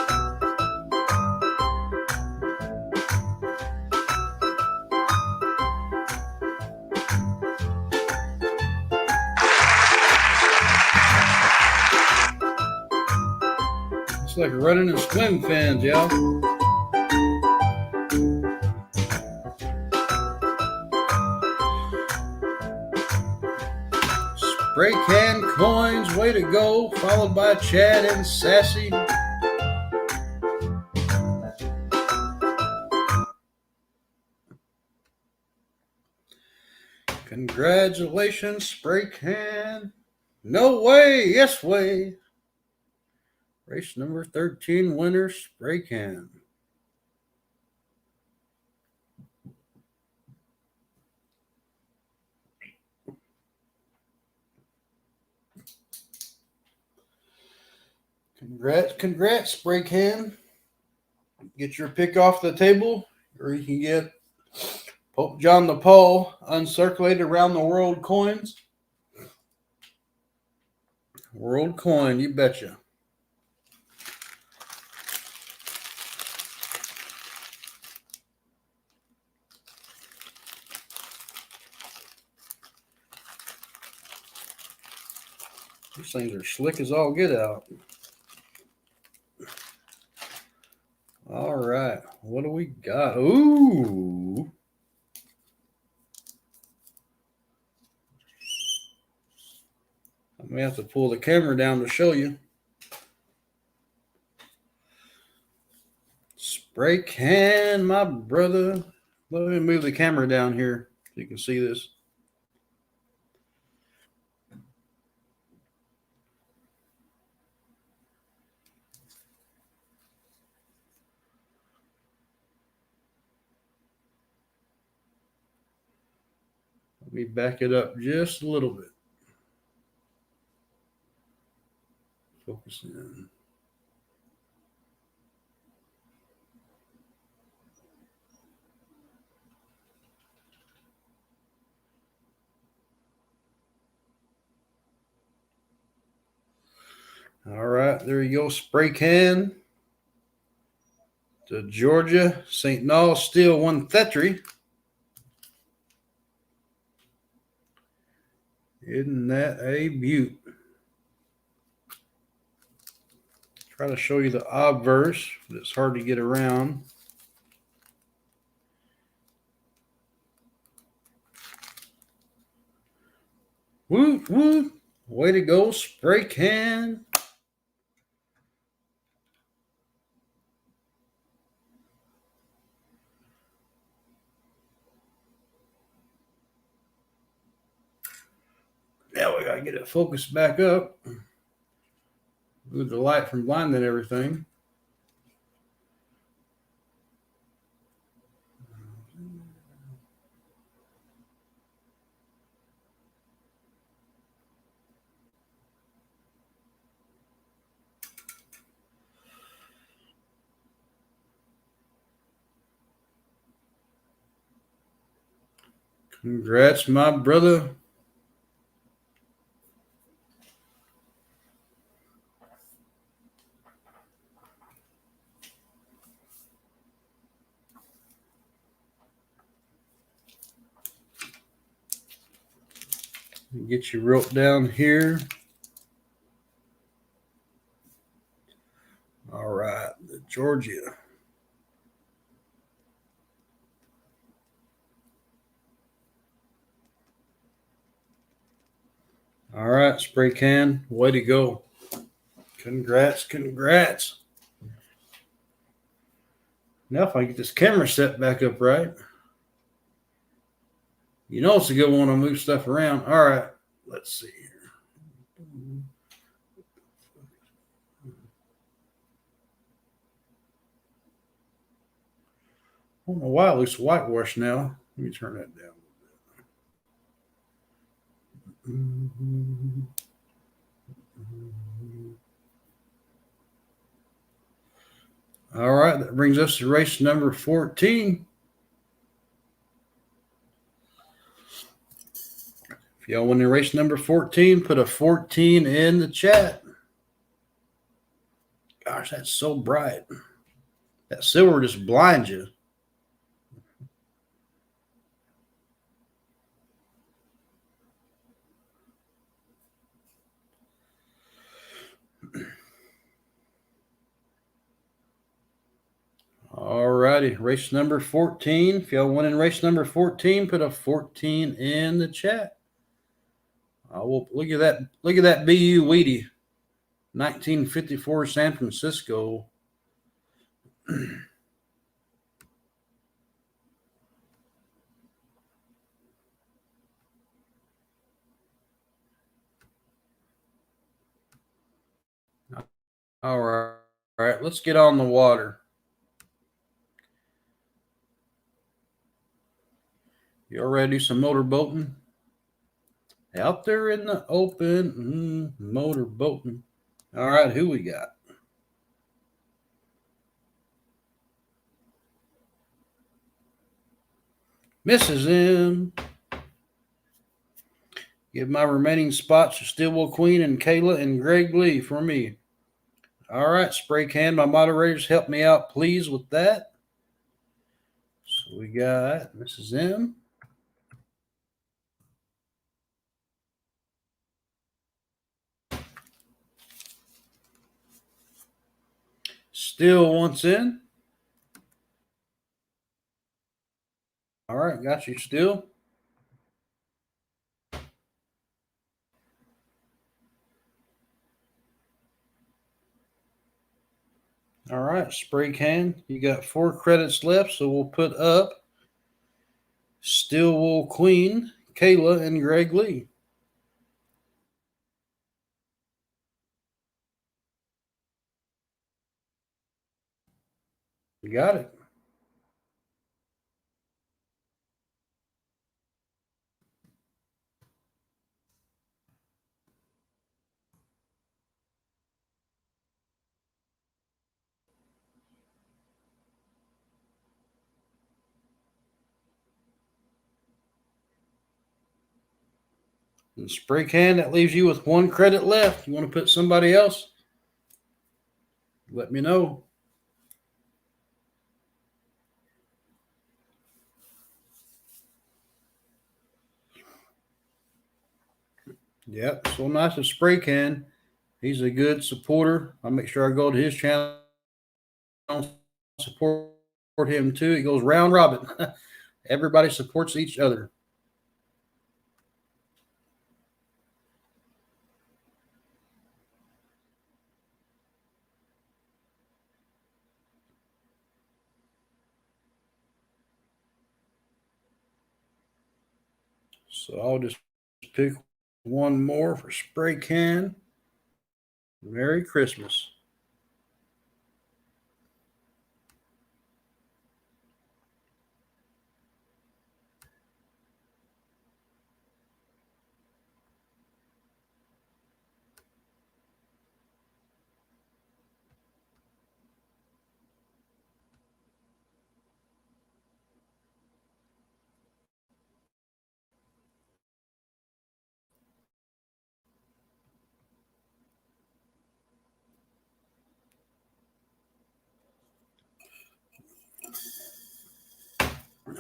It's like running in swim fans, y'all. Spray Can Coins, way to go, followed by Chad and Sassy. Congratulations, Spray Can. No way, yes way. Race number 13 winner, Spray Can. Congrats, Spray Can. Get your pick off the table, or you can get Pope John the Paul uncirculated around the world coins. World coin, you betcha. These things are slick as all get out. All right, what do we got? Ooh. I may have to pull the camera down to show you. Spray Can, my brother. Let me move the camera down here so you can see this. Let me back it up just a little bit. Focus in. All right, there you go. Spray can to Georgia. St. Noel Steel 130. Isn't that a beaut? Try to show you the obverse, but it's hard to get around. Woo, woo. Way to go, spray can. Now we gotta get it focused back up. Move the light from blinding everything. Congrats, my brother. Get your rope down here. All right, the Georgia. All right, spray can. Way to go. Congrats, congrats. Now if I get this camera set back up right. You know it's a good one to move stuff around. All right, let's see here. I don't know why it looks whitewashed now. Let me turn that down a little bit. All right, that brings us to race number 14. If y'all want to race number 14, put a 14 in the chat. Gosh, that's so bright. That silver just blinds you. All righty, race number 14. If y'all want in race number 14, put a 14 in the chat. Look at that. Look at that BU Weedy, 1954 San Francisco. All right, let's get on the water. You all ready to do some motor boating? Out there in the open, motor boating. All right, who we got? Mrs. M. Give my remaining spots to Stillwell Queen and Kayla and Greg Lee for me. All right, spray can. My moderators, help me out, please, with that. So we got Mrs. M. Still wants in. All right, got you still. All right, spray can. You got 4 credits left, so we'll put up Stillwell Queen, Kayla, and Greg Lee. You got it. And spray can, that leaves you with 1 credit left. You want to put somebody else? Let me know. Yep, so nice of Spray Can. He's a good supporter. I'll make sure I go to his channel, support him too. It goes round robin. Everybody supports each other. So I'll just pick one more for Spray Can. Merry Christmas.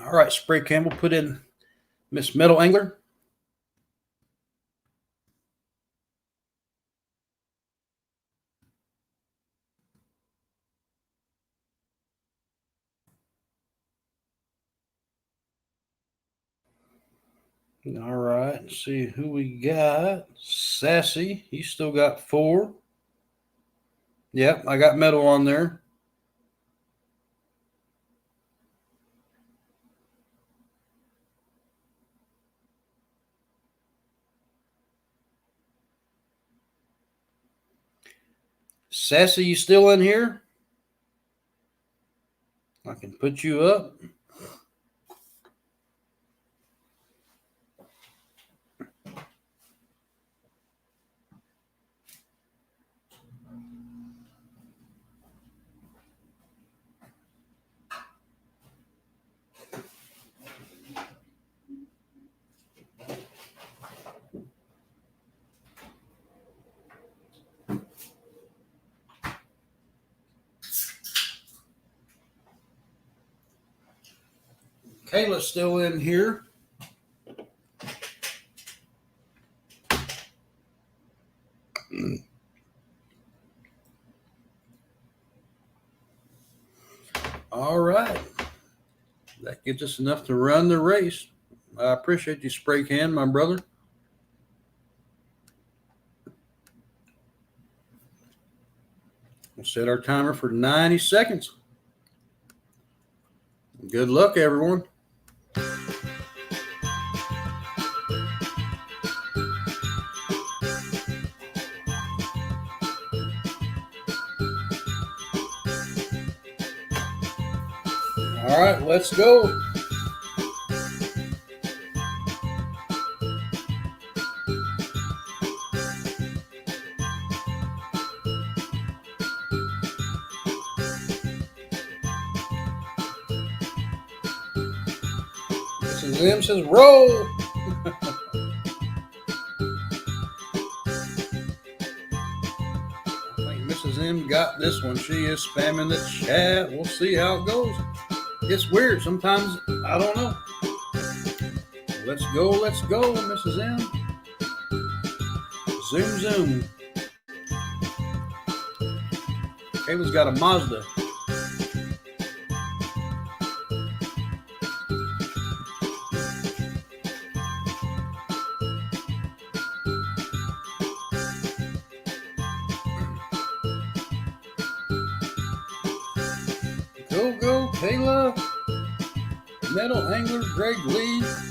All right, Spray Can, we'll put in Miss Metal Angler. All right, let's see who we got. Sassy, he's still got 4. Yep, I got Metal on there. Sassy, you still in here? I can put you up. Kayla's still in here. All right. That gets us enough to run the race. I appreciate you, Spray Can, my brother. We'll set our timer for 90 seconds. Good luck, everyone. All right, let's go. Mrs. M says roll. I think Mrs. M got this one. She is spamming the chat. We'll see how it goes. It's weird. Sometimes I don't know. Let's go, Mrs. M. Zoom, zoom. Kayla's got a Mazda. Go, Kayla. Metal Angler Greg Lee. Isn't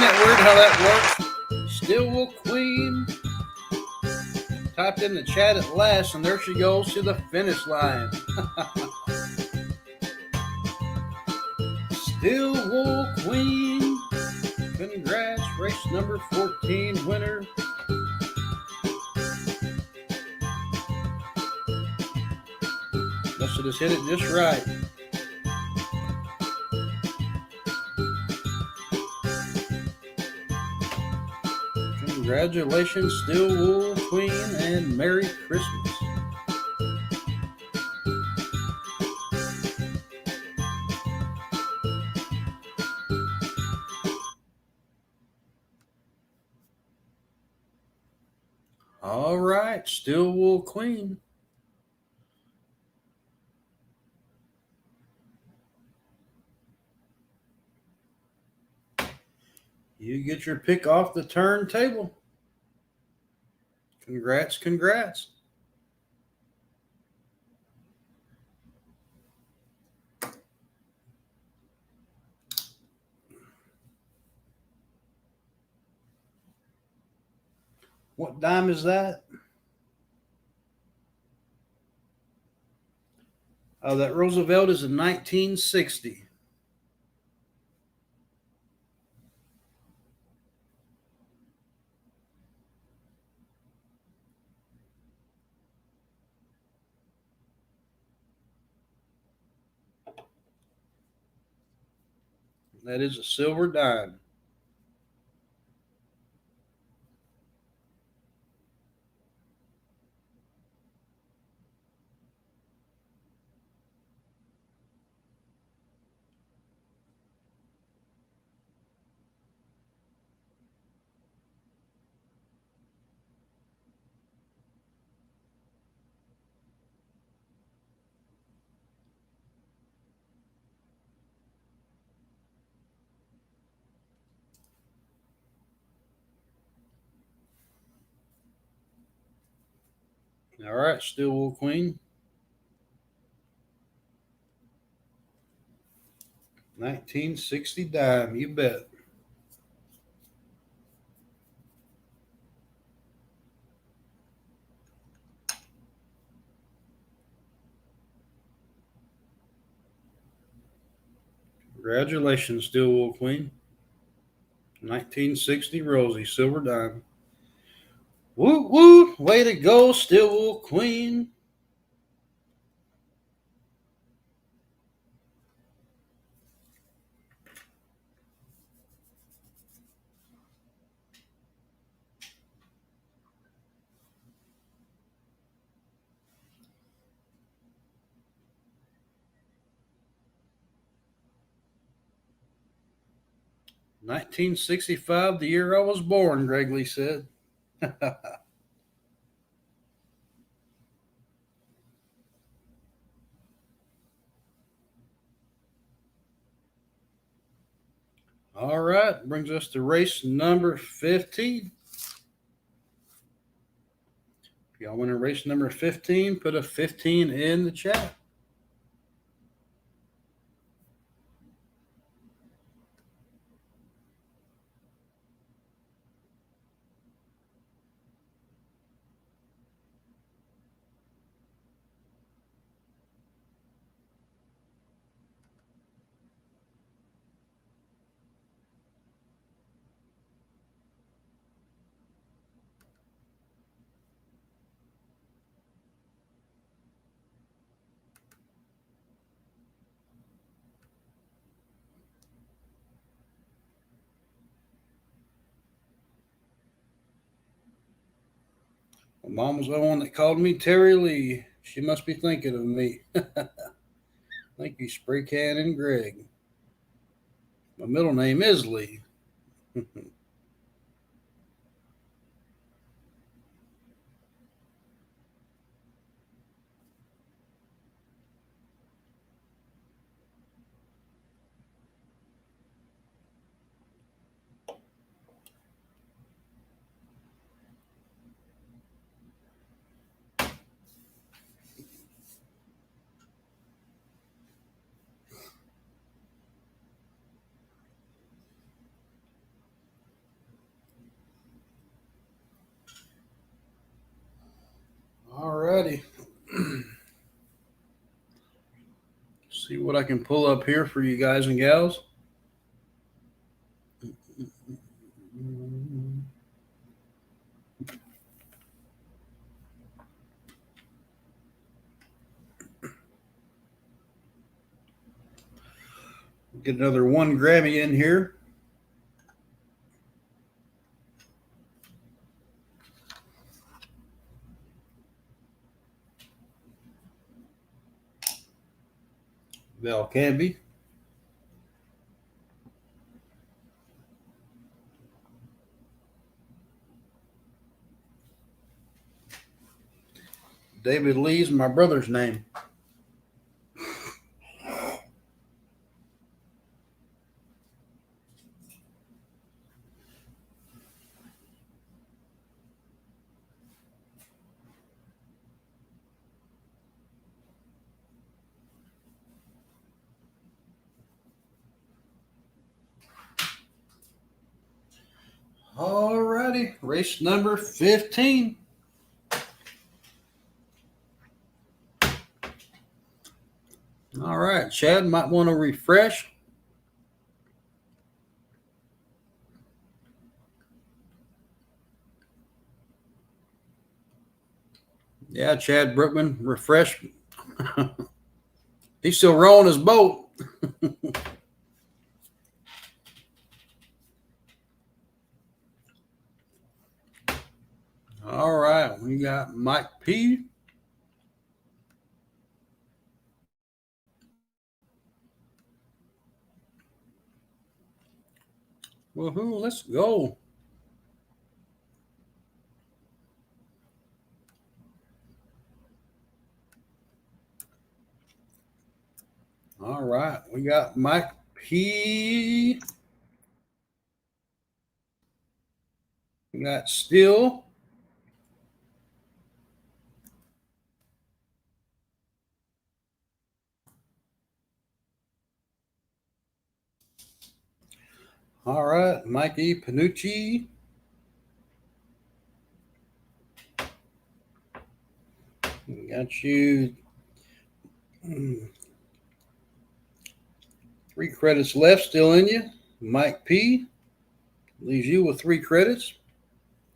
that weird how that works? Stillwell Queen typed in the chat at last, and there she goes to the finish line. Stillwell Queen, congrats, Race number 14 winner. Must have just hit it just right. Congratulations, Steel Wool Queen, and Merry Christmas. All right, Steel Wool Queen. You get your pick off the turntable. Congrats, congrats. What dime is that? That Roosevelt is a 1960. That is a silver dime. All right, Steel Wool Queen. 1960 dime, you bet. Congratulations, Steel Wool Queen. 1960 Rosie, silver dime. Woo woo! Way to go, Steel Wool Queen. $1965, the year I was born, Gregley said. All right, brings us to race number 15. If y'all want to race number 15, put a 15 in the chat. Mom was the one that called me Terry Lee. She must be thinking of me. Thank you, Spray Can and Greg. My middle name is Lee. All righty. See what I can pull up here for you guys and gals. Get another 1 Grammy in here. Valcanby. David Lee's my brother's name. All righty, race number 15. All right, Chad might want to refresh. Yeah, Chad Brookman, refresh. He's still rowing his boat. All right, we got Mike P. Woohoo, let's go. All right, we got Mike P. We got Steele. All right, Mikey Panucci. We got you 3 credits left still in you. Mike P. Leaves you with 3 credits.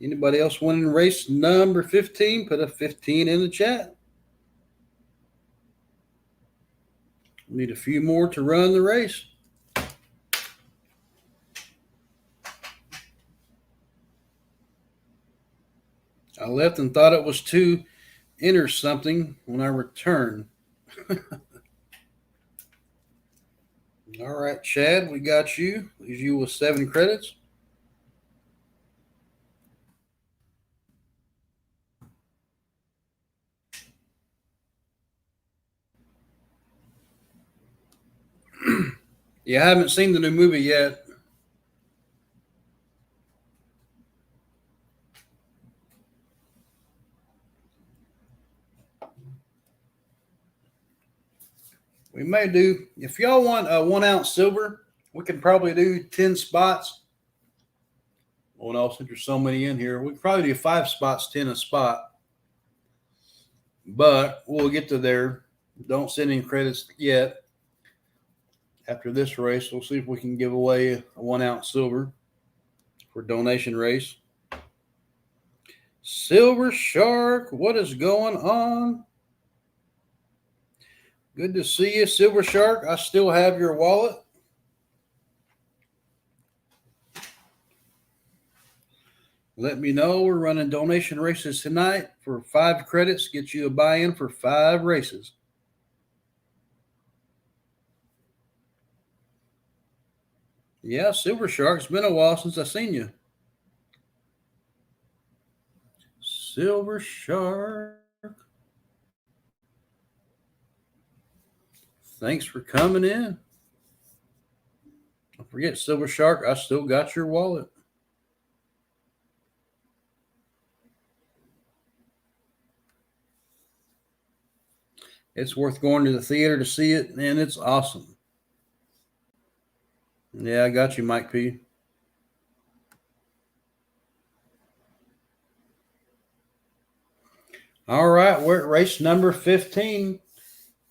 Anybody else winning race number 15? Put a 15 in the chat. We need a few more to run the race. I left and thought it was to enter something when I returned. All right, Chad, we got you. Leaves you with 7 credits. You haven't seen the new movie yet. We may do, if y'all want a 1 ounce silver, we can probably do 10 spots. Well, no, since there's so many in here, we can probably do 5 spots, 10 a spot. But we'll get to there. Don't send any credits yet. After this race, we'll see if we can give away a 1 ounce silver for donation race. Silver Shark, what is going on? Good to see you, Silver Shark. I still have your wallet. Let me know. We're running donation races tonight for 5 credits. Get you a buy-in for 5 races. Yeah, Silver Shark. It's been a while since I've seen you. Silver Shark. Thanks for coming in. Don't forget, Silver Shark, I still got your wallet. It's worth going to the theater to see it, and it's awesome. Yeah, I got you, Mike P. All right, we're at race number 15.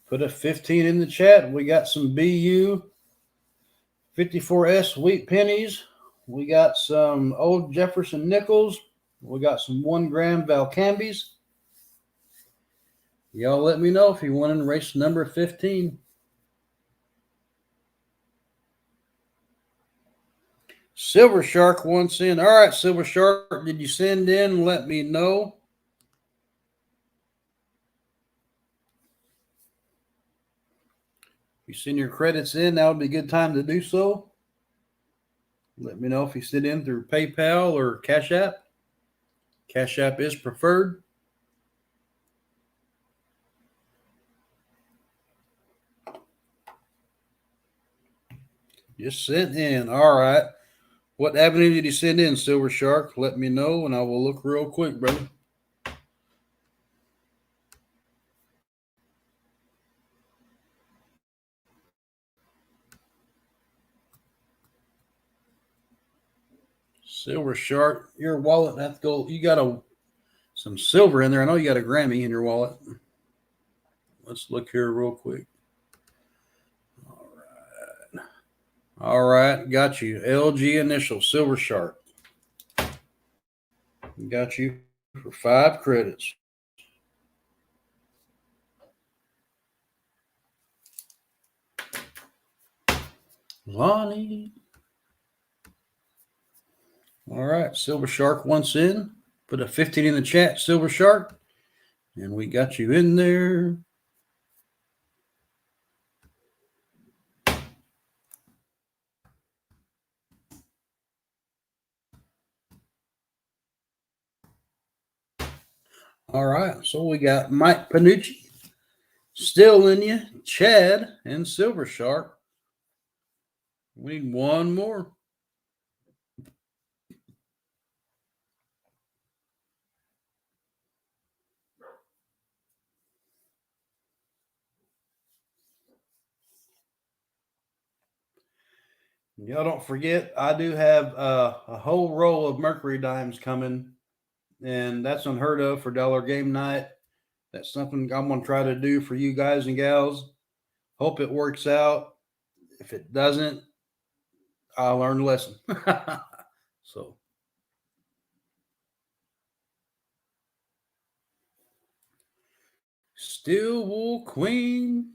Put a 15 in the chat. We got some BU 54S wheat pennies. We got some old Jefferson nickels. We got some 1 gram Valcambys. Y'all let me know if you want in race number 15. Silver Shark wants in. All right, Silver Shark, did you send in? Let me know. If you send your credits in, that would be a good time to do so. Let me know if you send in through PayPal or Cash App. Cash App is preferred. Just sent in. All right. What avenue did you send in, Silver Shark? Let me know, and I will look real quick, brother. Silver Shark, your wallet has to go. You got some silver in there. I know you got a Grammy in your wallet. Let's look here real quick. All right, got you. LG initial, Silver Shark. Got you for 5 credits. Lonnie. All right, Silver Shark wants in. Put a 15 in the chat, Silver Shark. And we got you in there. All right, so we got Mike Panucci, still in you, Chad, and Silver Shark. We need one more. Y'all don't forget, I do have a whole roll of Mercury dimes coming, and that's unheard of for Dollar Game Night. That's something I'm going to try to do for you guys and gals. Hope it works out. If it doesn't, I'll learn a lesson. So, Steel Wool Queen.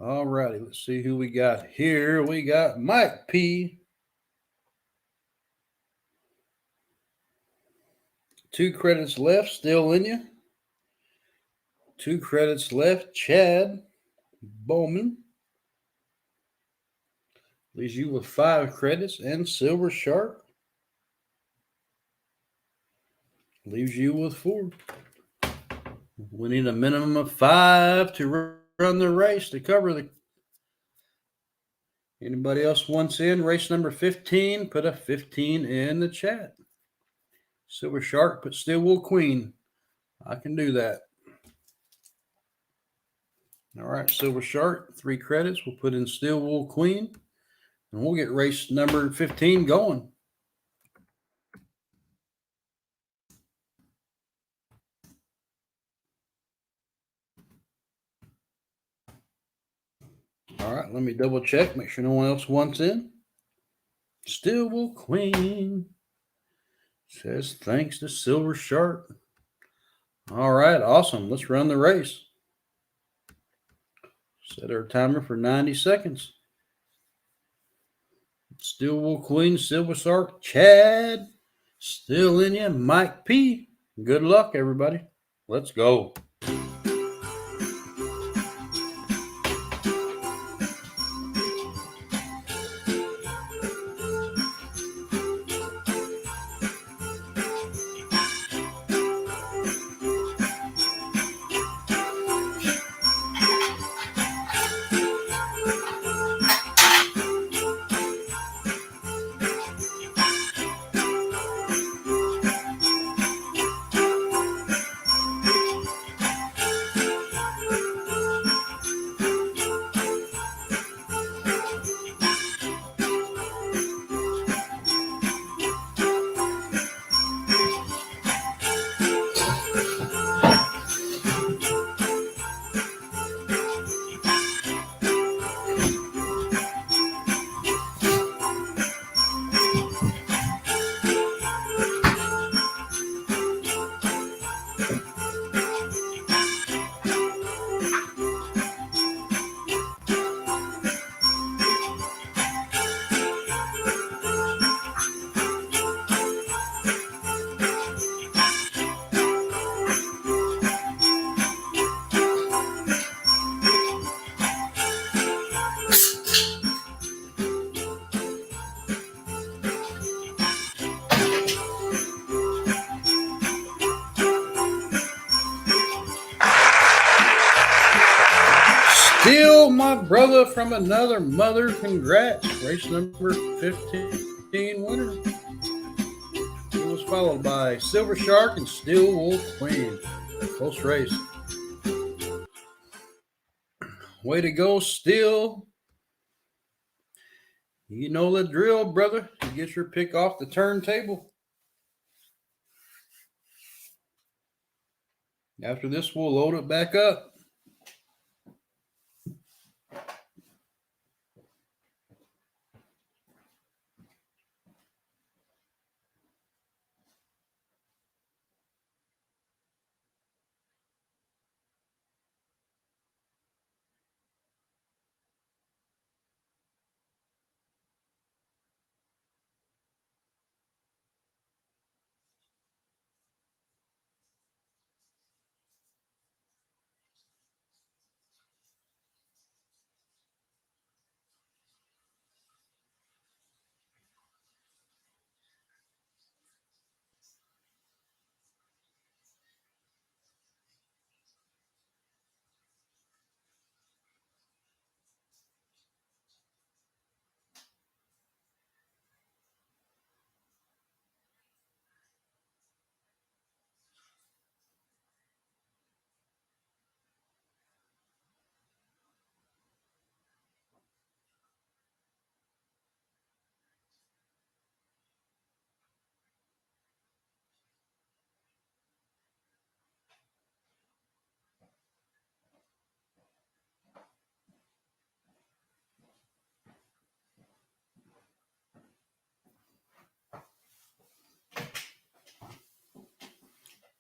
All righty, let's see who we got here. We got Mike P. 2 credits left, still in you. 2 credits left, Chad Bowman. Leaves you with 5 credits, and Silver Shark leaves you with 4. We need a minimum of 5 to run the race to cover the. Anybody else wants in race number 15? Put a 15 in the chat. Silver Shark, put Steel Wool Queen. I can do that. All right, Silver Shark, 3 credits. We'll put in Steel Wool Queen, and we'll get race number 15 going. All right, let me double check, make sure no one else wants in. Steel Wool Queen says thanks to Silver Shark. All right, awesome. Let's run the race. Set our timer for 90 seconds. Steel Wool Queen, Silver Shark, Chad, still in you, Mike P. Good luck, everybody. Let's go. Still, my brother from another mother. Congrats. Race number 15 winner. It was followed by Silver Shark and Steel Wolf Queen. A close race. Way to go, Steel. You know the drill, brother. You get your pick off the turntable. After this, we'll load it back up.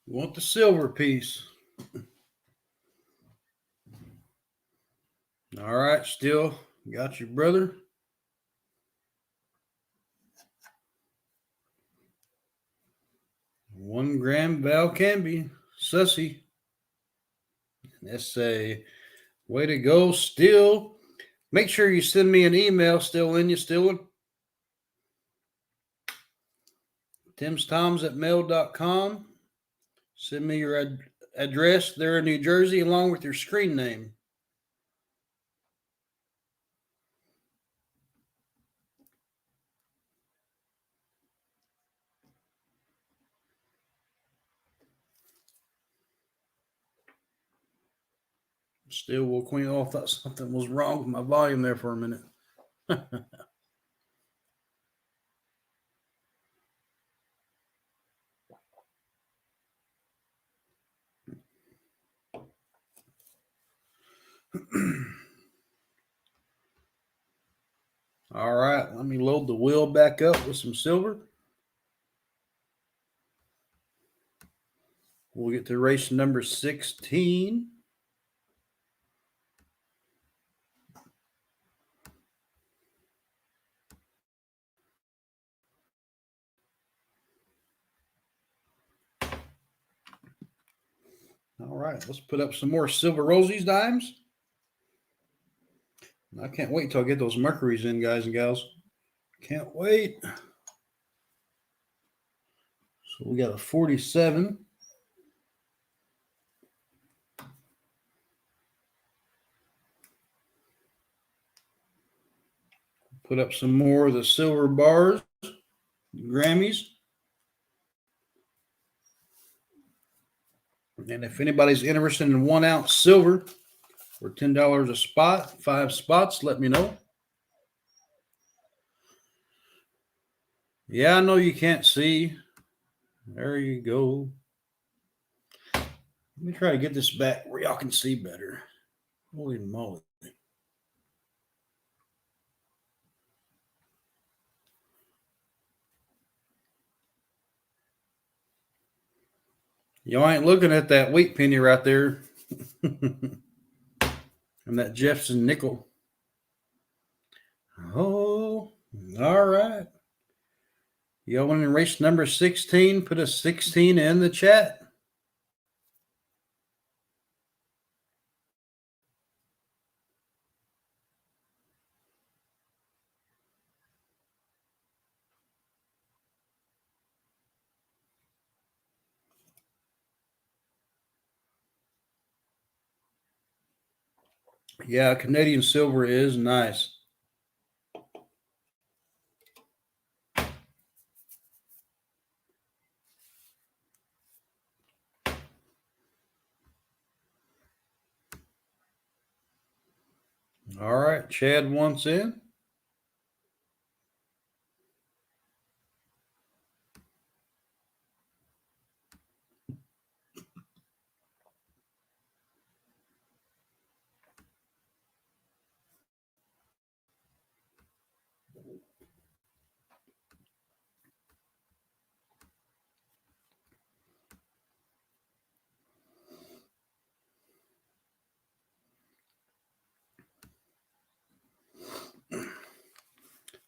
You want the silver piece. All right, Still got your brother. $1 Val Canby, Sussy. That's a way to go, Still. Make sure you send me an email, still in you, still. timstoms@mail.com. Send me your address there in New Jersey along with your screen name. Still will Queen. Oh, I thought something was wrong with my volume there for a minute. All right, let me load the wheel back up with some silver. We'll get to race number 16. All right, let's put up some more silver rosies dimes. I can't wait till I get those Mercuries in, guys and gals. Can't wait. So we got a 47. Put up some more of the silver bars, Grammys. And if anybody's interested in 1 ounce silver for $10 a spot, 5 spots, let me know. Yeah, I know you can't see. There you go. Let me try to get this back where y'all can see better. Holy moly. Y'all ain't looking at that wheat penny right there. And that Jefferson nickel. Oh, all right. Y'all want to race number 16? Put a 16 in the chat. Yeah, Canadian silver is nice. All right, Chad wants in.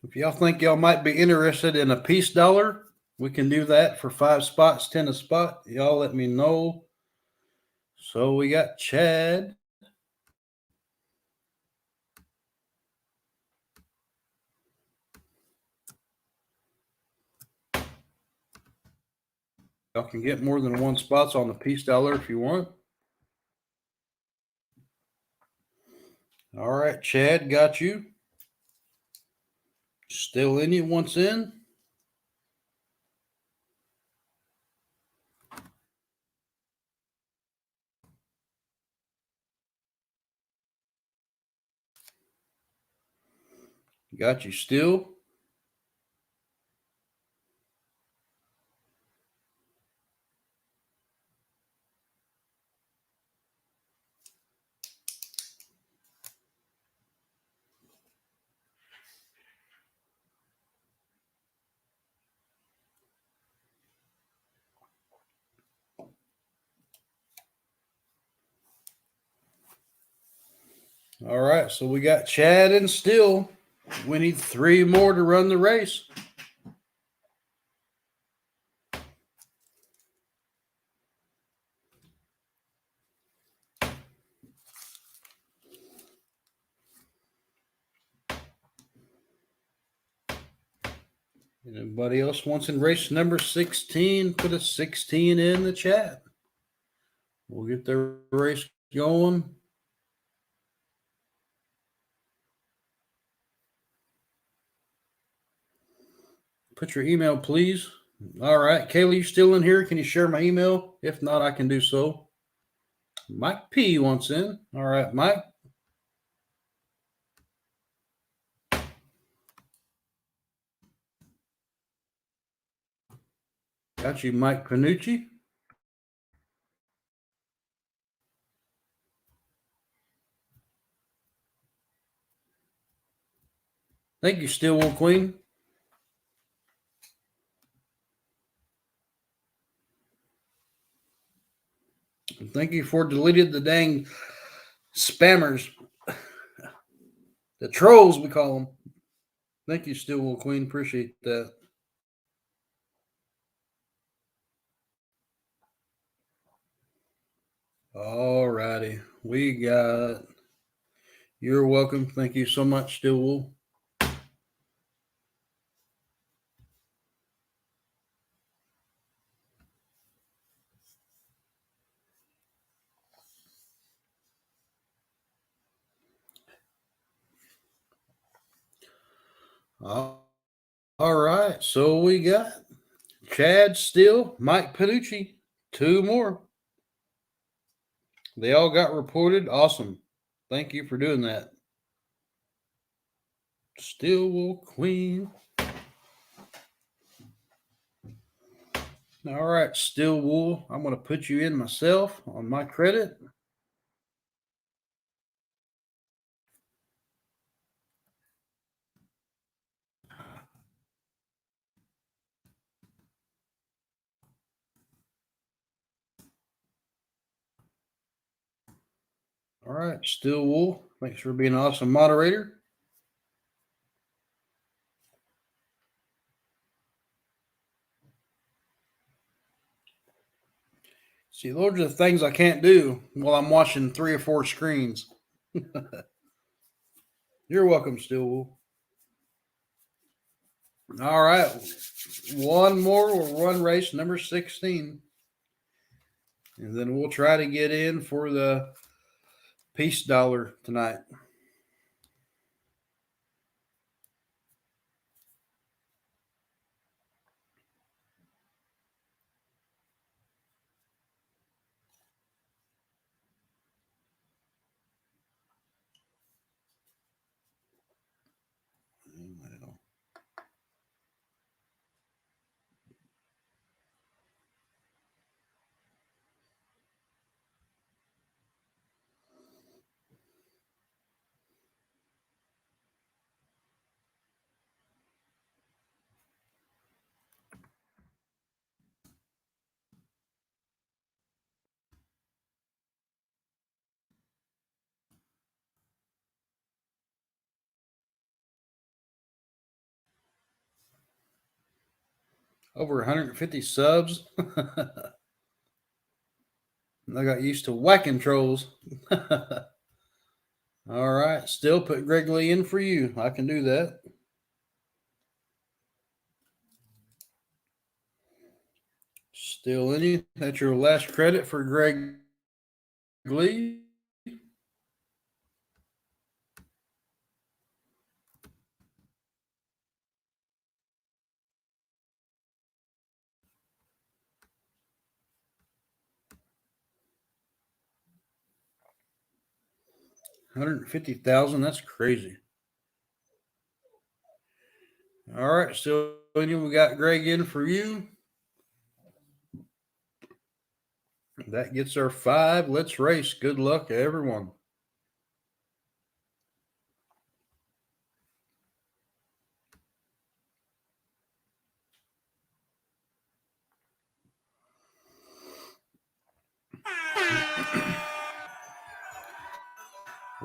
If y'all think y'all might be interested in a peace dollar, we can do that for 5 spots, 10 a spot. Y'all let me know. So we got Chad. Y'all can get more than 1 spots on the peace dollar if you want. All right, Chad, got you. Still in you once in. Got you still. All right, so we got Chad and still. We need 3 more to run the race. Anybody else wants in race number 16? Put a 16 in the chat. We'll get the race going. Put your email, please. All right, Kaylee, you still in here? Can you share my email? If not, I can do so. Mike P wants in. All right, Mike. Got you, Mike Panucci. Thank you, Stillwell Queen. And thank you for deleted the dang spammers. The trolls, we call them. Thank you, Stillwell Queen. Appreciate that. All righty. We got. You're welcome. Thank you so much, Stillwell. All right. So we got Chad Still, Mike Panucci, 2 more. They all got reported. Awesome. Thank you for doing that. Stillwell Queen. All right, Stillwell. I'm going to put you in myself on my credit. All right, Stillwell. Thanks for being an awesome moderator. See, those are the things I can't do while I'm watching 3 or 4 screens. You're welcome, Stillwell. All right. 1 more. We'll run race number 16. And then we'll try to get in for the Peace dollar tonight. Well, over 150 subs. I got used to whacking trolls. All right. Still put Greg Lee in for you. I can do that. Still any? That's your last credit for Greg Lee. $150,000. That's crazy. All right. Still any? We got Greg in for you. That gets our 5. Let's race. Good luck, everyone.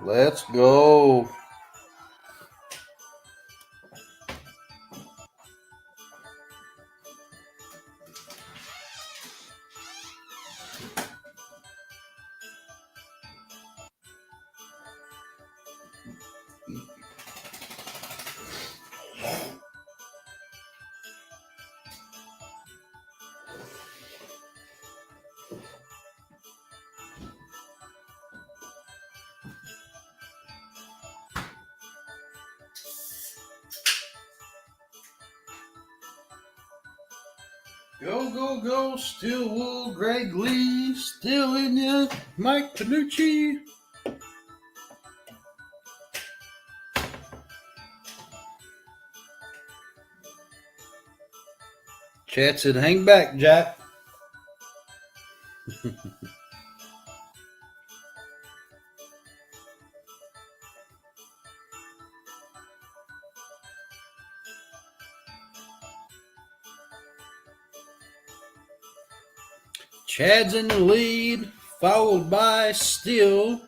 Let's go. Go, go, go. Still Wool, Greg Lee. Still in ya. Mike Panucci. Chad said, hang back, Jack. Chad's in the lead, followed by Still.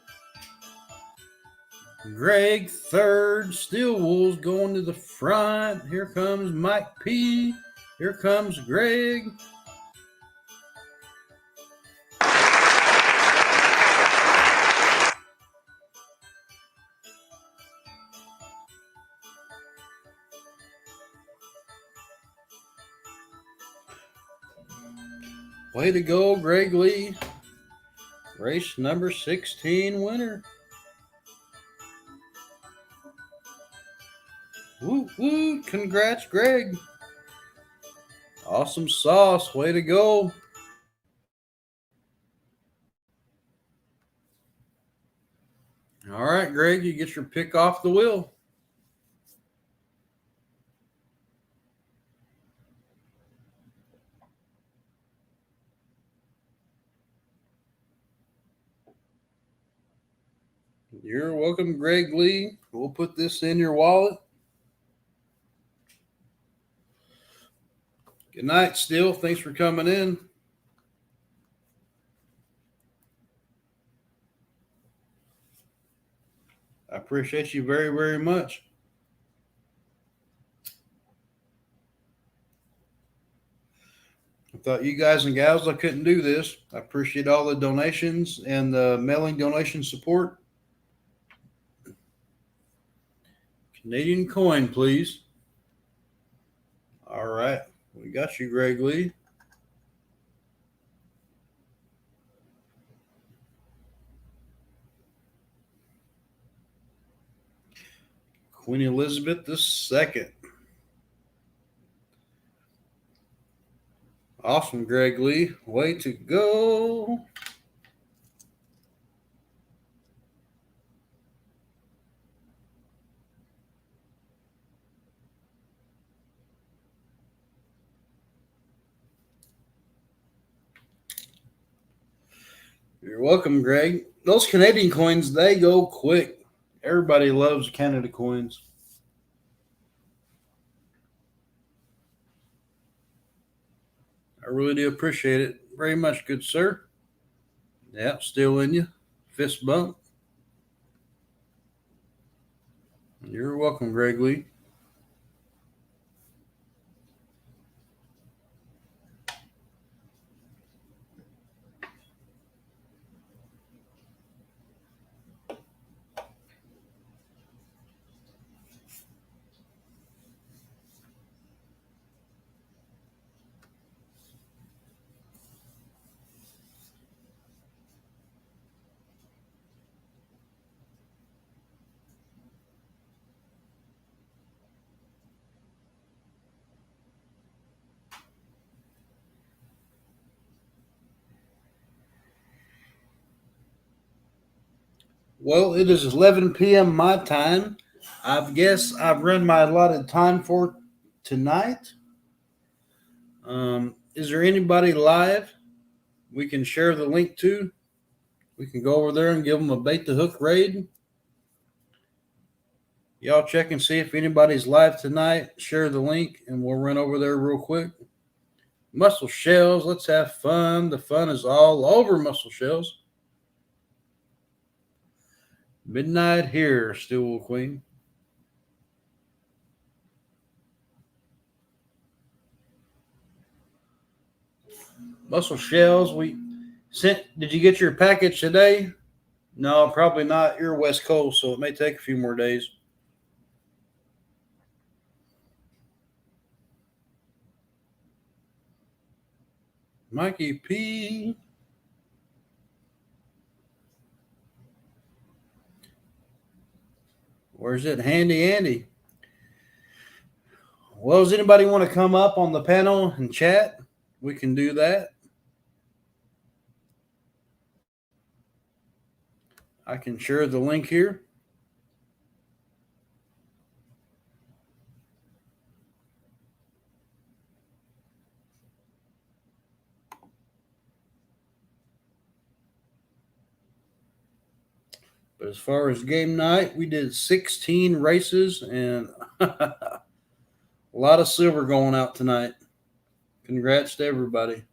Greg third. Still Wool's going to the front. Here comes Mike P. Here comes Greg. Way to go, Greg Lee. Race number 16 winner. Woo, woo. Congrats, Greg. Awesome sauce. Way to go. All right, Greg, you get your pick off the wheel. You're welcome, Greg Lee. We'll put this in your wallet. Good night, Still. Thanks for coming in. I appreciate you very, very much. I thought you guys and gals, I couldn't do this. I appreciate all the donations and the mailing donation support. Canadian coin, please. All right. We got you, Greg Lee. Queen Elizabeth II. Awesome, Greg Lee. Way to go. You're welcome, Greg. Those Canadian coins, they go quick. Everybody loves Canada coins. I really do appreciate it very much, good sir. Yeah, still in you. Fist bump. You're welcome, Greg Lee. Well, it is 11 p.m. my time. I guess I've run my allotted time for tonight. Is there anybody live we can share the link to? We can go over there and give them a bait the hook raid. Y'all check and see if anybody's live tonight. Share the link and we'll run over there real quick. Muscle Shells, let's have fun. The fun is all over, Muscle Shells. Midnight here, Steel Queen. Muscle Shells, we sent. Did you get your package today? No, probably not. You're West Coast, so it may take a few more days. Mikey P. Where's it? Handy Andy. Well, does anybody want to come up on the panel and chat? We can do that. I can share the link here. But as far as game night, we did 16 races and a lot of silver going out tonight. Congrats to everybody.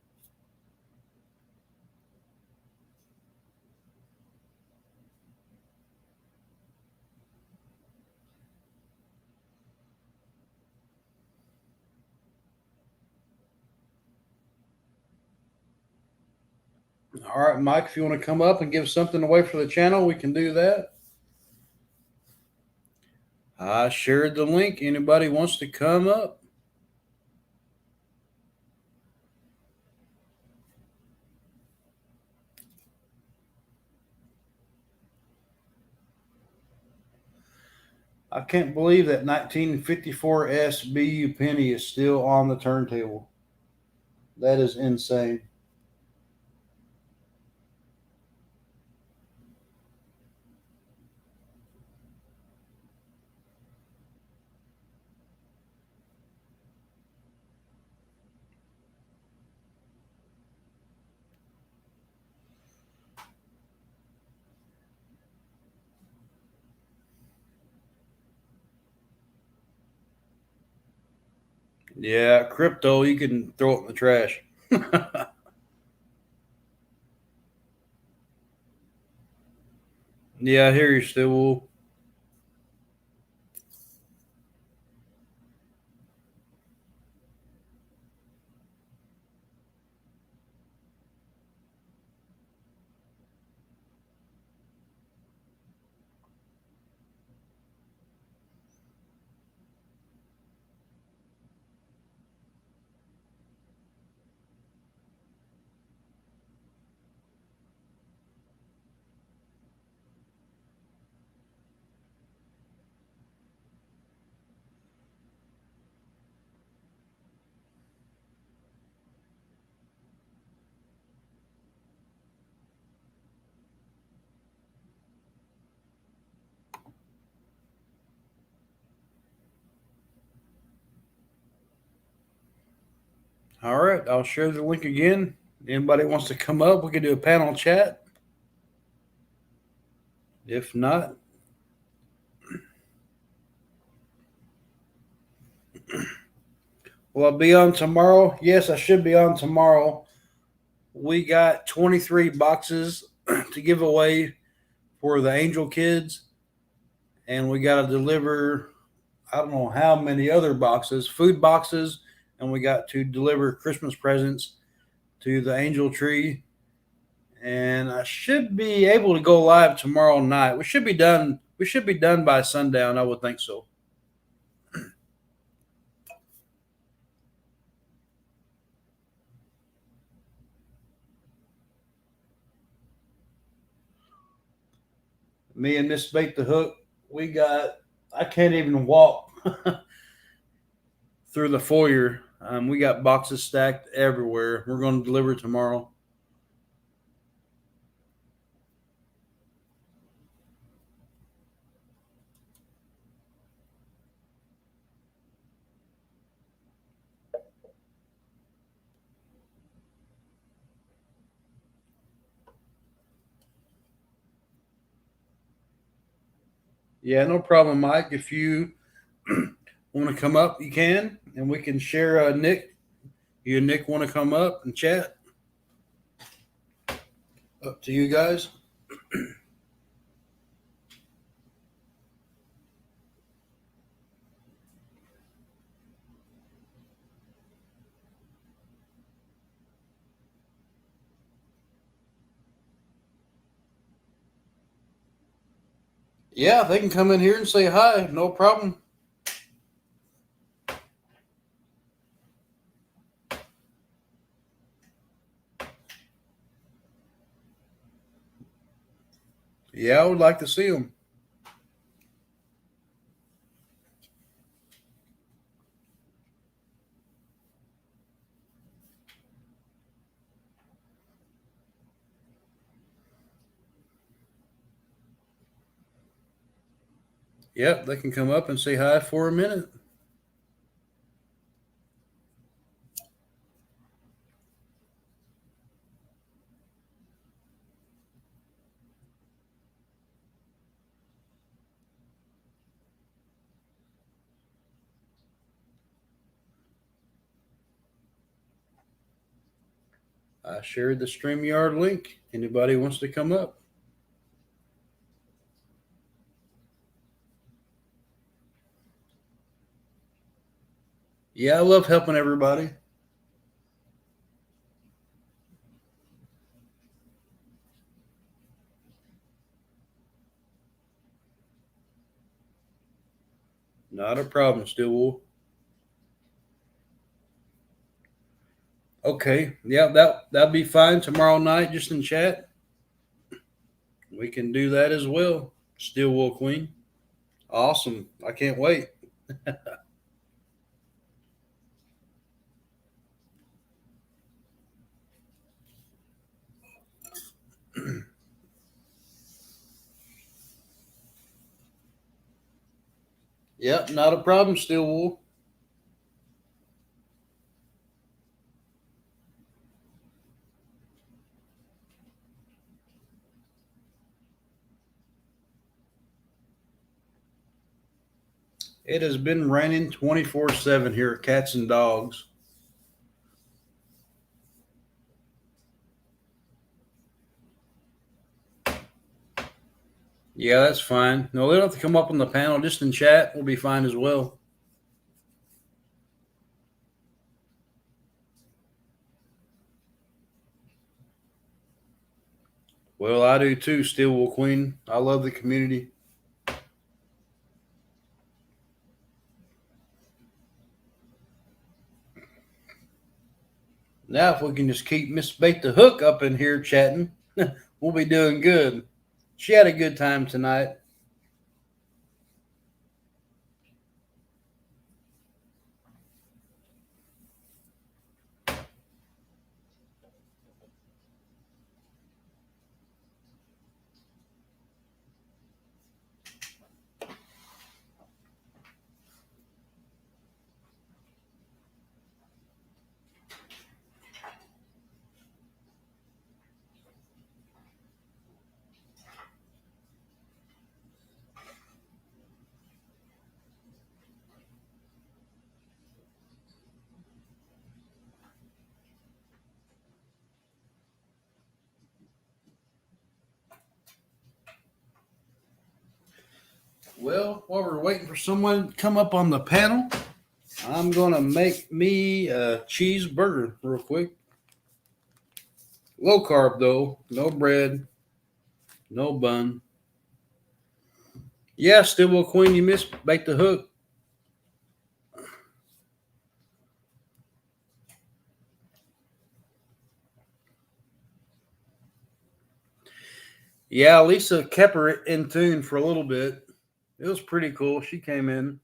All right, Mike, if you want to come up and give something away for the channel, we can do that. I shared the link. Anybody wants to come up? I can't believe that 1954 SBU penny is still on the turntable. That is insane. Yeah, crypto, you can throw it in the trash. Yeah, I hear you, Stillwell. All right, I'll share the link again. Anybody wants to come up, we can do a panel chat. If not, will I be on tomorrow? Yes, I should be on tomorrow. We got 23 boxes to give away for the Angel Kids, and we got to deliver, I don't know how many other boxes, food boxes, and we got to deliver Christmas presents to the Angel Tree. And I should be able to go live tomorrow night. We should be done. We should be done by sundown. I would think so. Me and Miss Bait the Hook, I can't even walk through the foyer. We got boxes stacked everywhere. We're going to deliver tomorrow. Yeah, no problem, Mike. If you want to come up, you can, and we can share. Nick, you and Nick want to come up and chat? Up to you guys. Yeah, they can come in here and say hi. No problem. Yeah, I would like to see them. Yep, they can come up and say hi for a minute. I shared the StreamYard link. Anybody wants to come up? Yeah, I love helping everybody. Not a problem, Stillwool. Okay, yeah, that'd be fine tomorrow night, just in chat. We can do that as well. Stillwool Queen. Awesome. I can't wait. Yep, not a problem, Stillwool. It has been raining 24/7 here at Cats and Dogs. Yeah, that's fine. No, they don't have to come up on the panel. Just in chat will be fine as well. Well, I do too, Stillwool Queen. I love the community. Now, if we can just keep Miss Bait the Hook up in here chatting, we'll be doing good. She had a good time tonight. Well, while we're waiting for someone to come up on the panel, I'm going to make me a cheeseburger real quick. Low carb, though. No bread, no bun. Yeah, Stillwell Queen, you missed Bake the Hook. Yeah, Lisa kept her in tune for a little bit. It was pretty cool. She came in.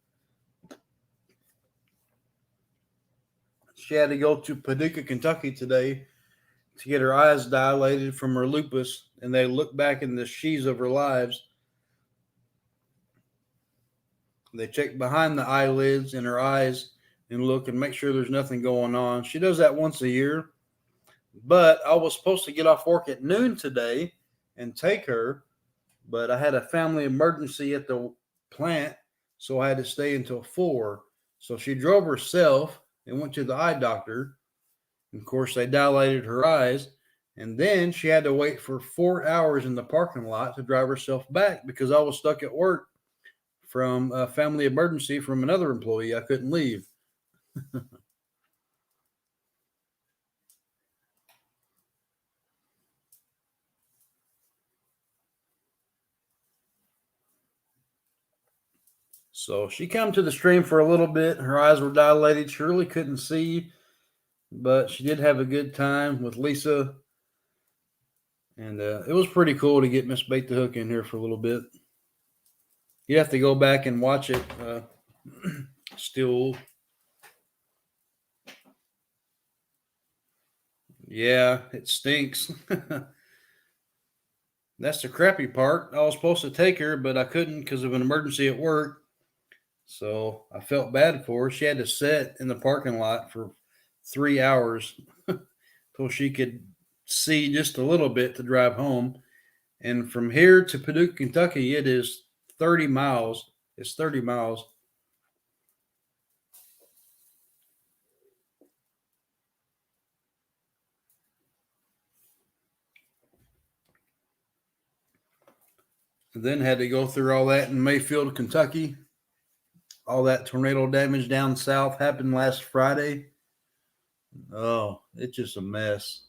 She had to go to Paducah, Kentucky today to get her eyes dilated from her lupus, and they looked back in the sheaths of her lives. They check behind the eyelids in her eyes and look and make sure there's nothing going on. She does that once a year. But I was supposed to get off work at noon today and take her, but I had a family emergency at the plant, so I had to stay until 4. So she drove herself and went to the eye doctor. And of course, they dilated her eyes. And then she had to wait for 4 hours in the parking lot to drive herself back because I was stuck at work from a family emergency from another employee. I couldn't leave. So she came to the stream for a little bit. Her eyes were dilated. She really couldn't see, but she did have a good time with Lisa. And it was pretty cool to get Miss Bait the Hook in here for a little bit. You have to go back and watch it. Still. Yeah, it stinks. That's the crappy part. I was supposed to take her, but I couldn't because of an emergency at work. So I felt bad for her. She had to sit in the parking lot for 3 hours till she could see just a little bit to drive home. And from here to Paducah, Kentucky, it is 30 miles. It's 30 miles. And then had to go through all that in Mayfield, Kentucky. All that tornado damage down south happened last Friday. Oh, it's just a mess.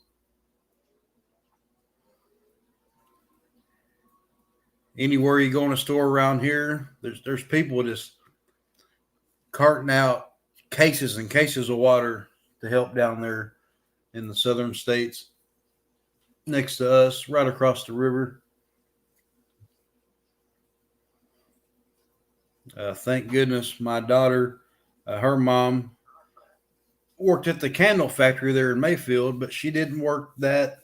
Anywhere you go in a store around here, there's people just carting out cases and cases of water to help down there in the southern states next to us, right across the river. Thank goodness my daughter, her mom, worked at the candle factory there in Mayfield, but she didn't work that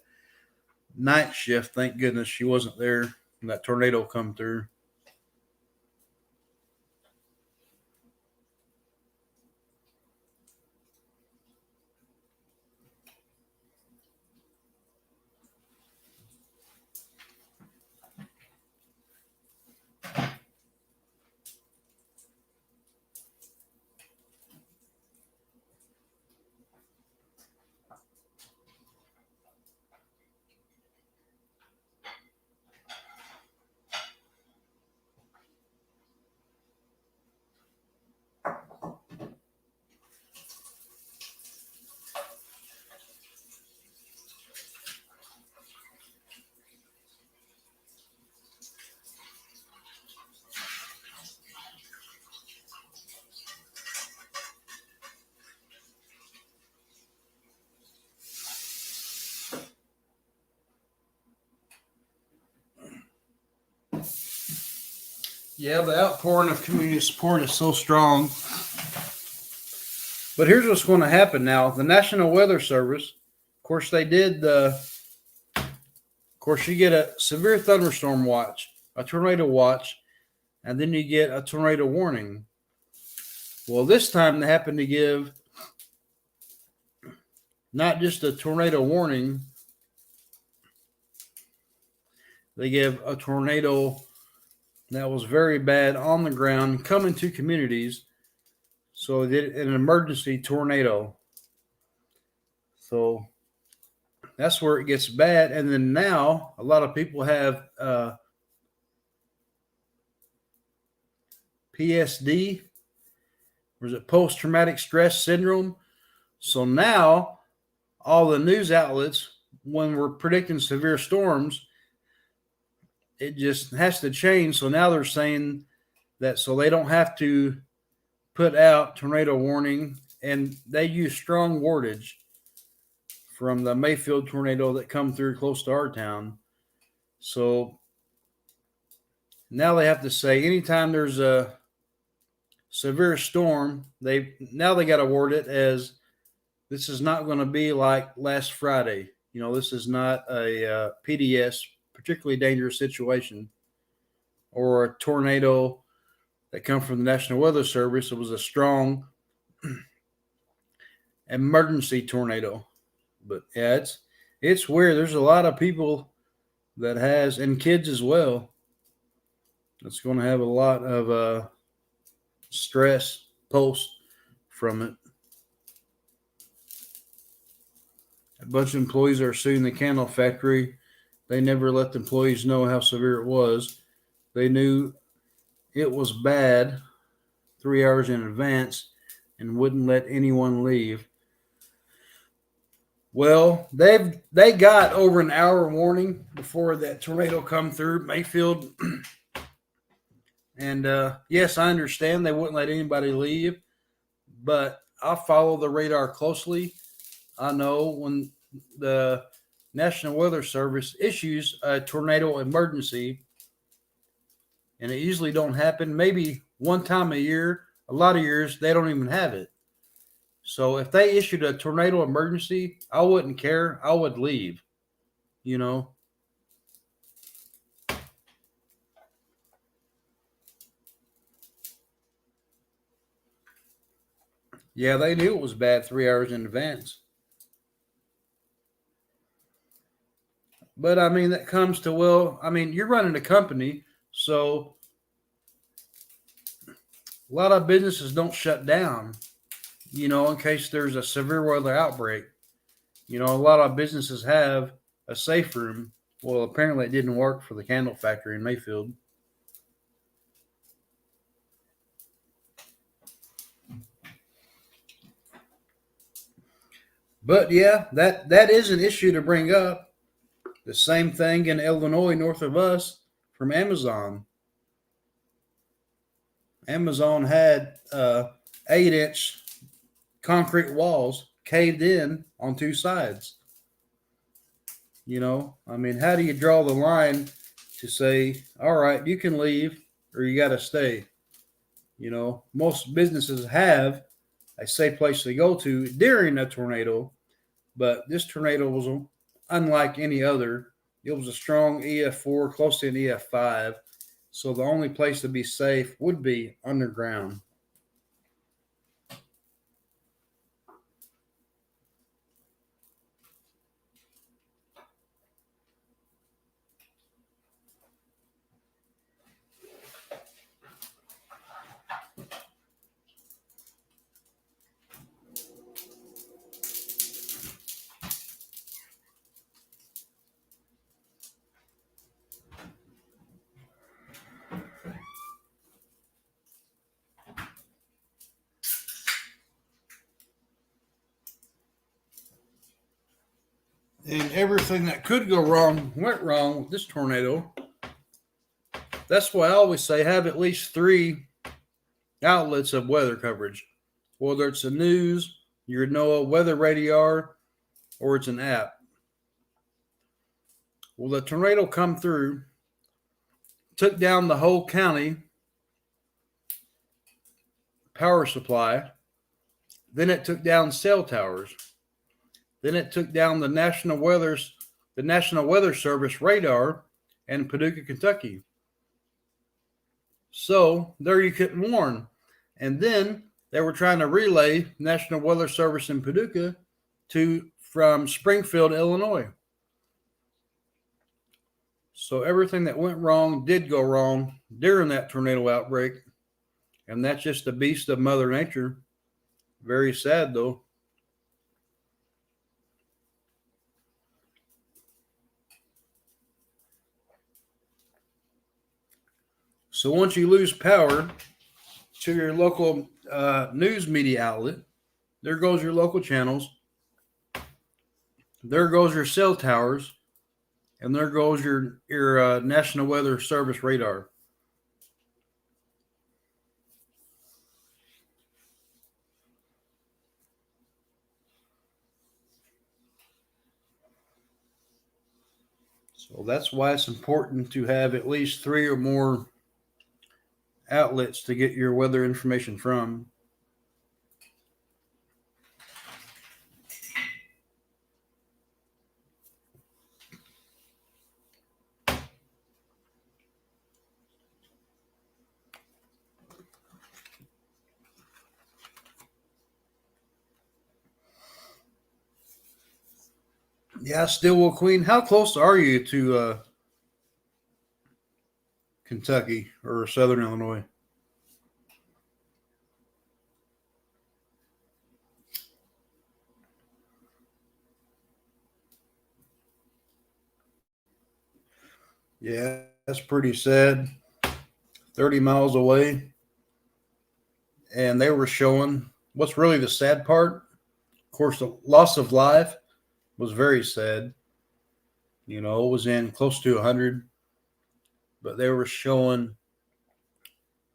night shift. Thank goodness she wasn't there when that tornado come through. Yeah, the outpouring of community support is so strong. But here's what's going to happen now. The National Weather Service, of course, they did of course, you get a severe thunderstorm watch, a tornado watch, and then you get a tornado warning. Well, this time they happen to give not just a tornado warning, they give a tornado that was very bad on the ground coming to communities. So they did an emergency tornado. So that's where it gets bad. And then now a lot of people have PSD, or is it post-traumatic stress syndrome? So now all the news outlets, when we're predicting severe storms, it just has to change. So now they're saying that so they don't have to put out tornado warning, and they use strong wordage from the Mayfield tornado that come through close to our town. So now they have to say anytime there's a severe storm, they got to word it as this is not going to be like last Friday. This is not a PDS, particularly dangerous situation, or a tornado that come from the National Weather Service. It was a strong emergency tornado. But yeah, it's weird. There's a lot of people that has, and kids as well, that's going to have a lot of stress post from it. A bunch of employees are suing the candle factory. They never let the employees know how severe it was. They knew it was bad 3 hours in advance and wouldn't let anyone leave. Well, they got over an hour warning before that tornado come through Mayfield. And yes, I understand they wouldn't let anybody leave, but I follow the radar closely. I know when the National Weather Service issues a tornado emergency, and it usually don't happen, maybe one time a year. A lot of years, they don't even have it. So if they issued a tornado emergency, I wouldn't care. I would leave, Yeah, they knew it was bad 3 hours in advance. But, that comes to, you're running a company, so a lot of businesses don't shut down, in case there's a severe weather outbreak. A lot of businesses have a safe room. Well, apparently it didn't work for the candle factory in Mayfield. But yeah, that is an issue to bring up. The same thing in Illinois, north of us, from Amazon. Amazon had 8-inch concrete walls caved in on two sides. How do you draw the line to say, all right, you can leave or you got to stay? Most businesses have a safe place to go to during a tornado, but this tornado was unlike any other. It was a strong EF4, close to an EF5. So the only place to be safe would be underground. And everything that could go wrong went wrong with this tornado. That's why I always say have at least 3 outlets of weather coverage, whether it's the news, your NOAA weather radar, or it's an app. Well, the tornado come through, took down the whole county power supply. Then it took down cell towers. Then it took down the National Weather Service radar in Paducah, Kentucky. So there you couldn't warn. And then they were trying to relay National Weather Service in Paducah from Springfield, Illinois. So everything that went wrong did go wrong during that tornado outbreak. And that's just the beast of Mother Nature. Very sad, though. So once you lose power, to your local news media outlet. There goes your local channels. There goes your cell towers. And there goes your National Weather Service radar. So that's why it's important to have at least 3 or more outlets to get your weather information from. Yeah, Stillwell Queen, how close are you to Kentucky or Southern Illinois? Yeah, that's pretty sad. 30 miles away. And they were showing what's really the sad part. Of course, the loss of life was very sad. You know, it was in close to 100. But they were showing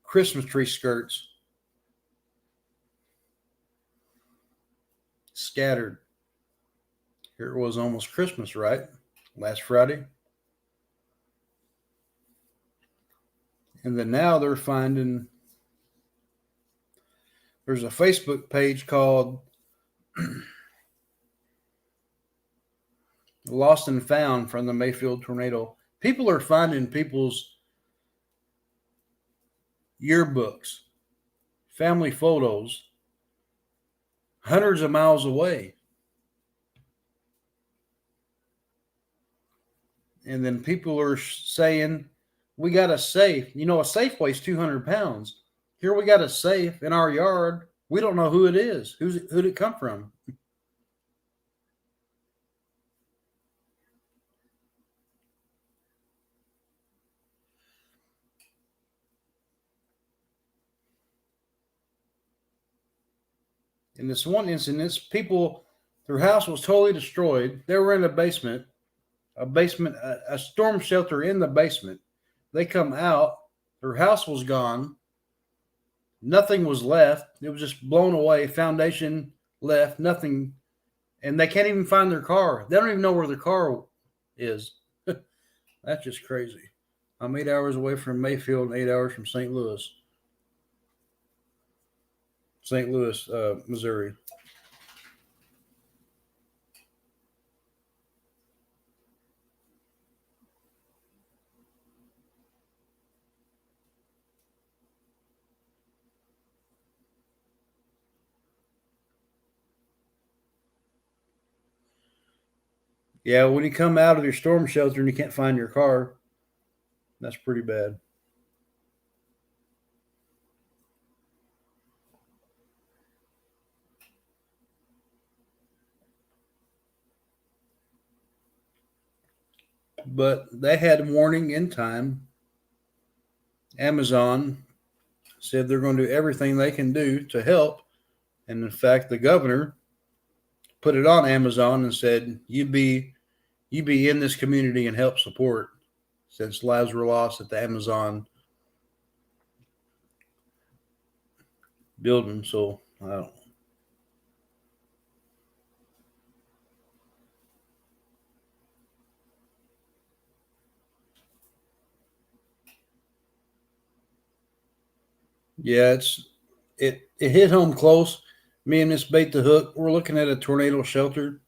Christmas tree skirts scattered. Here it was almost Christmas, right? Last Friday. And then now they're finding, there's a Facebook page called Lost and Found from the Mayfield Tornado. People are finding people's yearbooks, family photos, hundreds of miles away. And then people are saying, we got a safe. You know, a safe weighs 200 pounds. Here we got a safe in our yard. We don't know who it is. Who'd it come from? In this one incident, people, their house was totally destroyed. They were in a basement, a storm shelter in the basement. They come out, their house was gone. Nothing was left. It was just blown away. Foundation left, nothing. And they can't even find their car. They don't even know where their car is. That's just crazy. I'm 8 hours away from Mayfield and 8 hours from St. Louis, Missouri. Yeah, when you come out of your storm shelter and you can't find your car, that's pretty bad. But they had warning in time. Amazon said they're going to do everything they can do to help. And in fact, the governor put it on Amazon and said, you be in this community and help support, since lives were lost at the Amazon building. So I don't know. Yeah, it hit home close. Me and Miss Bait the Hook, we're looking at a tornado shelter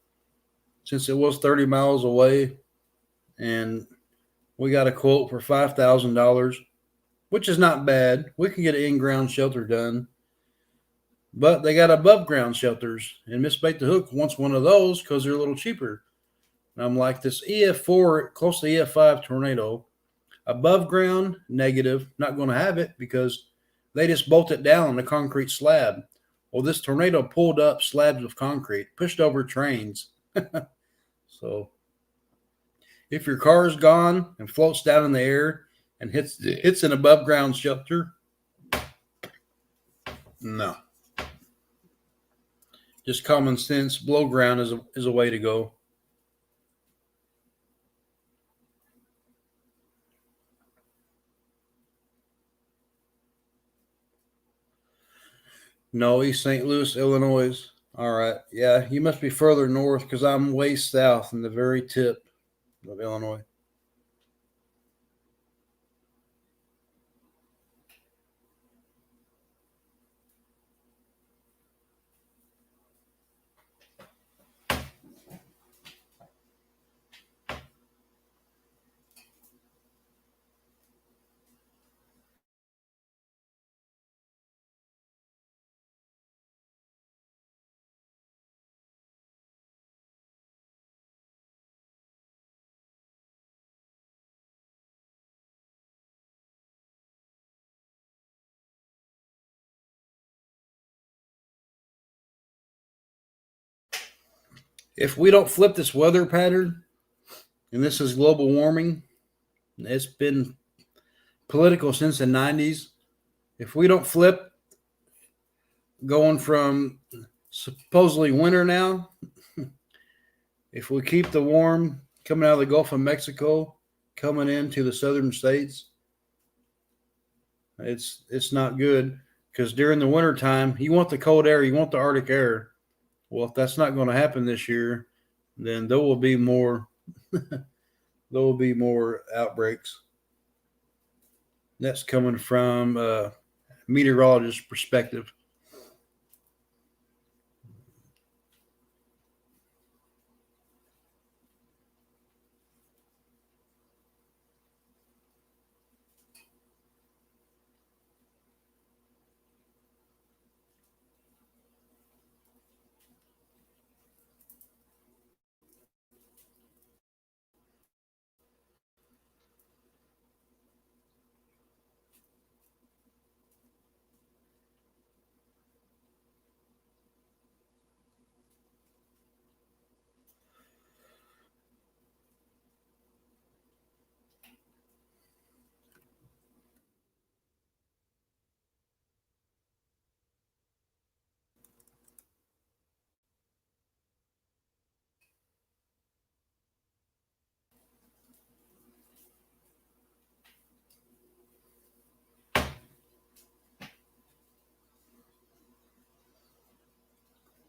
since it was 30 miles away, and we got a quote for $5,000, which is not bad. We can get an in-ground shelter done, but they got above ground shelters, and Miss Bait the Hook wants one of those because they're a little cheaper. And I'm like, this EF4, close to EF5 tornado, above ground, negative, not going to have it because they just bolt it down on the concrete slab. Well, this tornado pulled up slabs of concrete, pushed over trains. So if your car is gone and floats down in the air and hits an above ground shelter, No. Just common sense, below ground is a way to go. No, East St. Louis, Illinois. All right. Yeah, you must be further north because I'm way south in the very tip of Illinois. If we don't flip this weather pattern, and this is global warming, it's been political since the 90s. If we don't flip going from supposedly winter now, if we keep the warm coming out of the Gulf of Mexico, coming into the southern states, it's not good because during the winter time, you want the cold air, you want the Arctic air. Well, if that's not going to happen this year, then there will be more outbreaks. That's coming from a meteorologist perspective.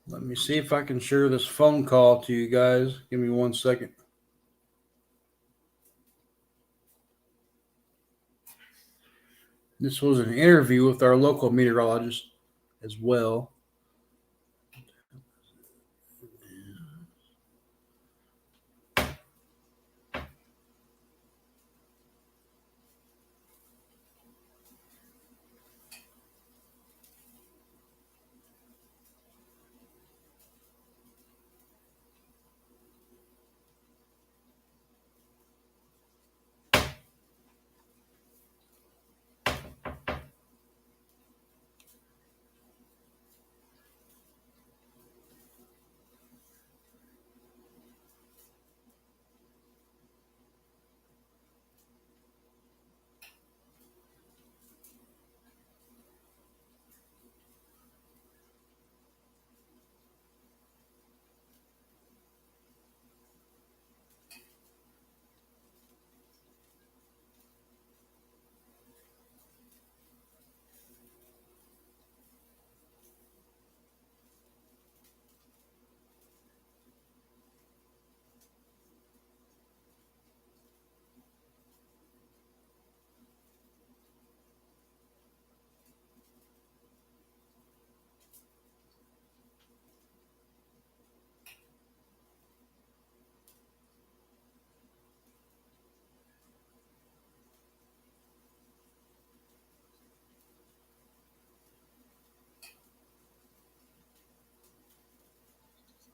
Let me see if I can share this phone call to you guys. Give me 1 second. This was an interview with our local meteorologist as well.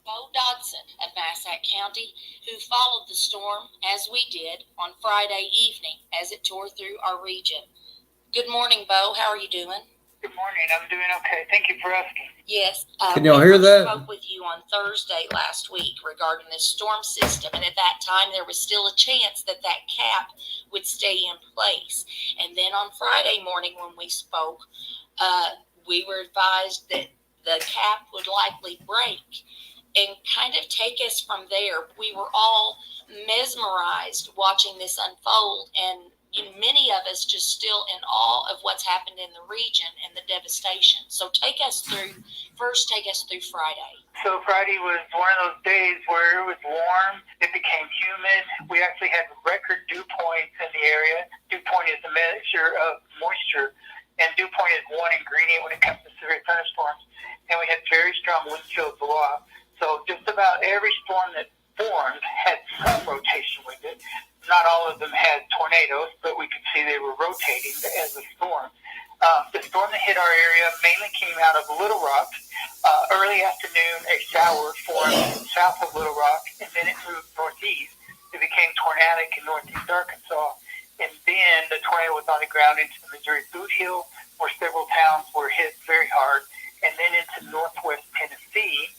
Bo Dodson of Massac County, who followed the storm, as we did, on Friday evening as it tore through our region. Good morning, Bo. How are you doing? Good morning. I'm doing okay. Thank you for asking. Yes. Can y'all hear that? I spoke with you on Thursday last week regarding this storm system, and at that time there was still a chance that that cap would stay in place. And then on Friday morning when we spoke, we were advised that the cap would likely break and kind of take us from there. We were all mesmerized watching this unfold, and many of us just still in awe of what's happened in the region and the devastation. So take us through Friday. So Friday was one of those days where it was warm, it became humid. We actually had record dew points in the area. Dew point is a measure of moisture, and dew point is one ingredient when it comes to severe thunderstorms. And we had very strong wind chills aloft. So just about every storm that formed had some rotation with it. Not all of them had tornadoes, but we could see they were rotating as a storm. The storm that hit our area mainly came out of Little Rock. Early afternoon, a shower formed south of Little Rock, and then it moved northeast. It became tornadic in northeast Arkansas. And then the tornado was on the ground into the Missouri Boot Hill, where several towns were hit very hard, and then into northwest Tennessee,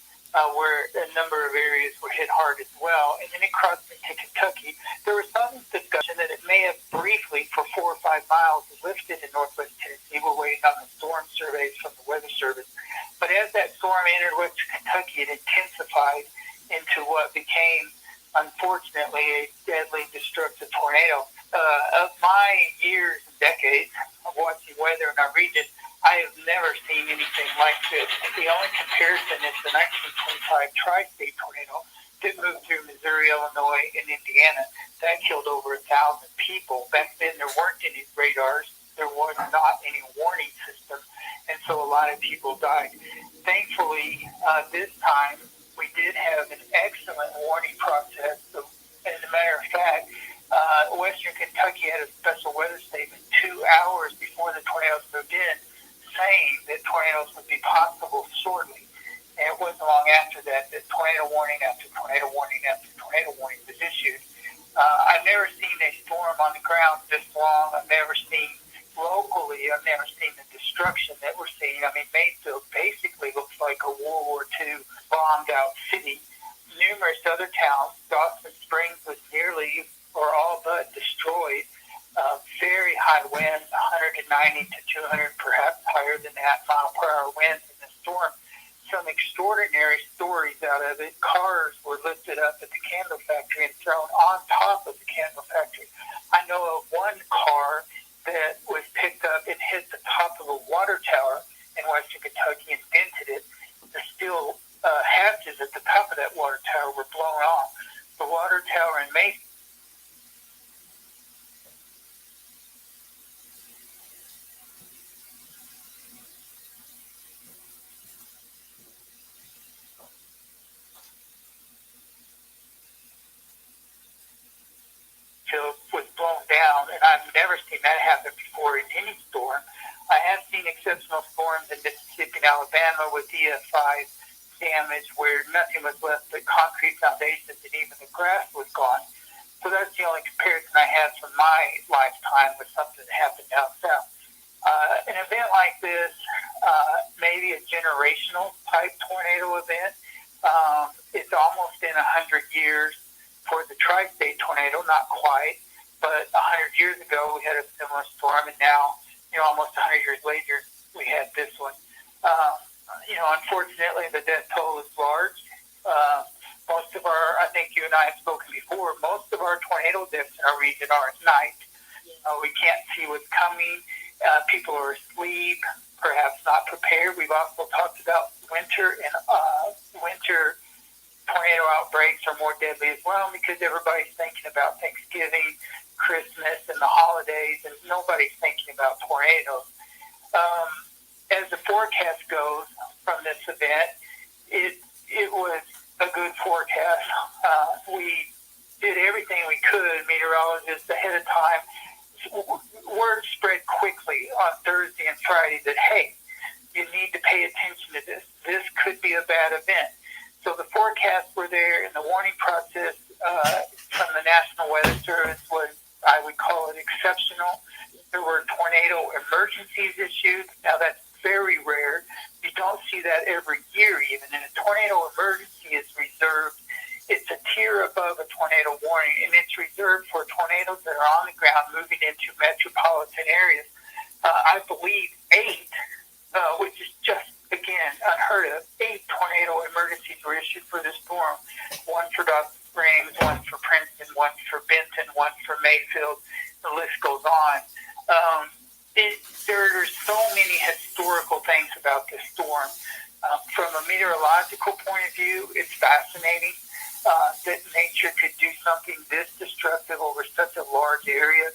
where a number of areas were hit hard as well. And then it crossed into Kentucky. There was some discussion that it may have briefly, for 4 or 5 miles, lifted in northwest Tennessee. We're waiting on the storm surveys from the Weather Service. But as that storm entered western Kentucky, it intensified into what became, unfortunately, a deadly, destructive tornado. Of my years and decades of watching weather in our region, I have never seen anything like this. The only comparison is the 1925 tri-state tornado that moved through Missouri, Illinois, and Indiana. That killed over 1,000 people. Back then, there weren't any radars. There was not any warning system, and so a lot of people died. Thankfully, this time, we did have an excellent warning process. So, as a matter of fact, Western Kentucky had a special weather statement 2 hours before the tornadoes moved in, saying that tornadoes would be possible shortly. And it wasn't long after that tornado warning after tornado warning after tornado warning was issued. I've never seen a storm on the ground this long. I've never seen the destruction that we're seeing. I mean, Mayfield basically looks like a World War II bombed out city. Numerous other towns, Dawson Springs was nearly or all but destroyed. Very high winds, 190 to 200, perhaps higher than that, mile-per-hour winds in the storm. Some extraordinary stories out of it. Cars were lifted up at the candle factory and thrown on top of the candle factory. I know of one car that was picked up and hit the top of a water tower in western Kentucky and dented it. The steel hatches at the top of that water tower were blown off. The water tower in Mayfield was blown down, and I've never seen that happen before in any storm. I have seen exceptional storms in Mississippi and Alabama with EF5 damage where nothing was left but concrete foundations and even the grass was gone. So that's the only comparison I have from my lifetime with something that happened down south. An event like this, maybe a generational type tornado event, it's almost in 100 years. For the tri-state tornado, not quite, but 100 years ago we had a similar storm, and now, almost 100 years later, we had this one. Unfortunately, the death toll is large. Most of our, I think you and I have spoken before, most of our tornado deaths in our region are at night. We can't see what's coming. People are asleep, perhaps not prepared. We've also talked about winter tornado outbreaks are more deadly as well because everybody's thinking about Thanksgiving, Christmas, and the holidays, and nobody's thinking about tornadoes. As the forecast goes from this event, it was a good forecast. We did everything we could, meteorologists, ahead of time. Word spread quickly on Thursday and Friday that, hey, you need to pay attention to this. This could be a bad event. So the forecasts were there, and the warning process from the National Weather Service was, I would call it, exceptional. There were tornado emergencies issued. Now, that's very rare. You don't see that every year even. And a tornado emergency is reserved. It's a tier above a tornado warning, and it's reserved for tornadoes that are on the ground moving into metropolitan areas. I believe 8, which is unheard of. 8 tornado emergencies were issued for this storm. One for Dawson Springs, one for Princeton, one for Benton, one for Mayfield. The list goes on. There are so many historical things about this storm. From a meteorological point of view, it's fascinating that nature could do something this destructive over such a large area.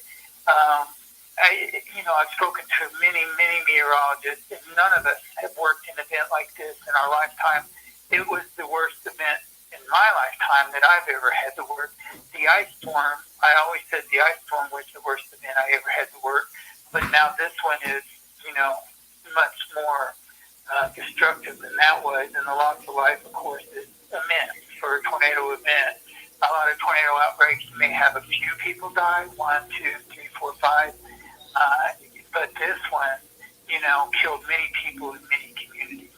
I've spoken to many meteorologists, and none of us have worked an event like this in our lifetime. It was the worst event in my lifetime that I've ever had to work. The ice storm, I always said the ice storm was the worst event I ever had to work, but now this one is, much more destructive than that was, and the loss of life, of course, is immense for a tornado event. A lot of tornado outbreaks, you may have a few people die, 1, 2, 3, 4, 5, but this one, killed many people in many communities.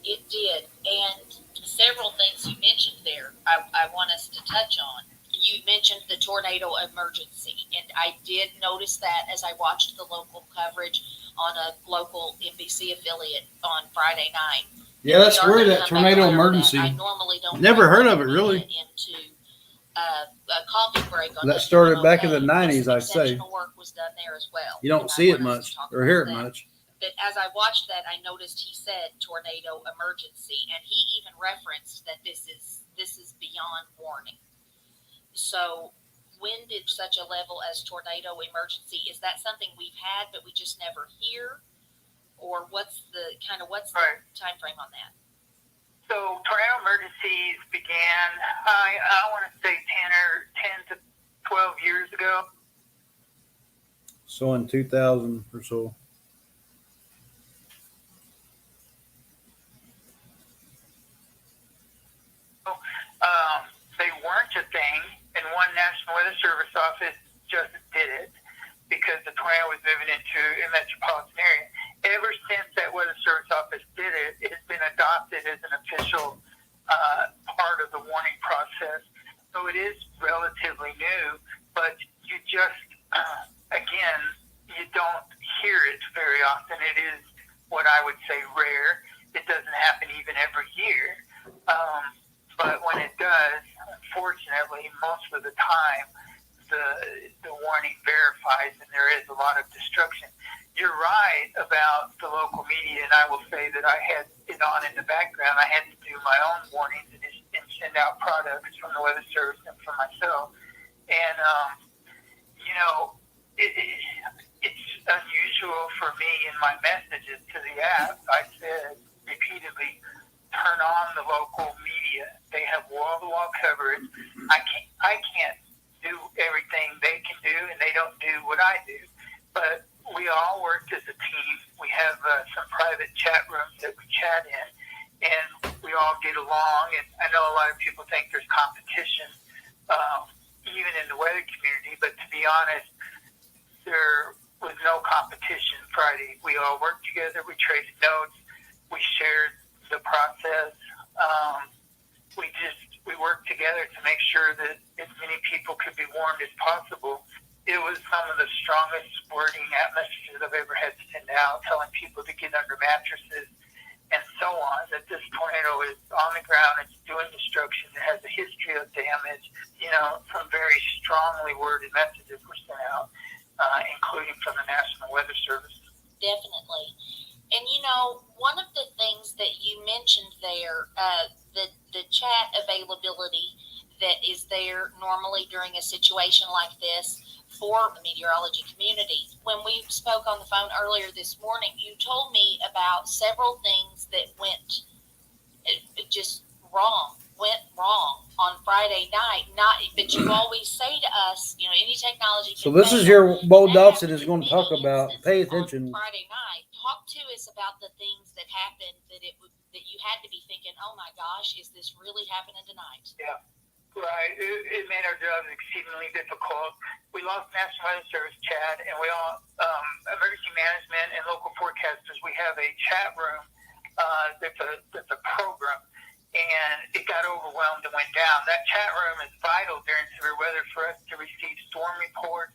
It did, and several things you mentioned there I want us to touch on. You mentioned the tornado emergency, and I did notice that as I watched the local coverage on a local NBC affiliate on Friday night. Yeah, that's We are weird, gonna that come back tornado around to that. emergency. I normally don't. Never heard of it, really. Into a coffee break on That this started one, back in the okay, 90s, some I'd say. exceptional work was done there as well. You don't and I see it want us much to talk or hear it about that. much. But as I watched that, I noticed he said tornado emergency, and he even referenced that this is beyond warning. So when did such a level as tornado emergency, is that something we've had but we just never hear? Or what's the Right. time frame on that? So tornado emergencies began, I want to say 10 to 12 years ago. So in 2000 or so. They weren't a thing, and one National Weather Service office just did it because the tornado was moving into a metropolitan area. Ever since that Weather Service office did it, it's been adopted as an official part of the warning process. So it is relatively new, but you just, again, you don't hear it very often. It is what I would say rare. It doesn't happen even every year. But when it does, unfortunately, most of the time, the warning verifies and there is a lot of destruction. You're right about the local media, and I will say that I had it on in the background. I had to do my own warnings and send out products from the Weather Service and from myself. And, it's unusual for me in my messages to the app. I said repeatedly, turn on the local media. They have wall-to-wall coverage. I can't do everything they can do, and they don't do what I do. But we all worked as a team. We have some private chat rooms that we chat in, and we all get along. And I know a lot of people think there's competition, even in the weather community, but to be honest, there was no competition Friday. We all worked together. We traded notes. We shared the process. We worked together to make sure that as many people could be warned as possible. It was some of the strongest wording messages I've ever had to send out, telling people to get under mattresses and so on, that this tornado is on the ground, it's doing destruction, it has a history of damage. Some very strongly worded messages were sent out, including from the National Weather Service. Definitely. And one of the things that you mentioned there, the chat availability that is there normally during a situation like this for the meteorology community. When we spoke on the phone earlier this morning, you told me about several things that went wrong on Friday night. But you always say to us, any technology. So this is your Bo Dawson is going to talk about. Pay attention. On Friday night, talk to us about the things that happened that you had to be thinking, oh my gosh, is this really happening tonight? Yeah. Right. It made our jobs exceedingly difficult. We lost National Weather Service chat, and we all, emergency management and local forecasters, we have a chat room that's a program, and it got overwhelmed and went down. That chat room is vital during severe weather for us to receive storm reports,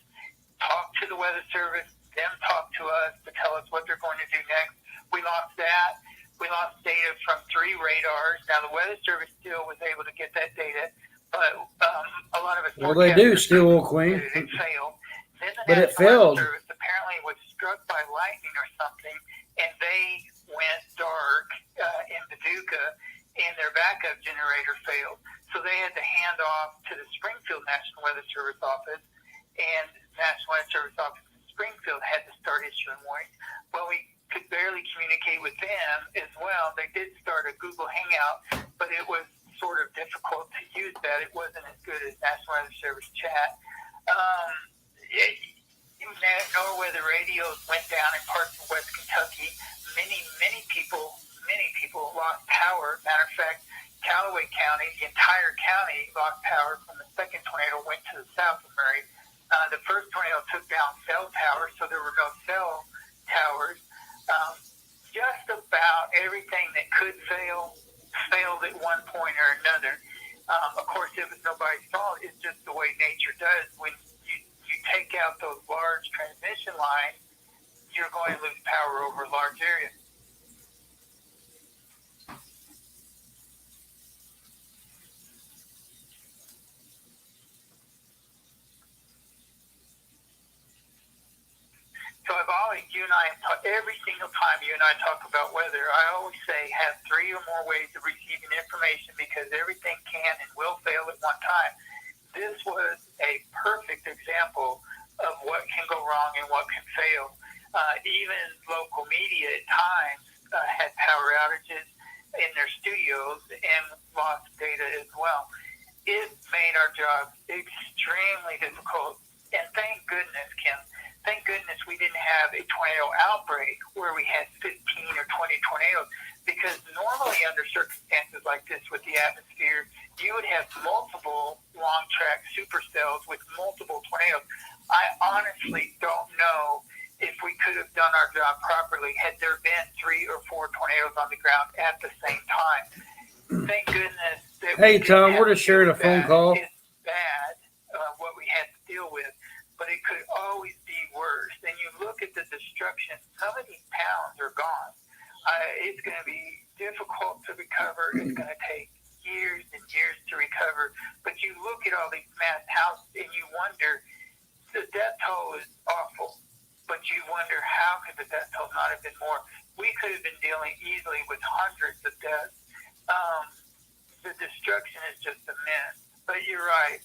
talk to the Weather Service, them talk to us to tell us what they're going to do next. We lost that. We lost data from 3 radars. Now, the Weather Service still was able to get that data, but a lot of us. Well, they do still, Old Queen. It failed. Then the But it National Weather failed. Service apparently was struck by lightning or something, and they went dark in Paducah, and their backup generator failed. So they had to hand off to the Springfield National Weather Service office, and the National Weather Service office in Springfield had to start issuing warnings. Well, we could barely communicate with them as well. They did start a Google Hangout, but it was sort of difficult to use that. It wasn't as good as National Weather Service chat. NOAA weather radios went down in parts of West Kentucky. Many people lost power. Matter of fact, Callaway County, the entire county lost power from the second tornado went to the south of Murray. The first tornado took down cell towers, so there were no cell towers. Just about everything that could fail failed at one point or another. Of course, it was nobody's fault. It's just the way nature does. When you take out those large transmission lines, you're going to lose power over a large area. So I've always, every single time you and I talk about weather, I always say have 3 or more ways of receiving information because everything can and will fail at one time. This was a perfect example of what can go wrong and what can fail. Even local media at times had power outages in their studios and lost data as well. It made our job extremely difficult. And thank goodness, Kim, thank goodness we didn't have a tornado outbreak where we had 15 or 20 tornadoes, because normally under circumstances like this with the atmosphere, you would have multiple long-track supercells with multiple tornadoes. I honestly don't know if we could have done our job properly had there been 3 or 4 tornadoes on the ground at the same time. Thank goodness that Hey, Tom, we're just sharing a phone call. It's bad what we had to deal with, but it could always be worse. And you look at the destruction, some of these towns are gone. It's going to be difficult to recover. It's going to take years and years to recover. But you look at all these mass houses and you wonder, the death toll is awful, but you wonder how could the death toll not have been more? We could have been dealing easily with hundreds of deaths. The destruction is just immense. But you're right.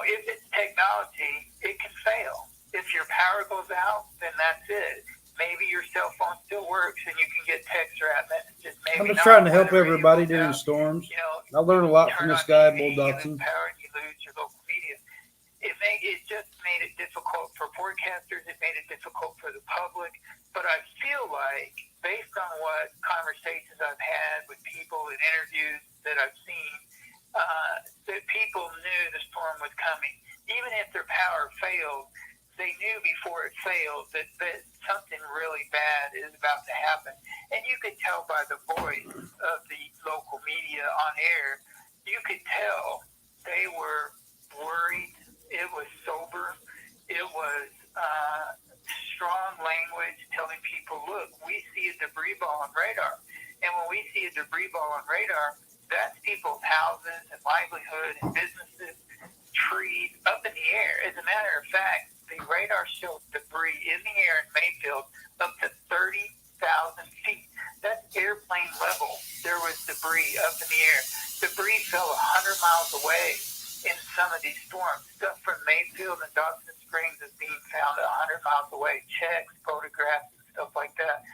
If it's technology, it can fail. If your power goes out, then that's it. Maybe your cell phone still works and you can get text or app messages. Maybe I'm just not. trying to help Whatever everybody you during out, storms. you know, I learned a lot from turn this on guy, TV, Bull you Dotson. lose power and you lose your local media. It just made it difficult for forecasters. It made it difficult for the public. But I feel like, based on what conversations I've had with people and interviews that I've seen, that people knew the storm was coming. Even if their power failed, they knew before it failed that something really bad is about to happen. And you could tell by the voice of the local media on air, you could tell they were worried. It was sober. It was strong language telling people, look, we see a debris ball on radar. And when we see a debris ball on radar, that's people's houses and livelihood and businesses, trees up in the air. As a matter of fact, the radar showed debris in the air in Mayfield up to 30,000 feet. That's airplane level. There was debris up in the air. Debris fell 100 miles away in some of these storms. Stuff from Mayfield and Dawson Springs is being found 100 miles away. Checks, photographs, and stuff like that.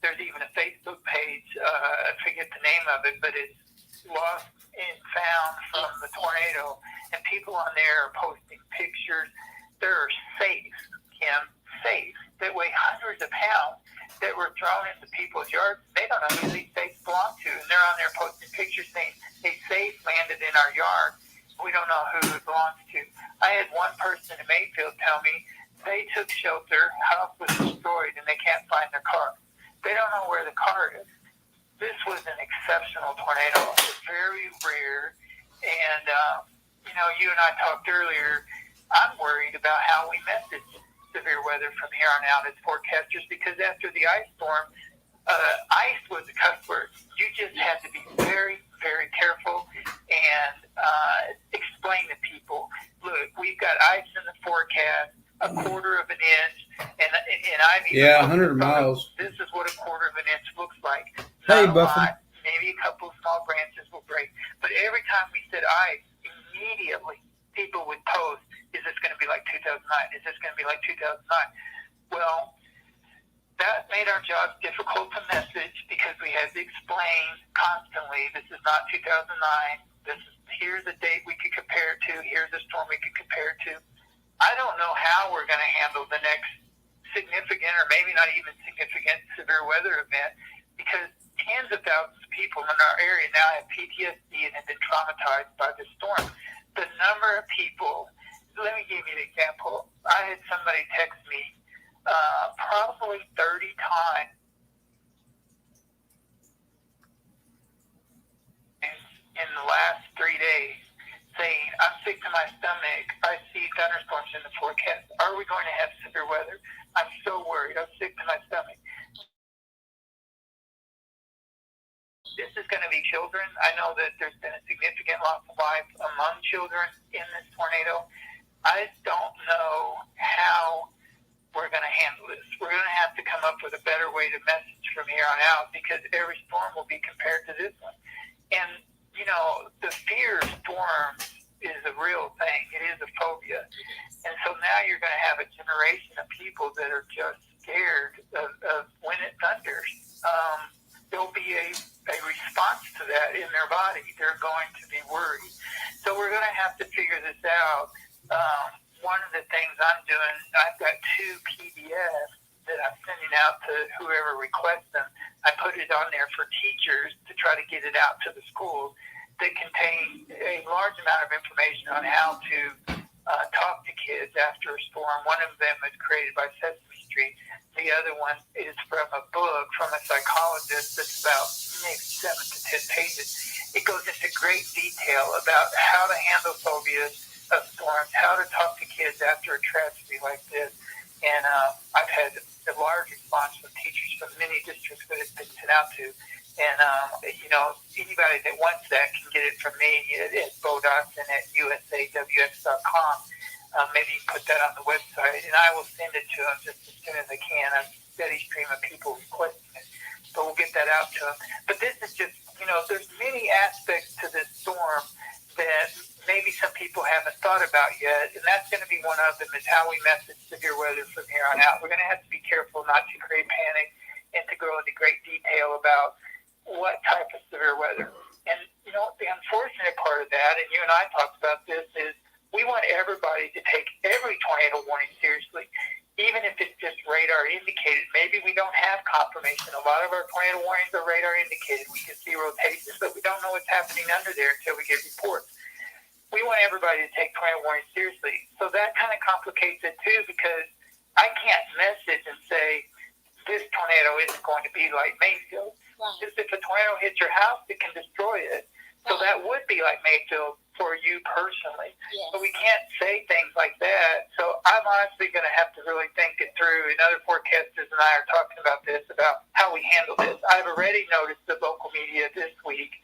There's even a Facebook page, I forget the name of it, but it's lost and found from the tornado. And people on there are posting pictures. They're safe, Kim, safe, that weigh hundreds of pounds that were thrown into people's yards. They don't know who these safes belong to. And they're on there posting pictures saying, a safe landed in our yard. We don't know who it belongs to. I had one person in Mayfield tell me they took shelter, house was destroyed, and they can't find their car. They don't know where the car is. This was an exceptional tornado. It's very rare. And, you and I talked earlier, I'm worried about how we message severe weather from here on out as forecasters, because after the ice storm, ice was a cuss word. You just have to be very, very careful and explain to people, look, we've got ice in the forecast, a quarter of an inch, and I've even Yeah, looked 100 at photos. miles. This is what a quarter of an inch looks like. Hey, Not a Buffin. lot. Maybe a couple of small branches will break. But every time we said ice, immediately people would post, is this going to be like 2009? Is this going to be like 2009? Well, that made our job difficult to message because we had to explain constantly, this is not 2009. Here's a date we could compare it to. Here's a storm we could compare it to. I don't know how we're going to handle the next significant or maybe not even significant severe weather event because tens of thousands of people in our area now have PTSD and have been traumatized by this storm. The number of people, let me give you an example. I had somebody text me probably 30 times in the last 3 days saying, I'm sick to my stomach. I see thunderstorms in the forecast. Are we going to have severe weather? I'm so worried. I'm sick to my stomach. This is going to be children. I know that there's been a significant loss of life among children in this tornado. I don't know how we're going to handle this. We're going to have to come up with a better way to message from here on out because every storm will be compared to this one. And, you know, the fear of storms is a real thing. It is a phobia. And so now you're going to have a generation of people that are just scared of when it thunders. There'll be a response to that in their body. They're going to be worried. So we're going to have to figure this out. One of the things I'm doing, I've got 2 PDFs that I'm sending out to whoever requests them. I put it on there for teachers to try to get it out to the schools that contain a large amount of information on how to talk to kids after a storm. One of them is created by Sesame Street. The other one is from a book from a psychologist that's about maybe 7 to 10 pages. It goes into great detail about how to handle phobias of storms, how to talk to kids after a tragedy like this. And I've had a large response from teachers from many districts that it's been sent out to. And, you know, anybody that wants that can get it from me at bodotson at usawx.com. Maybe you can put that on the website, and I will send it to them just as soon as I can. I'm a steady stream of people requesting it, so we'll get that out to them. But this is just, you know, there's many aspects to this storm that maybe some people haven't thought about yet, and that's going to be one of them is how we message severe weather from here on out. We're going to have to be careful not to create panic and to go into great detail about what type of severe weather. And, you know, the unfortunate part of that, and you and I talked about this, is we want everybody to take every tornado warning seriously, even if it's just radar indicated. Maybe we don't have confirmation. A lot of our tornado warnings are radar indicated. We can see rotations, but we don't know what's happening under there until we get reports. We want everybody to take tornado warnings seriously. So that kind of complicates it too, because I can't message and say this tornado isn't going to be like Mayfield. Right. Just if a tornado hits your house, it can destroy it. So that would be like Mayfield for you personally. Yes. But we can't say things like that. So I'm honestly going to have to really think it through. And other forecasters and I are talking about this, about how we handle this. I've already noticed the local media this week,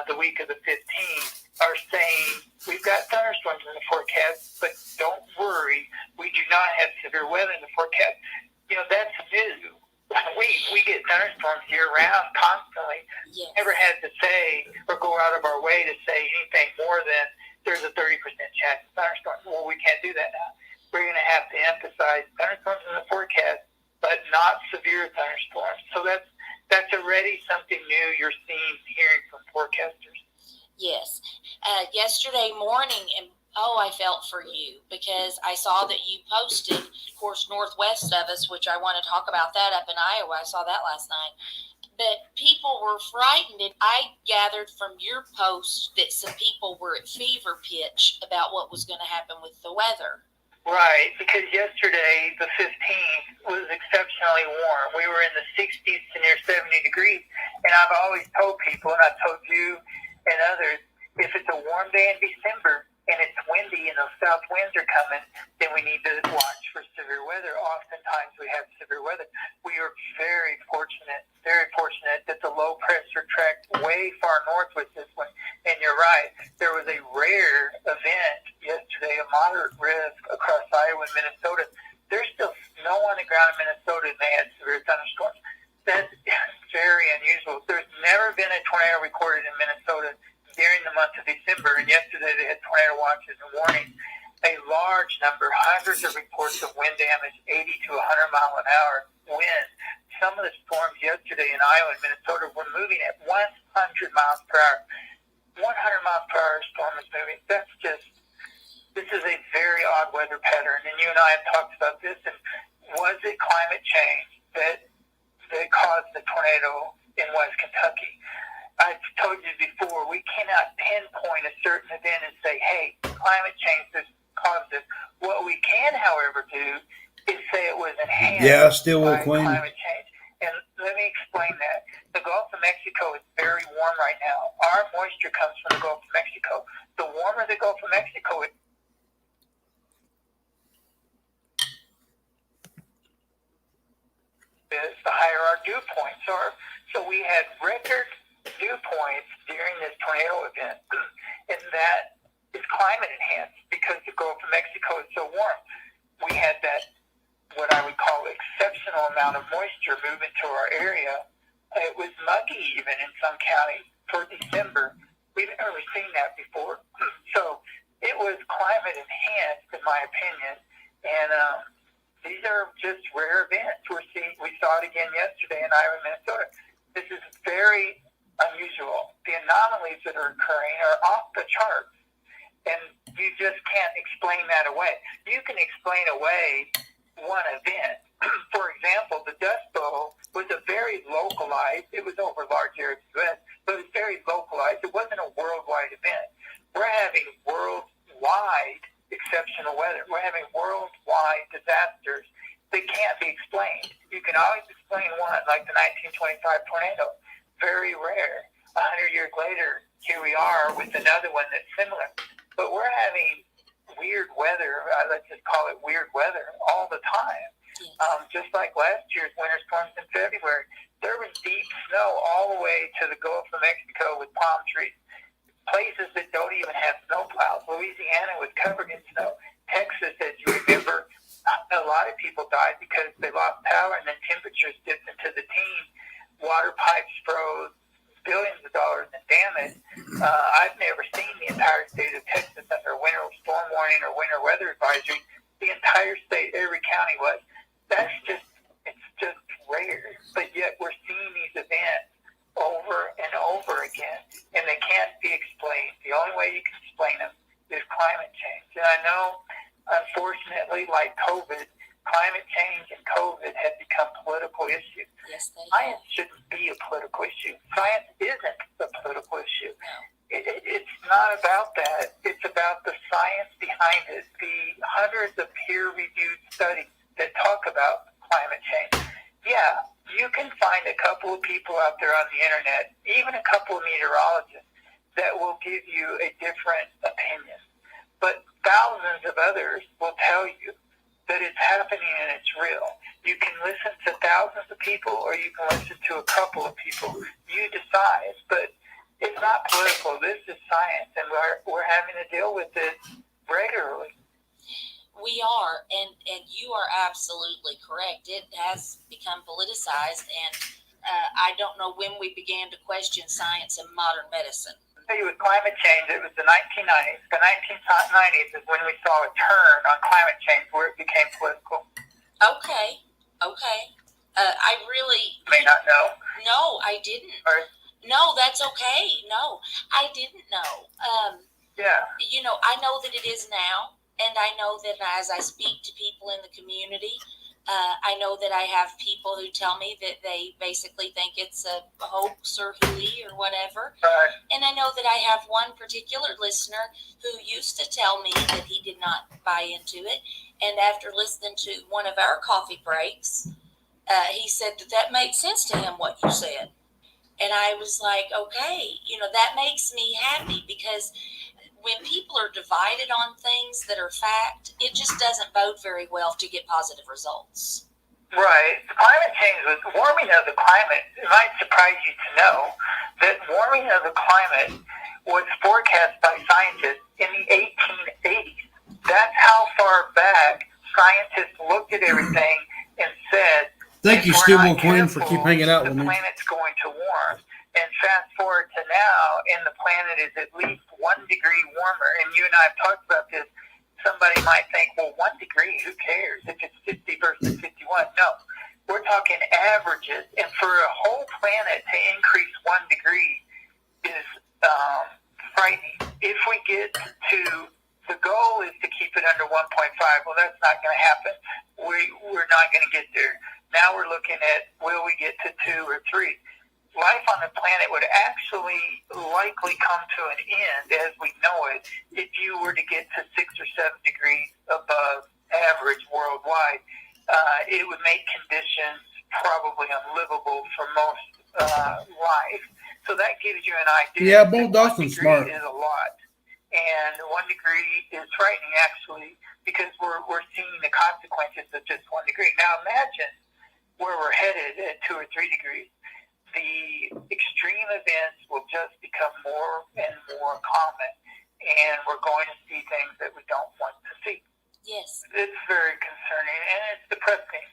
the week of the 15th, are saying we've got thunderstorms in the forecast, but don't worry, we do not have severe weather in the forecast. You know, that's new. We get thunderstorms year-round constantly. Yes. Never had to say or go out of our way to say anything more than there's a 30% chance of thunderstorms. Well, we can't do that now. We're going to have to emphasize thunderstorms in the forecast, but not severe thunderstorms. So that's already something new you're hearing from forecasters. Yes. Yesterday morning, and I felt for you because I saw that you posted, of course, northwest of us, which I want to talk about that up in Iowa. I saw that last night. But people were frightened. And I gathered from your post that some people were at fever pitch about what was going to happen with the weather. Right, because yesterday, the 15th, was exceptionally warm. We were in the 60s to near 70 degrees. And I've always told people, and I've told you and others, if it's a warm day in December, and it's windy and those south winds are coming, then we need to watch for severe weather. Oftentimes we have severe weather. We are very fortunate that the low way far north with this one. And you're right, there was a rare event yesterday, a moderate risk across Iowa and Minnesota. There's still snow on the ground in Minnesota, and they had severe thunderstorms. That's very unusual. There's never been a tornado recorded in Minnesota during the month of December, and yesterday they had tornado watches and warnings. A large number, hundreds of reports of wind damage, 80 to 100 mile an hour wind. Some of the storms yesterday in Iowa and Minnesota were moving at 100 miles per hour. 100 miles per hour storm is moving. This is a very odd weather pattern, and you and I have talked about this. And was it climate change that caused the tornado in West Kentucky? I've told you before, we cannot pinpoint a certain event and say, hey, climate change has caused this. What we can, however, do is say it was enhanced by climate change. And let me explain that. The Gulf of Mexico is very warm right now. Our moisture comes from the Gulf of Mexico. The warmer the Gulf of Mexico is, the higher our dew points are. So we had record dew points during this tornado event, and that is climate enhanced because the Gulf of Mexico is so warm. We had that, what I would call exceptional amount of moisture move into our area. It was muggy even in some counties for December. We've never seen that before. So it was climate enhanced, in my opinion, and these are just rare events. We saw it again yesterday in Iowa, Minnesota. This is very unusual. The anomalies that are occurring are off the charts, and you just can't explain that away. You can explain away one event. For example, the Dust Bowl was a very localized, it was over large areas of the U.S., but it was very localized. It wasn't a worldwide event. We're having worldwide exceptional weather. We're having worldwide disasters that can't be explained. You can always explain one, like the 1925 tornado. Very rare. 100 years later, here we are with another one that's similar. But we're having weird weather, let's just call it weird weather, all the time. Just like last year's winter storms in February. There was deep snow all the way to the Gulf of Mexico with palm trees. Places that don't even have snow plows. Louisiana was covered in snow. Texas, as you remember, a lot of people died because they lost power and then temperatures dipped into the teens. Water pipes froze, billions of dollars in damage. I've never seen the entire state of Texas under a winter storm warning or winter weather advisory. The entire state, every county was. It's just rare. But yet we're seeing these events over and over again, and they can't be explained. The only way you can explain them is climate change. And I know, unfortunately, like COVID, climate change and COVID have become political issues. Yes, they Science have. shouldn't be a political issue. Science isn't a political issue. No. It's not about that. It's about the science behind it, the hundreds of peer-reviewed studies that talk about climate change. Yeah, you can find a couple of people out there on the internet, even a couple of meteorologists, that will give you a different opinion. But thousands of others will tell you that it's happening and it's real. You can listen to thousands of people or you can listen to a couple of people. You decide. But it's not political. This is science, and we're having to deal with it regularly. We are, and you are absolutely correct. It has become politicized, and I don't know when we began to question science and modern medicine. With climate change, it was the 1990s. The 1990s is when we saw a turn on climate change where it became political. Okay. I really You may not know. No, I didn't. Or, No, that's okay. No, I didn't know. yeah. You know, I know that it is now, and I know that as I speak to people in the community, I know that I have people who tell me that they basically think it's a hoax or hooey or whatever. Right. And I know that I have one particular listener who used to tell me that he did not buy into it. And after listening to one of our coffee breaks, he said that made sense to him, what you said. And I was like, okay, you know, that makes me happy, because when people are divided on things that are fact, it just doesn't bode very well to get positive results. Right. The climate change was warming of the climate. It might surprise you to know that warming of the climate was forecast by scientists in the 1880s. That's how far back scientists looked at everything and said, Thank you, if we're Steve not Queen, for careful, keep hanging out the with me. planet's going to warm. And fast forward to now, and the planet is at least 1 degree warmer. And you and I have talked about this. Somebody might think, well, 1 degree, who cares if it's 50 versus 51? No, we're talking averages. And for a whole planet to increase 1 degree is frightening. If we get to, the goal is to keep it under 1.5. Well, that's not going to happen. We're not going to get there. Now we're looking at, will we get to 2 or 3? Life on the planet would actually likely come to an end as we know it if you were to get to 6 or 7 degrees above average worldwide. It would make conditions probably unlivable for most life. So that gives you an idea. Yeah, Bo that 1 Dawson's degree smart. is a lot. And 1 degree is frightening, actually, because we're seeing the consequences of just 1 degree. Now imagine where we're headed at 2 or 3 degrees. The extreme events will just become more and more common, and we're going to see things that we don't want to see. Yes. It's very concerning, and it's depressing.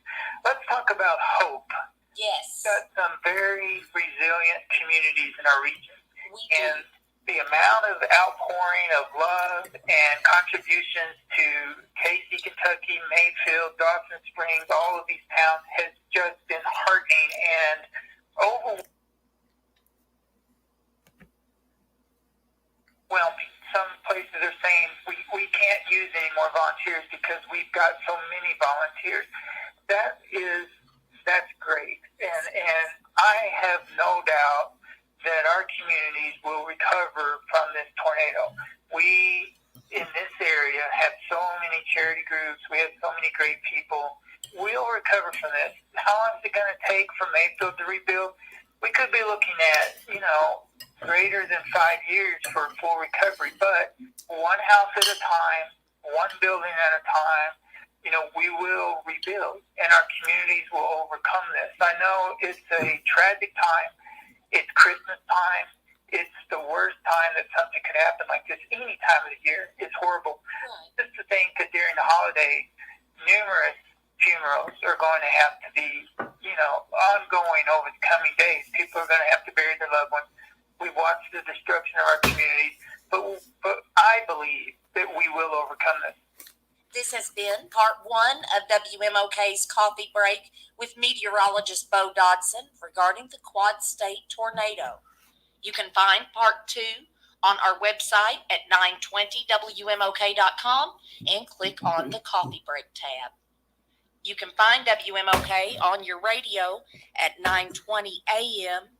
Let's talk about hope. Yes. We've got some very resilient communities in our region, We and do. the amount of outpouring of love and contributions to Casey, Kentucky, Mayfield, Dawson Springs, all of these towns has just been heartening and overwhelming. Some places are saying we can't use any more volunteers because we've got so many volunteers. That's great, and I have no doubt that our communities will recover from this tornado. We in this area have so many charity groups. We have so many great people. We'll recover from this. How long is it going to take for Mayfield to rebuild? We could be looking at, greater than 5 years for full recovery, but one house at a time, one building at a time, we will rebuild, and our communities will overcome this. I know it's a tragic time. It's Christmas time. It's the worst time that something could happen like this any time of the year. It's horrible. Right. Just to think that during the holidays, numerous funerals are going to have to be, ongoing over the coming days. People are going to have to bury their loved ones. We've watched the destruction of our communities, but I believe that we will overcome this. This has been part 1 of WMOK's Coffee Break with meteorologist Bo Dodson regarding the Quad State tornado. You can find part 2 on our website at 920wmok.com and click on the Coffee Break tab. You can find WMOK on your radio at 920 AM.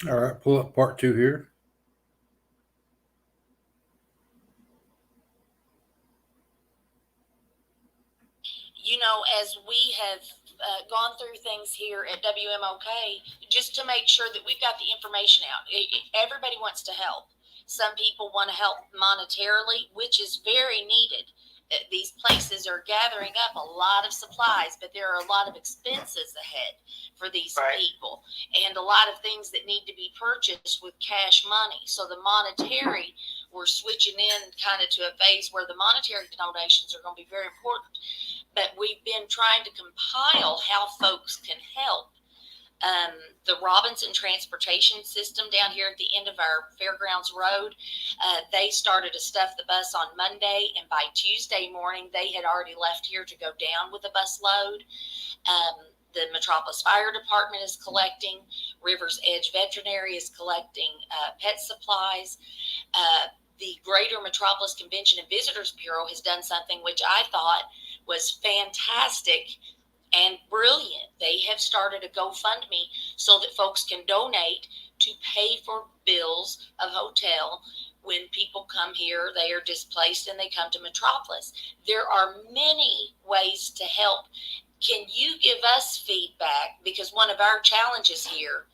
All right, pull up part 2 here. As we have gone through things here at WMOK, just to make sure that we've got the information out. Everybody wants to help. Some people want to help monetarily, which is very needed. These places are gathering up a lot of supplies, but there are a lot of expenses ahead for these people, and a lot of things that need to be purchased with cash money. So the monetary, we're switching in kind of to a phase where the monetary donations are going to be very important. But we've been trying to compile how folks can help. The Robinson Transportation System down here at the end of our Fairgrounds Road, they started to stuff the bus on Monday, and by Tuesday morning, they had already left here to go down with the bus load. The Metropolis Fire Department is collecting. Rivers Edge Veterinary is collecting pet supplies. The Greater Metropolis Convention and Visitors Bureau has done something which I thought was fantastic and brilliant. They have started a GoFundMe so that folks can donate to pay for bills of hotel when people come here, they are displaced and they come to Metropolis. There are many ways to help. Can you give us feedback? Because one of our challenges here,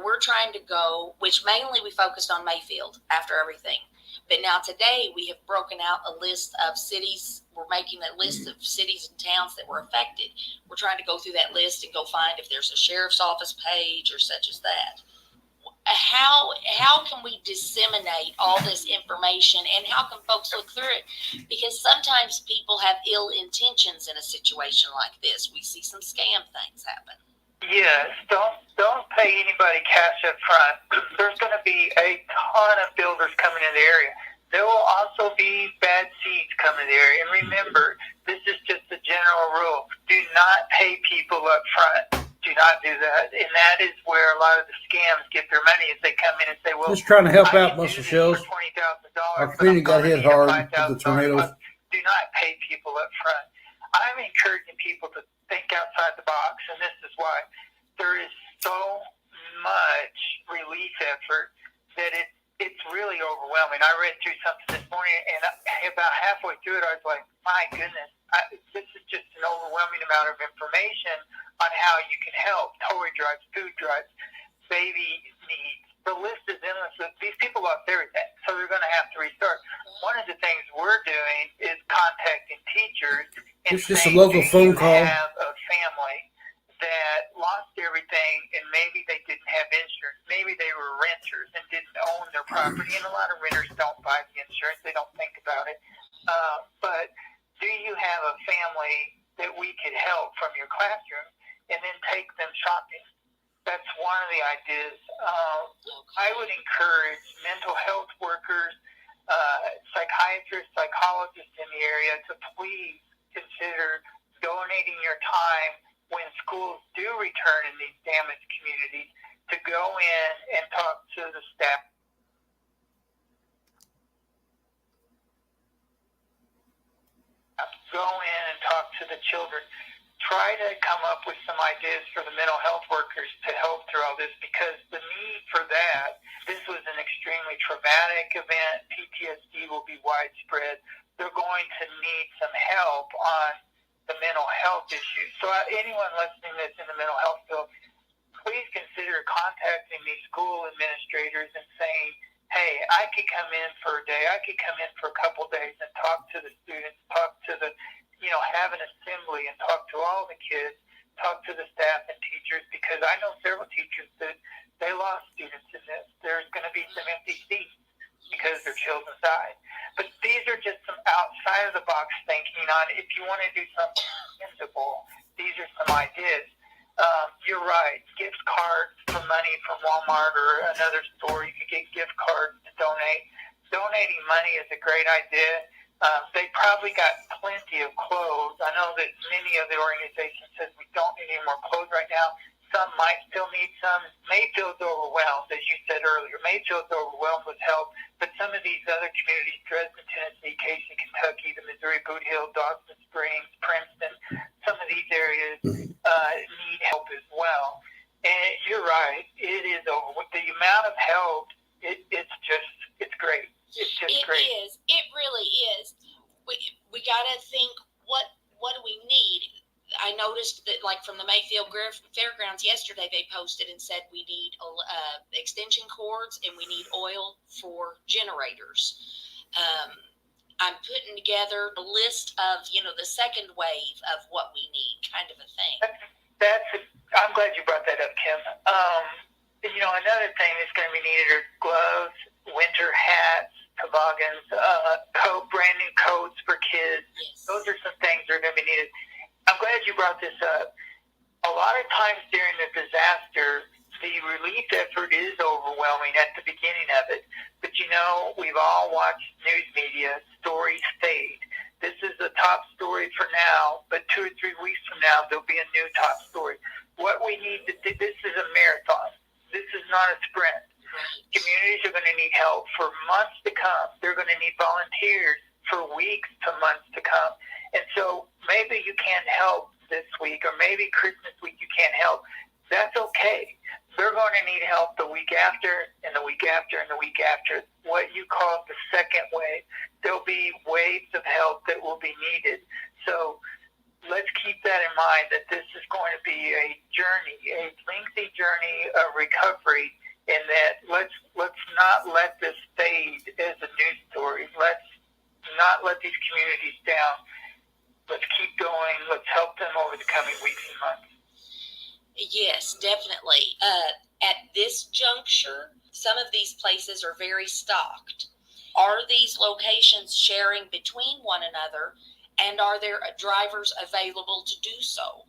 we're trying to go, which mainly we focused on Mayfield after everything. But now today we have broken out a list of cities. We're making a list of cities and towns that were affected. We're trying to go through that list and go find if there's a sheriff's office page or such as that. How can we disseminate all this information, and how can folks look through it? Because sometimes people have ill intentions in a situation like this. We see some scam things happen. Yes, don't pay anybody cash up front. There's going to be a ton of builders coming in the area. There will also be bad seeds coming in the area. And remember, this is just a general rule. Do not pay people up front. Do not do that. And that is where a lot of the scams get their money, is they come in and say, well, Just trying to help I out, can do Muscle this Shells. for $20,000. Our community got hit hard with the tornadoes. Do not pay people up front. I'm encouraging people to think outside the box, and this is why. There is so much relief effort that it's really overwhelming. I read through something this morning, and about halfway through it, I was like, my goodness, this is just an overwhelming amount of information on how you can help. Toy drives, food drives, baby needs. The list is endless. These people lost everything, so they're going to have to restart. One of the things we're doing is contacting teachers and It's just a saying, local phone do call. you have a family that lost everything, and maybe they didn't have insurance. Maybe they were renters and didn't own their property, and a lot of renters don't buy the insurance. They don't think about it. But do you have a family that we could help from your classroom and then take them shopping? That's one of the ideas. I would encourage mental health workers, psychiatrists, psychologists in the area to please consider donating your time when schools do return in these damaged communities, to go in and talk to the staff. Go in and talk to the children. Try to come up with some ideas for the mental health workers to help through all this, because the need for that, this was an extremely traumatic event. PTSD will be widespread. They're going to need some help on the mental health issues. So anyone listening that's in the mental health field, please consider contacting these school administrators and saying, hey, I could come in for a day, I could come in for a couple days and talk to the students, talk to the, have an assembly and talk to all the kids, talk to the staff and teachers, because I know several teachers that they lost students in this. There's going to be some empty seats because their children died. But these are just some outside of the box thinking on if you want to do something sensible. These are some ideas. You're right. Gift cards for money from Walmart or another store. You could get gift cards to donate. Donating money is a great idea. They probably got plenty of clothes. I know that many of the organizations says we don't need any more clothes right now. Some might still need some. Mayfield's overwhelmed, as you said earlier. Mayfield's overwhelmed with help, but some of these other communities, Dresden, Tennessee, Casey, Kentucky, the Missouri Boot Hill, Dawson Springs, Princeton, some of these areas need help as well. And you're right, it is overwhelmed. The amount of help, it's great. It's just great. It is. It really is. We got to think, what do we need? I noticed that, like, from the Mayfield Fairgrounds yesterday, they posted and said we need extension cords and we need oil for generators. I'm putting together a list of, the second wave of what we need, kind of a thing. I'm glad you brought that up, Kim. Another thing that's going to be needed are gloves, winter hats, toboggans, brand new coats for kids. Yes. Those are some things that are going to be needed. I'm glad you brought this up. A lot of times during the disaster, the relief effort is overwhelming at the beginning of it. But we've all watched news media, stories fade. This is a top story for now, but 2 or 3 weeks from now, there'll be a new top story. What we need to do, this is a marathon. This is not a sprint. Right. Communities are going to need help for months to come. They're going to need volunteers for weeks to months to come. And so maybe you can't help this week, or maybe Christmas week you can't help. That's okay. They're going to need help the week after, and the week after, and the week after. What you call the second wave. There'll be waves of help that will be needed. So let's keep that in mind, that this is going to be a journey, a lengthy journey of recovery, and that let's not let this fade as a news story. Let's not let these communities down. Let's keep going. Let's help them over the coming weeks and months. Yes, definitely. At this juncture, some of these places are very stocked. Are these locations sharing between one another, and are there drivers available to do so?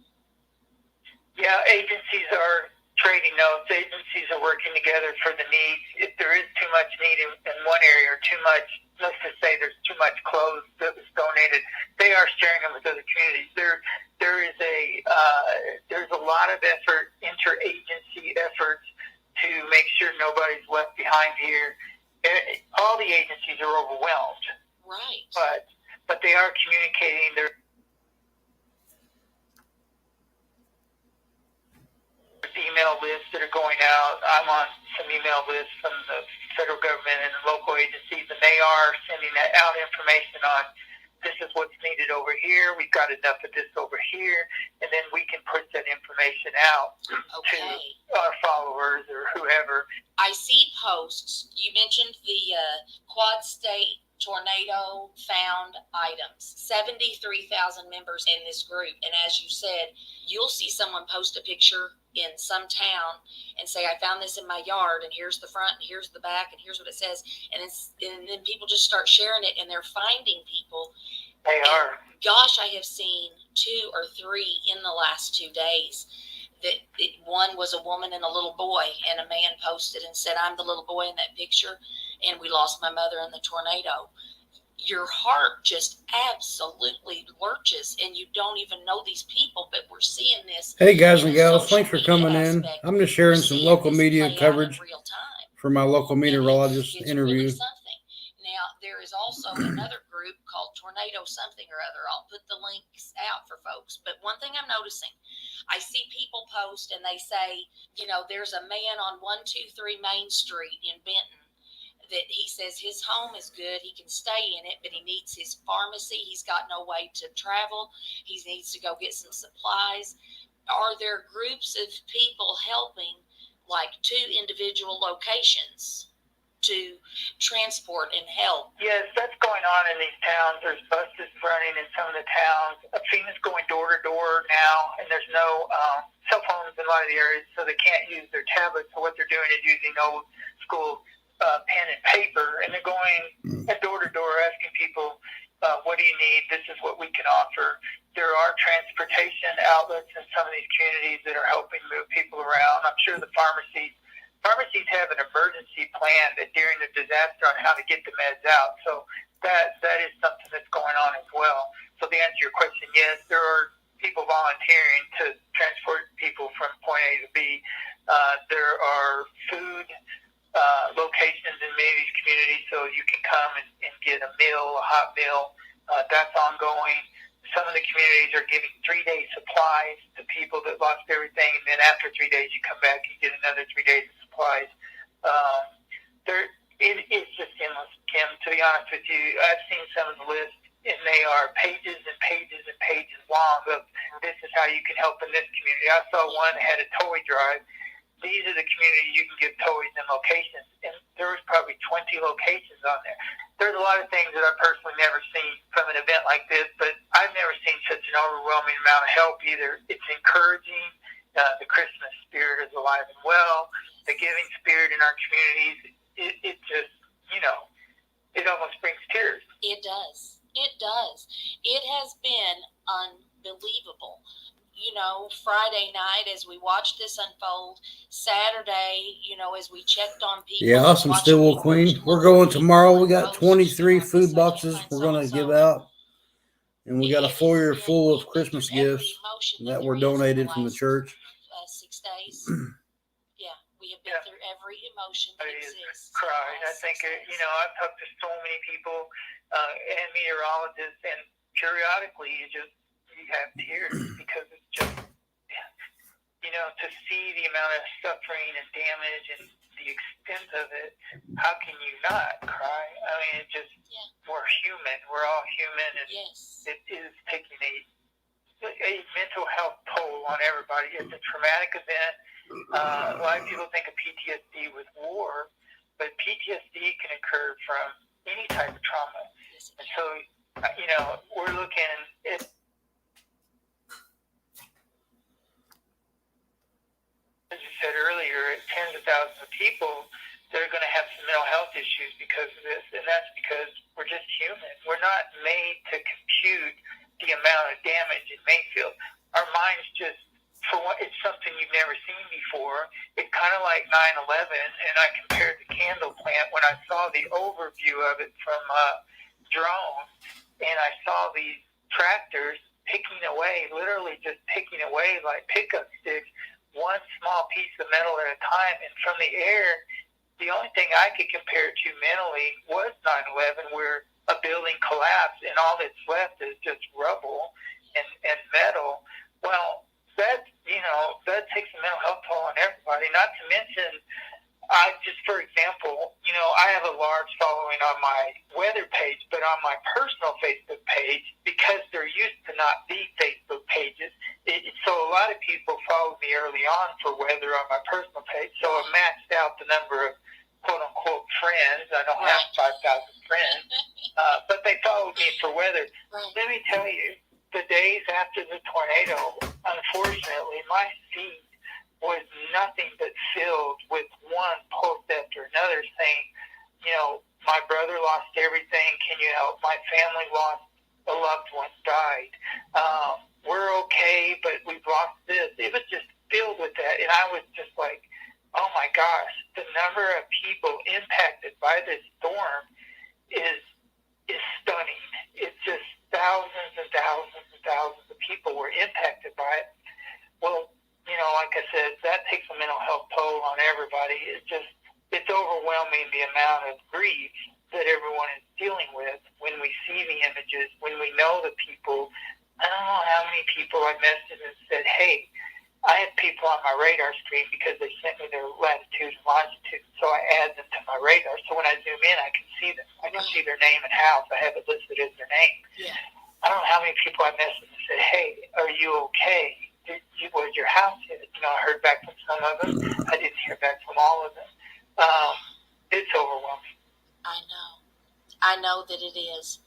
Yeah, agencies are trading notes. Agencies are working together for the needs. If there is too much need in one area, or too much, let's just say there's too much clothes that was donated, they are sharing them with other communities. There's a lot of effort, interagency efforts, to make sure nobody's left behind here. All the agencies are overwhelmed, Right. but they are communicating their email lists that are going out. I'm on some email lists from the federal government and local agencies, and they are sending out information on this is what's needed over here. We've got enough of this over here, and then we can push that information out Okay. to our followers or whoever. I see posts. You mentioned the Quad State tornado found items. 73,000 members in this group. And as you said, you'll see someone post a picture in some town and say, I found this in my yard, and here's the front, and here's the back, and here's what it says. And then people just start sharing it, and they're finding people. They are. Gosh, I have seen 2 or 3 in the last 2 days. One was a woman and a little boy, and a man posted and said, I'm the little boy in that picture, and we lost my mother in the tornado. Your heart just absolutely lurches, and you don't even know these people, but we're seeing this. Hey guys in and a gals, social thanks for media coming in. aspect. I'm just sharing We're some seeing local this media play out in coverage real time. for my local meteorologist It's interview. really something. Now, there is also another group called Tornado something or other. I'll put the links out for folks. But one thing I'm noticing, I see people post and they say, there's a man on 123 Main Street in Benton that he says his home is good. He can stay in it, but he needs his pharmacy. He's got no way to travel. He needs to go get some supplies. Are there groups of people helping, like 2 individual locations, to transport and help? Yes, that's going on in these towns. There's buses running in some of the towns. FEMA's going door to door now, and there's no cell phones in a lot of the areas, so they can't use their tablets. So what they're doing is using old school pen and paper, and they're going door to door asking people, what do you need? This is what we can offer. There are transportation outlets in some of these communities that are helping move people around. I'm sure the pharmacies have an emergency plan that during the disaster on how to get the meds out. So that is something that's going on as well. So to answer your question, yes, there are people volunteering to transport people from point A to B. There are food locations in many of these communities, so you can come and get a hot meal. That's ongoing. Some of the communities are giving 3-day supplies to people that lost everything, and then after 3 days you come back and get another 3 days of supplies. It's just endless, Kim. To be honest with you, I've seen some of the lists, and they are pages and pages and pages long of this is how you can help in this community. I saw one that had a toy drive. These are the communities you can give toys and locations, and there was probably 20 locations on there. There's a lot of things that I've personally never seen from an event like this, but I've never seen such an overwhelming amount of help either. It's encouraging. The Christmas spirit is alive and well. The giving spirit in our communities, it just, it almost brings tears. It does. It does. It has been unbelievable. Friday night as we watched this unfold, Saturday, as we checked on people. Yeah, awesome, Stillwell Queen. We're going tomorrow. We got 23 food boxes we're going to give out. And we got a foyer full of Christmas gifts that were donated from the church. 6 days. Yeah, we have been Yeah. through every emotion that It is exists. crying. in the I last think, 6 days. I've talked to so many people and meteorologists, and periodically you have tears because it's just, to see the amount of suffering and damage and the extent of it, how can you not cry? I mean, we're human. We're all human, and Yes. it is taking a mental health toll on everybody. It's a traumatic event. A lot of people think of PTSD with war, but PTSD can occur from any type of trauma. Yes, And so, we're looking at, as you said earlier, tens of thousands of people that are going to have some mental health issues because of this, and that's because we're just human. We're not made to compute the amount of damage in Mayfield. Our minds just, it's something you've never seen before. It's kind of like 9/11, and I compared the candle plant when I saw the overview of it from drone, and I saw these tractors picking away, literally just picking away like pickup sticks, one small piece of metal at a time. And from the air, the only thing I could compare it to mentally was 9/11, where a building collapsed and all that's left is just rubble and metal. Well, that takes a mental health toll on everybody. Not to mention, for example, I have a large following on my weather page, but on my personal Facebook page, because there used to not be Facebook pages, so a lot of people followed me early on for weather on my personal page. So I maxed out the number of quote-unquote friends. I don't have 5,000 friends, but they followed me for weather. Right. Let me tell you, the days after the tornado, unfortunately, my feed was nothing but filled with one post after another saying, my brother lost everything. Can you help? My family lost a loved one, died. We're okay, but we've lost this. It was just filled with that. And I was just like, oh my gosh, the number of people impacted by this storm is stunning. It's just thousands and thousands and thousands of people were impacted by it. Well, like I said, that takes a mental health toll on everybody. It's overwhelming the amount of grief that everyone is dealing with when we see the images, when we know the people. I don't know how many people I messaged and said, hey, I have people on my radar screen because they sent me their latitude and longitude, so I add them to my radar. So when I zoom in, I can see them. I can see their name and house. I have it listed as their name. Yeah. I don't know how many people I messaged and said, hey, are you okay? Was your house hit? I heard back from some of them. I didn't hear back from all of them. It's overwhelming. I know that it is.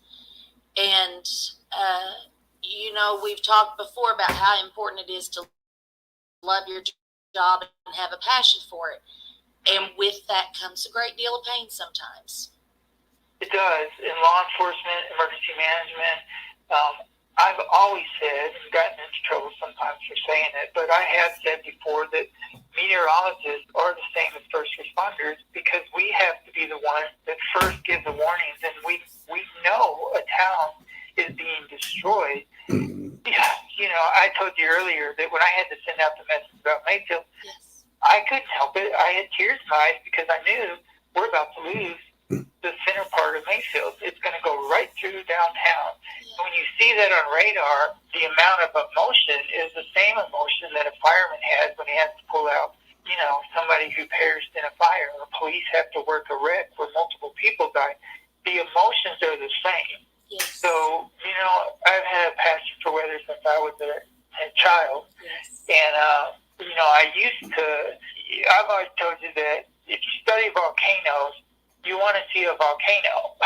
And, we've talked before about how important it is to love your job and have a passion for it. And with that comes a great deal of pain sometimes. It does. In law enforcement, emergency management, I've always said, and gotten into trouble sometimes for saying it, but I have said before that meteorologists are the same as first responders because we have to be the ones that first give the warnings, and we know a town is being destroyed. Yeah, I told you earlier that when I had to send out the message about Mayfield, Yes. I couldn't help it. I had tears in my eyes because I knew we're about to lose the center part of Mayfield. It's going to go right through downtown. Yeah. When you see that on radar, the amount of emotion is the same emotion that a fireman has when he has to pull out, somebody who perished in a fire, or police have to work a wreck where multiple people die. The emotions are the same. Yes. So, I've had a passion for weather since I was a child. Yes. And, I've always told you that if you study volcanoes, you want to see a volcano.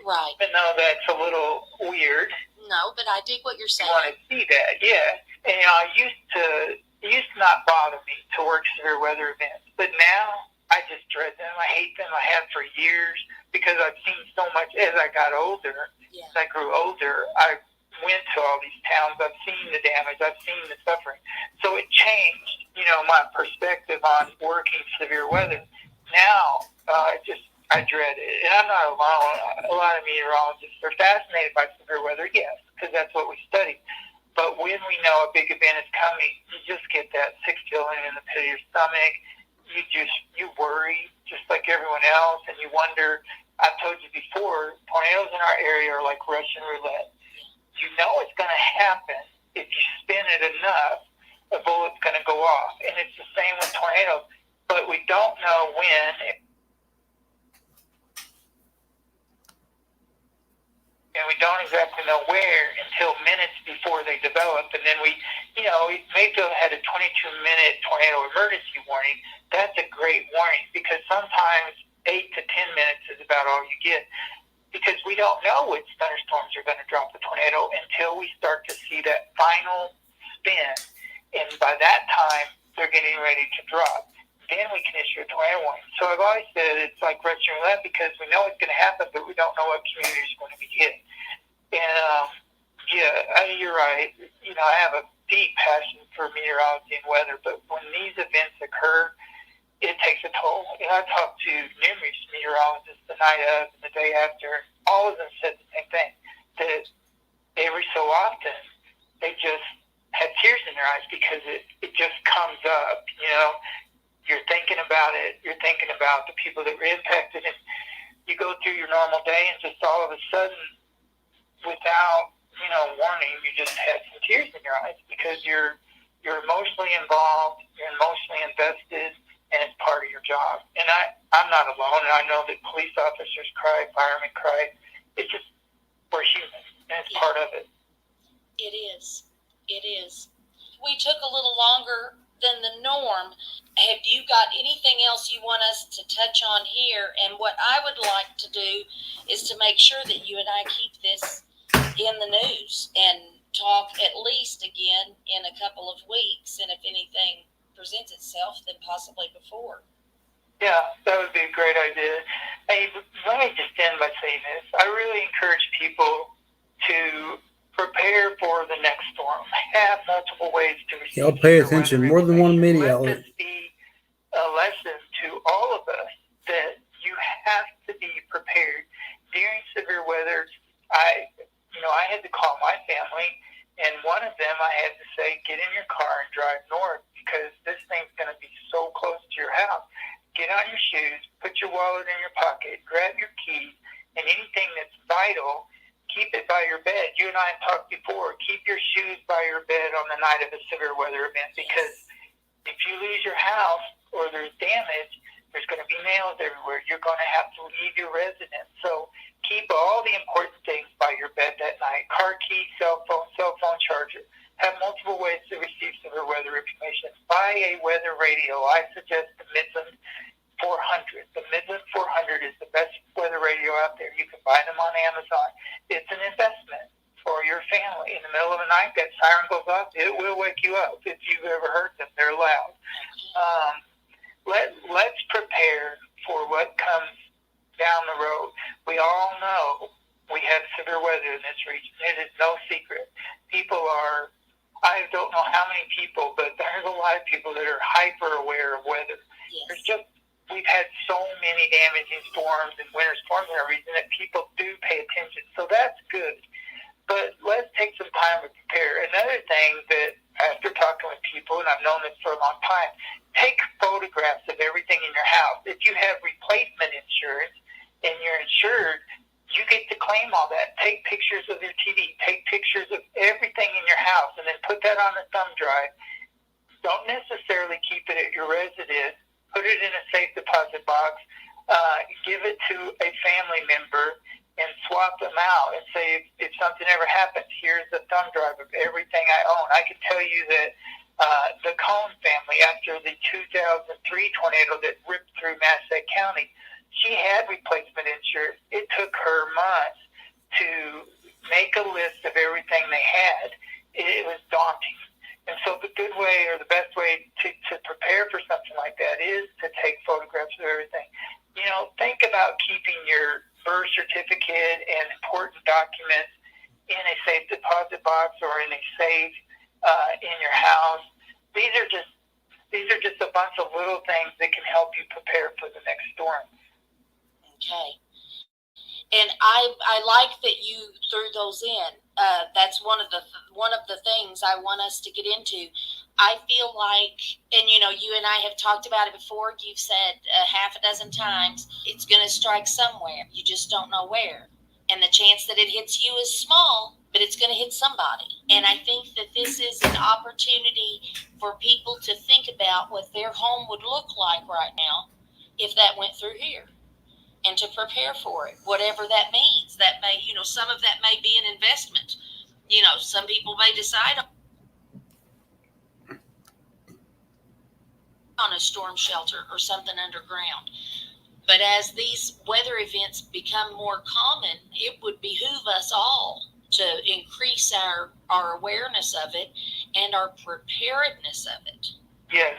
Right. Even though that's a little weird. No, but I dig what you're You saying. want to see that, yeah. And it used to not bother me to work severe weather events, but now I just dread them. I hate them. I have for years because I've seen so much as I got older. Yeah. As I grew older, I went to all these towns. I've seen the damage. I've seen the suffering. So it changed, my perspective on working severe weather. Now, I dread it. And I'm not alone. A lot of meteorologists are fascinated by severe weather, yes, because that's what we study. But when we know a big event is coming, you just get that sick feeling in the pit of your stomach. You worry just like everyone else, and you wonder. I've told you before, tornadoes in our area are like Russian roulette. You know it's going to happen. If you spin it enough, a bullet's going to go off. And it's the same with tornadoes. But we don't know when, and we don't exactly know where until minutes before they develop. And then Mayfield had a 22-minute tornado emergency warning. That's a great warning because sometimes 8 to 10 minutes is about all you get because we don't know which thunderstorms are going to drop the tornado until we start to see that final spin. And by that time, they're getting ready to drop. Then we can issue a tornado warning. So I've always said it's like Russian roulette because we know it's going to happen, but we don't know what community is going to be hit. And you're right. I have a deep passion for meteorology and weather, but when these events occur, it takes a toll. I talked to numerous meteorologists the night of and the day after. All of them said the same thing, that every so often they just had tears in their eyes because it just comes up. You're thinking about it. You're thinking about the people that were impacted, and you go through your normal day, and just all of a sudden, without warning, you just had some tears in your eyes because you're emotionally involved, you're emotionally invested, and it's part of your job. And I'm not alone, and I know that police officers cry, firemen cry. It's just, we're human, and it's part of it. It is. It is. We took a little longer than the norm. Have you got anything else you want us to touch on here? And what I would like to do is to make sure that you and I keep this in the news and talk at least again in a couple of weeks. And if anything presents itself, then possibly before. Yeah, that would be a great idea. Hey, let me just end by saying this. I really encourage people to prepare for the next storm. Have multiple ways to receive. Y'all pay attention. More than one media outlet. Let this be a lesson to all of us that you have to be prepared during severe weather. I had to call my family, and one of them I had to say, get in your car and drive north because this thing's going to be so close to your house. Get on your shoes, put your wallet in your pocket, grab your keys, and anything that's vital, keep it by your bed. You and I have talked before. Keep your shoes by your bed on the night of a severe weather event because if you lose your house or there's damage, there's going to be nails everywhere. You're going to have to leave your residence. So keep all the important things by your bed that night. Car key, cell phone charger. Have multiple ways to receive severe weather information. Buy a weather radio. I suggest the Midland 400. The Midland 400 is the best weather radio out there. You can buy them on Amazon. It's an investment for your family. In the middle of the night, that siren goes off. It will wake you up if you've ever heard them. They're loud. Let's prepare for what comes down the road. We all know we have severe weather in this region. It is no secret. I don't know how many people, but there's a lot of people that are hyper aware of weather. Yes. We've had so many damaging storms and winter storms in our region that people do pay attention. So that's good. But let's take some time to prepare. Another thing that after talking with people, and I've known this for a long time, take photographs of everything in your house. If you have replacement insurance and you're insured, you get to claim all that. Take pictures of your TV. Take pictures of everything in your house and then put that on a thumb drive. Don't necessarily keep it at your residence. Put it in a safe deposit box. Give it to a family member and swap them out and say, if something ever happens, here's the thumb drive of everything I own. I can tell you that the Cone family, after the 2003 tornado that ripped through Massac County, she had replacement insurance. It took her months to make a list of everything they had. It was daunting. And so the good way or the best way to prepare for something like that is to take photographs of everything. Think about keeping your birth certificate and important documents in a safe deposit box or in a safe in your house. These are just a bunch of little things that can help you prepare for the next storm. Okay. And I like that you threw those in. That's one of the things I want us to get into. I feel like, and you and I have talked about it before. You've said half a dozen times, it's going to strike somewhere. You just don't know where, and the chance that it hits you is small, but it's going to hit somebody. And I think that this is an opportunity for people to think about what their home would look like right now if that went through here, and to prepare for it, whatever that means. That may, some of that may be an investment. Some people may decide on a storm shelter or something underground. But as these weather events become more common, it would behoove us all to increase our awareness of it and our preparedness of it. Yes,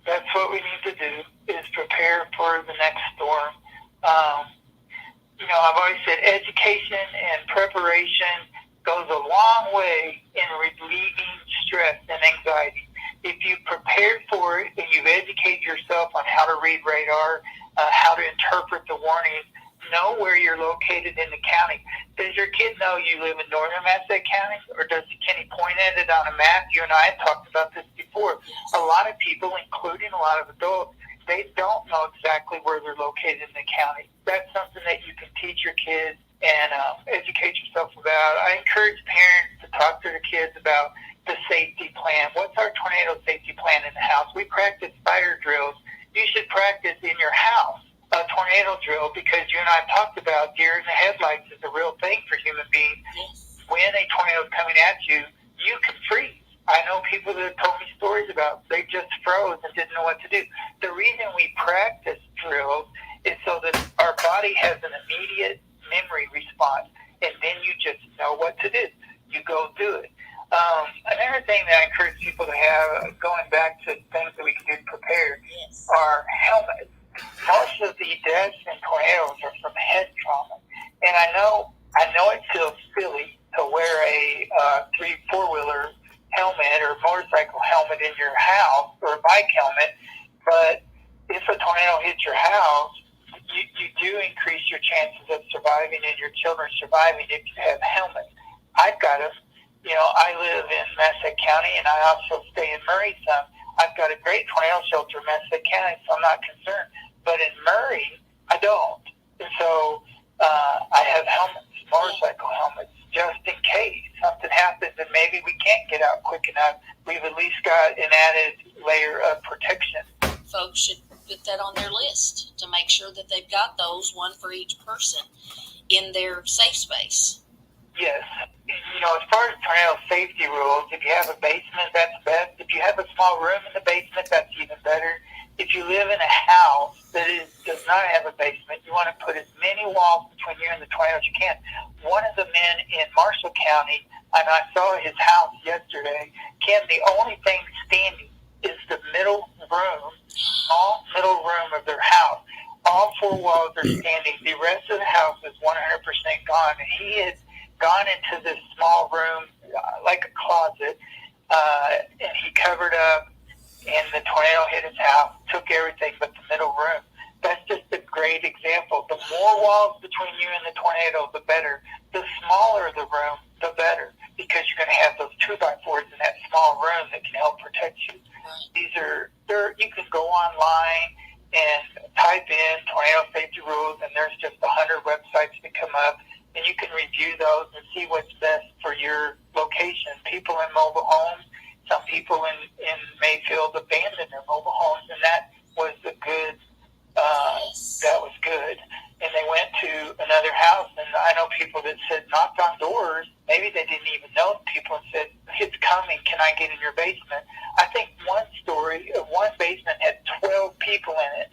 that's what we need to do, is prepare for the next storm. I've always said education and preparation goes a long way in relieving stress and anxiety. If you prepared for it and you've educated yourself on how to read radar, how to interpret the warnings, know where you're located in the county. Does your kid know you live in northern Massachusetts County, or can he point at it on a map? You and I have talked about this before. A lot of people, including a lot of adults, they don't know exactly where they're located in the county. That's something that you can teach your kids and educate yourself about. I encourage parents to talk to their kids about the safety plan. What's our tornado safety plan in the house? We practice fire drills. You should practice in your house a tornado drill, because you and I have talked about deer in the headlights is a real thing for human beings. Yes. When a tornado is coming at you, you can freeze. I know people that have told me stories about they just froze and didn't know what to do. The reason we practice drills is so that our body has an immediate memory response, and then you just know what to do. You go do it. Another thing that I encourage people to have, going back to things that we can do to prepare, Yes. are helmets. Most of the deaths in tornadoes are from head trauma, and I know it feels silly to wear a 4-wheeler helmet or motorcycle helmet in your house, or a bike helmet, but if a tornado hits your house, you do increase your chances of surviving and your children surviving if you have helmets. I've got them. I live in Massachusetts County, and I also stay in Murray some. I've got a great tornado shelter in Massachusetts County, so I'm not concerned. But in Murray, I don't. And so I have helmets, motorcycle helmets, just in case something happens and maybe we can't get out quick enough. We've at least got an added layer of protection. Folks should put that on their list to make sure that they've got those, one for each person, in their safe space. Yes. As far as tornado safety rules, if you have a basement, that's best. If you have a small room in the basement, that's even better. If you live in a house that does not have a basement, you want to put as many walls between you and the tornado as you can. One of the men in Marshall County, and I saw his house yesterday, Kim, the only thing standing is the middle room of their house. All 4 walls are standing. The rest of the house is 100% gone. And he had gone into this small room, like a closet, and he covered up, and the tornado hit his house, took everything but the middle room. That's just a great example. The more walls between you and the tornado, the better. The smaller the room, the better, because you're going to have those 2x4s in that small room that can help protect you. You can go online and type in tornado safety rules, and there's just 100 websites that come up, and you can review those and see what's best for your location. People in mobile homes, some people in Mayfield abandoned their mobile homes, and that was a good. That was good. And they went to another house, and I know people that said, knocked on doors. Maybe they didn't even know people, and said, "It's coming. Can I get in your basement?" I think one basement had 12 people in it.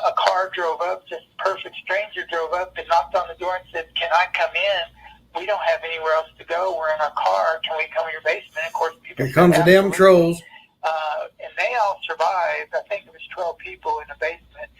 A car drove up, just perfect stranger drove up and knocked on the door and said, "Can I come in? We don't have anywhere else to go. We're in our car. Can we come in your basement?" Of course, people Here comes the damn trolls. And they all survived. I think it was 12 people in the basement.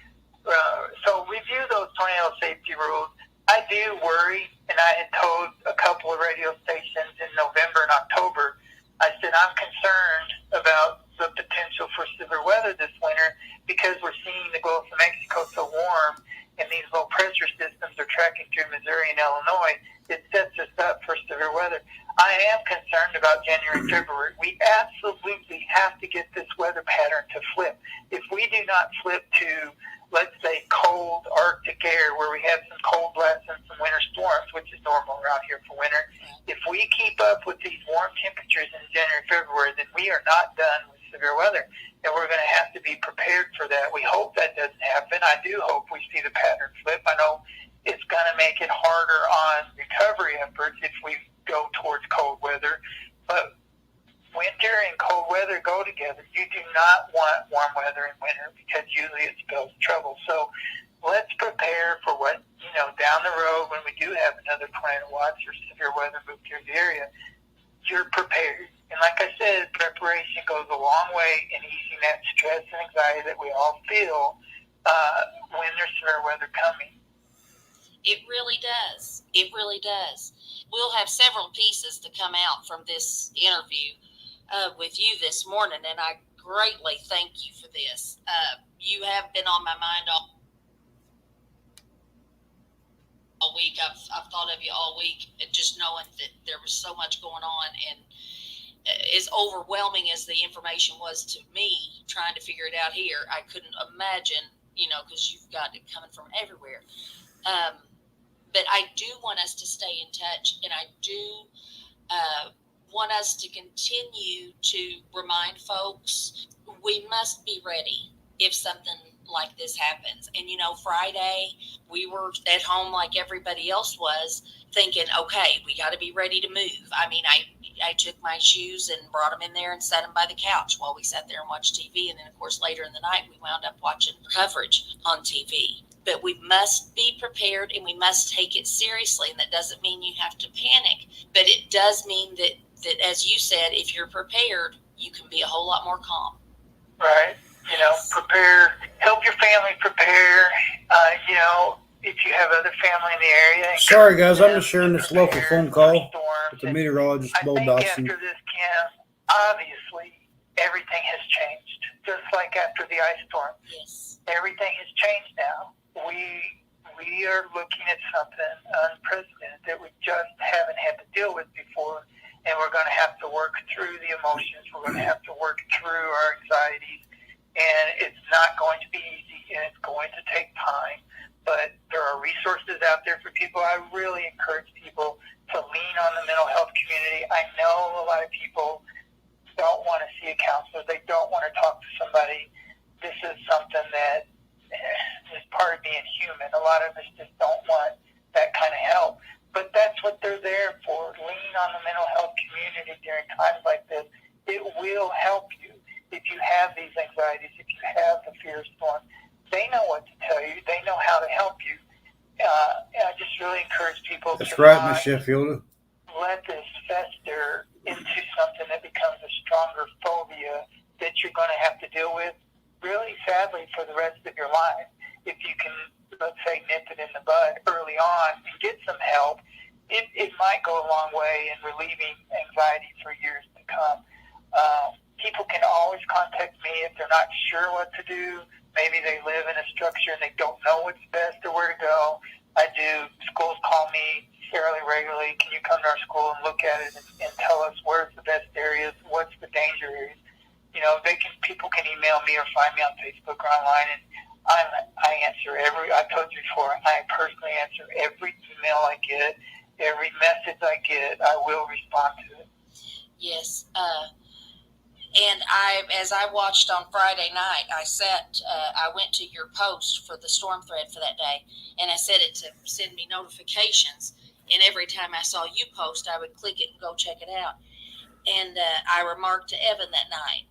So review those tornado safety rules. I do worry, and I had told a couple of radio stations in November and October, I said, I'm concerned about the potential for severe weather this winter because we're seeing the Gulf of Mexico so warm, and these low pressure systems are tracking through Missouri and Illinois, it sets us up for severe weather. I am concerned about January and February. We absolutely have to get this weather pattern to flip. If we do not flip to, let's say, cold Arctic air, where we have some cold blasts and some winter storms, which is normal around here for winter, if we keep up with these warm temperatures in January and February, then we are not done with severe weather. And we're going to have to be prepared for that. We hope that doesn't happen. I do hope we see the pattern flip. I know it's going to make it harder on recovery efforts if we go towards cold weather. But winter and cold weather go together. You do not want warm weather in winter because usually it spells trouble. So let's prepare for what, down the road when we do have another tornado watch or severe weather move through the area, you're prepared. And like I said, preparation goes a long way in easing that stress and anxiety that we all feel when there's severe weather coming. It really does. It really does. We'll have several pieces to come out from this interview with you this morning, and I greatly thank you for this. You have been on my mind all week. I've thought of you all week, just knowing that there was so much going on, and as overwhelming as the information was to me trying to figure it out here, I couldn't imagine, because you've got it coming from everywhere. But I do want us to stay in touch, and I do want us to continue to remind folks we must be ready if something like this happens. And, Friday we were at home like everybody else was, thinking, okay, we got to be ready to move. I mean, I took my shoes and brought them in there and set them by the couch while we sat there and watched TV. And then, of course, later in the night, we wound up watching coverage on TV. But we must be prepared, and we must take it seriously. And that doesn't mean you have to panic, but it does mean that as you said, if you're prepared, you can be a whole lot more calm. Right. Prepare, help your family prepare. If you have other family in the area. Sorry, guys, I'm just sharing this local phone call with the meteorologist, I Bo think Dawson. after this, Kim, obviously everything has changed. Just like after the ice storm, Yes. everything has changed now. We are looking at something unprecedented that we just haven't had to deal with before, and we're going to have to work through the emotions. We're going to have to work through our anxieties, and it's not going to be easy, and it's going to take time. But there are resources out there for people. I really encourage people to lean on the mental health community. I know a lot of people don't want to see a counselor. They don't want to talk to somebody. This is something that is part of being human. A lot of us just don't want that kind of help. But that's what they're there for. Lean on the mental health community during times like this. It will help you if you have these anxieties, if you have the fear storm. They know what to tell you. They know how to help you. And I just really encourage people That's to right, not Miss Sheffield. let this fester into something that becomes a stronger phobia that you're going to have to deal with, really sadly, for the rest of your life. If you can, let's say, nip it in the bud early on and get some help, it might go a long way in relieving anxiety for years to come. People can always contact me if they're not sure what to do. Maybe they live in a structure and they don't know what's best or where to go. I do. Schools call me fairly regularly. Can you come to our school and look at it and tell us where's the best areas, what's the danger areas? People can email me or find me on Facebook or online, and I answer I told you before, I personally answer every email I get, every message I get. I will respond to it. Yes. And as I watched on Friday night, I went to your post for the storm thread for that day, and I set it to send me notifications. And every time I saw you post, I would click it and go check it out. And I remarked to Evan that night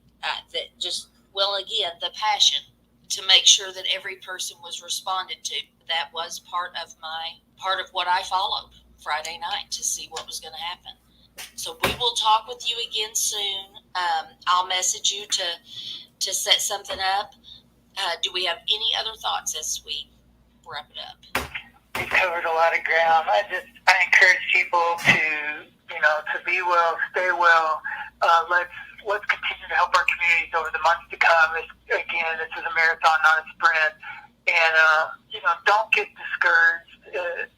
the passion to make sure that every person was responded to. That was part of what I followed Friday night to see what was going to happen. So we will talk with you again soon. I'll message you to set something up. Do we have any other thoughts as we wrap it up? We covered a lot of ground. I encourage people to be well, stay well. Let's continue to help our communities over the months to come. This is a marathon, not a sprint. And don't get discouraged.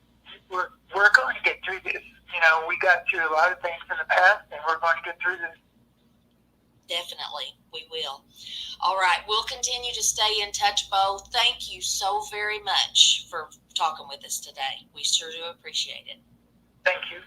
We're going to get through this. We got through a lot of things in the past, and we're going to get through this. Definitely, we will. All right, we'll continue to stay in touch, Bo. Thank you so very much for talking with us today. We sure do appreciate it. Thank you.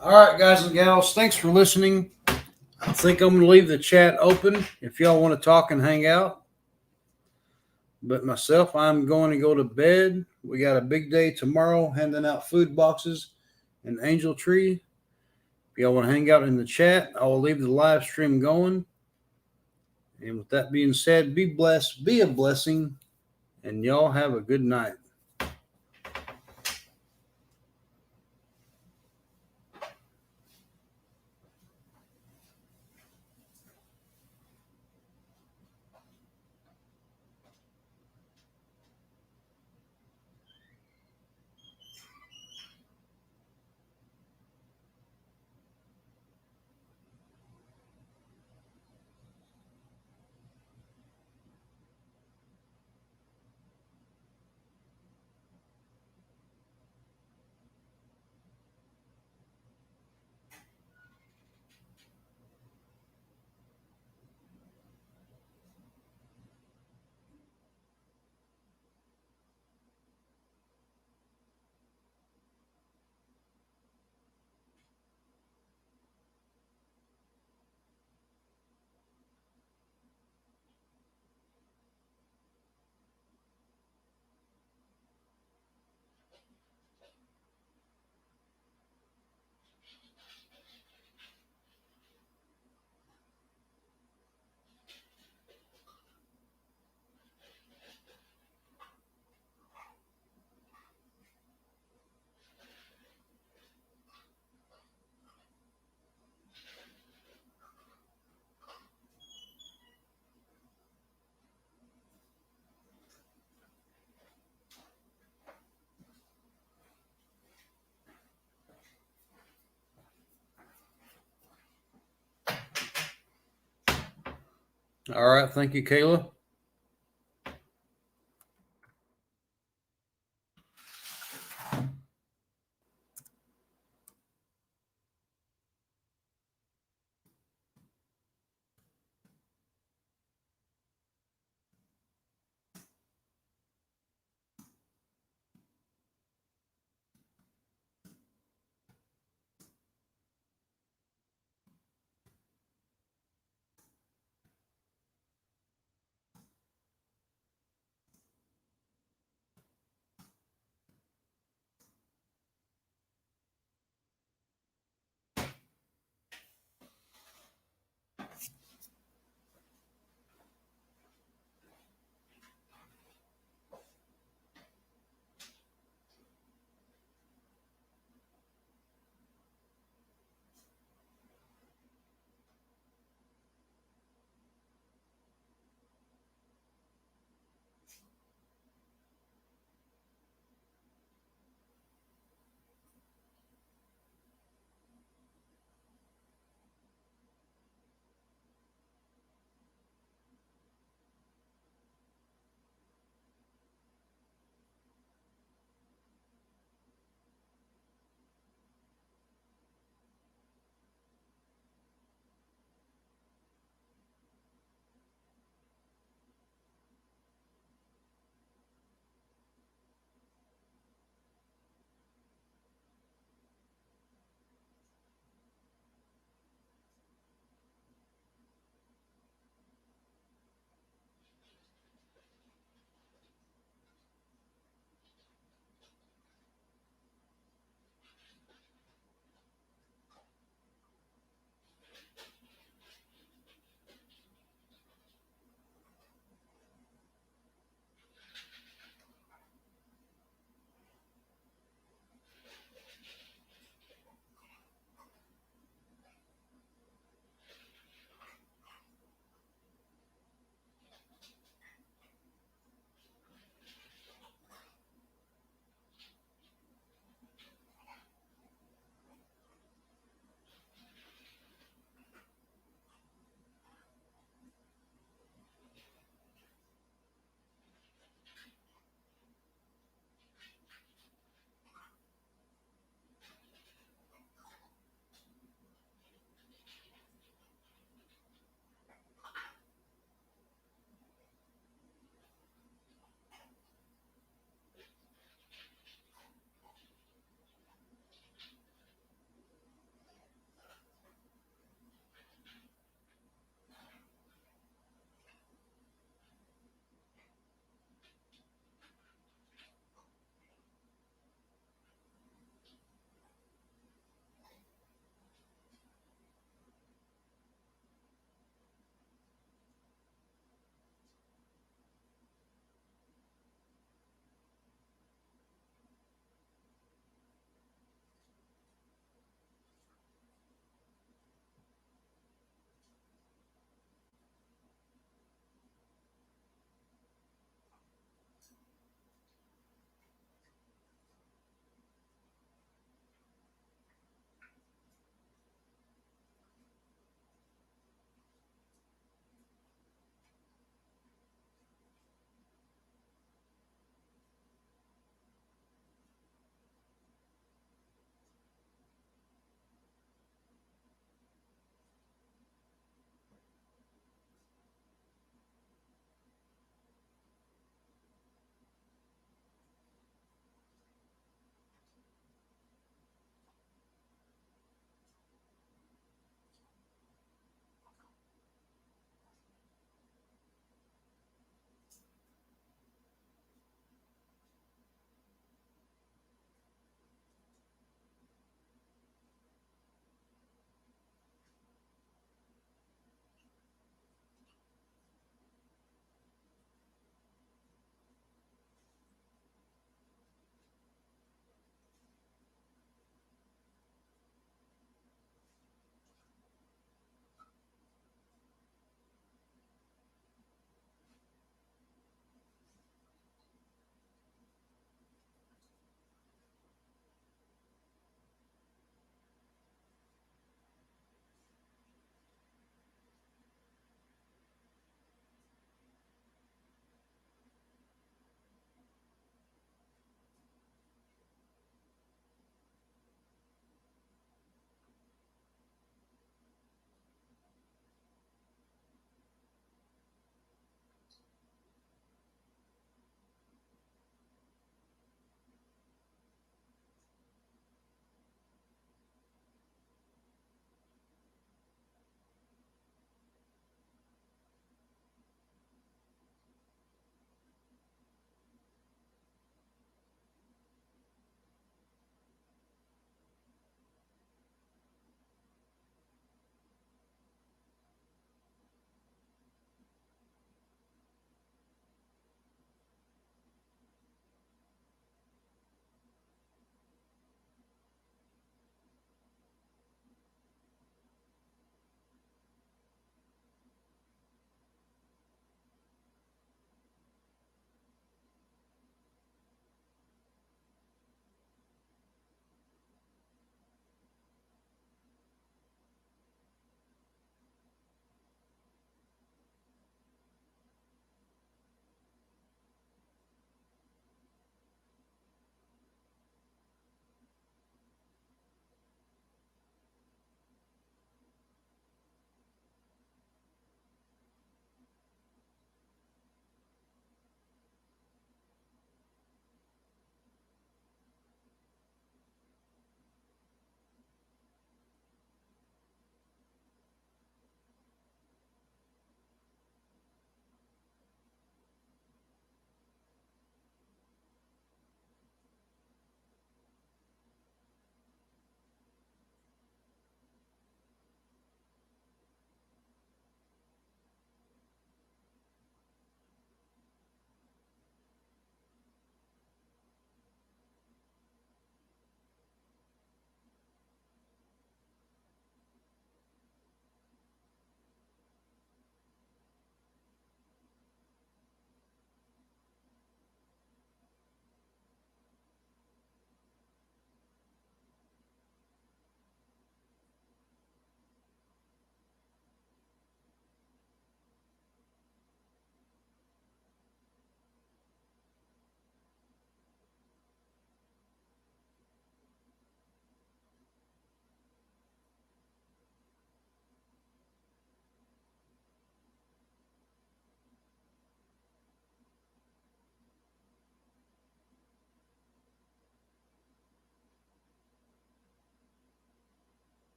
All right, guys and gals, thanks for listening. I think I'm going to leave the chat open if y'all want to talk and hang out. But myself, I'm going to go to bed. We got a big day tomorrow, handing out food boxes and Angel Tree. If y'all want to hang out in the chat, I will leave the live stream going. And with that being said, be blessed, be a blessing, and y'all have a good night. All right. Thank you, Kayla.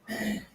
it.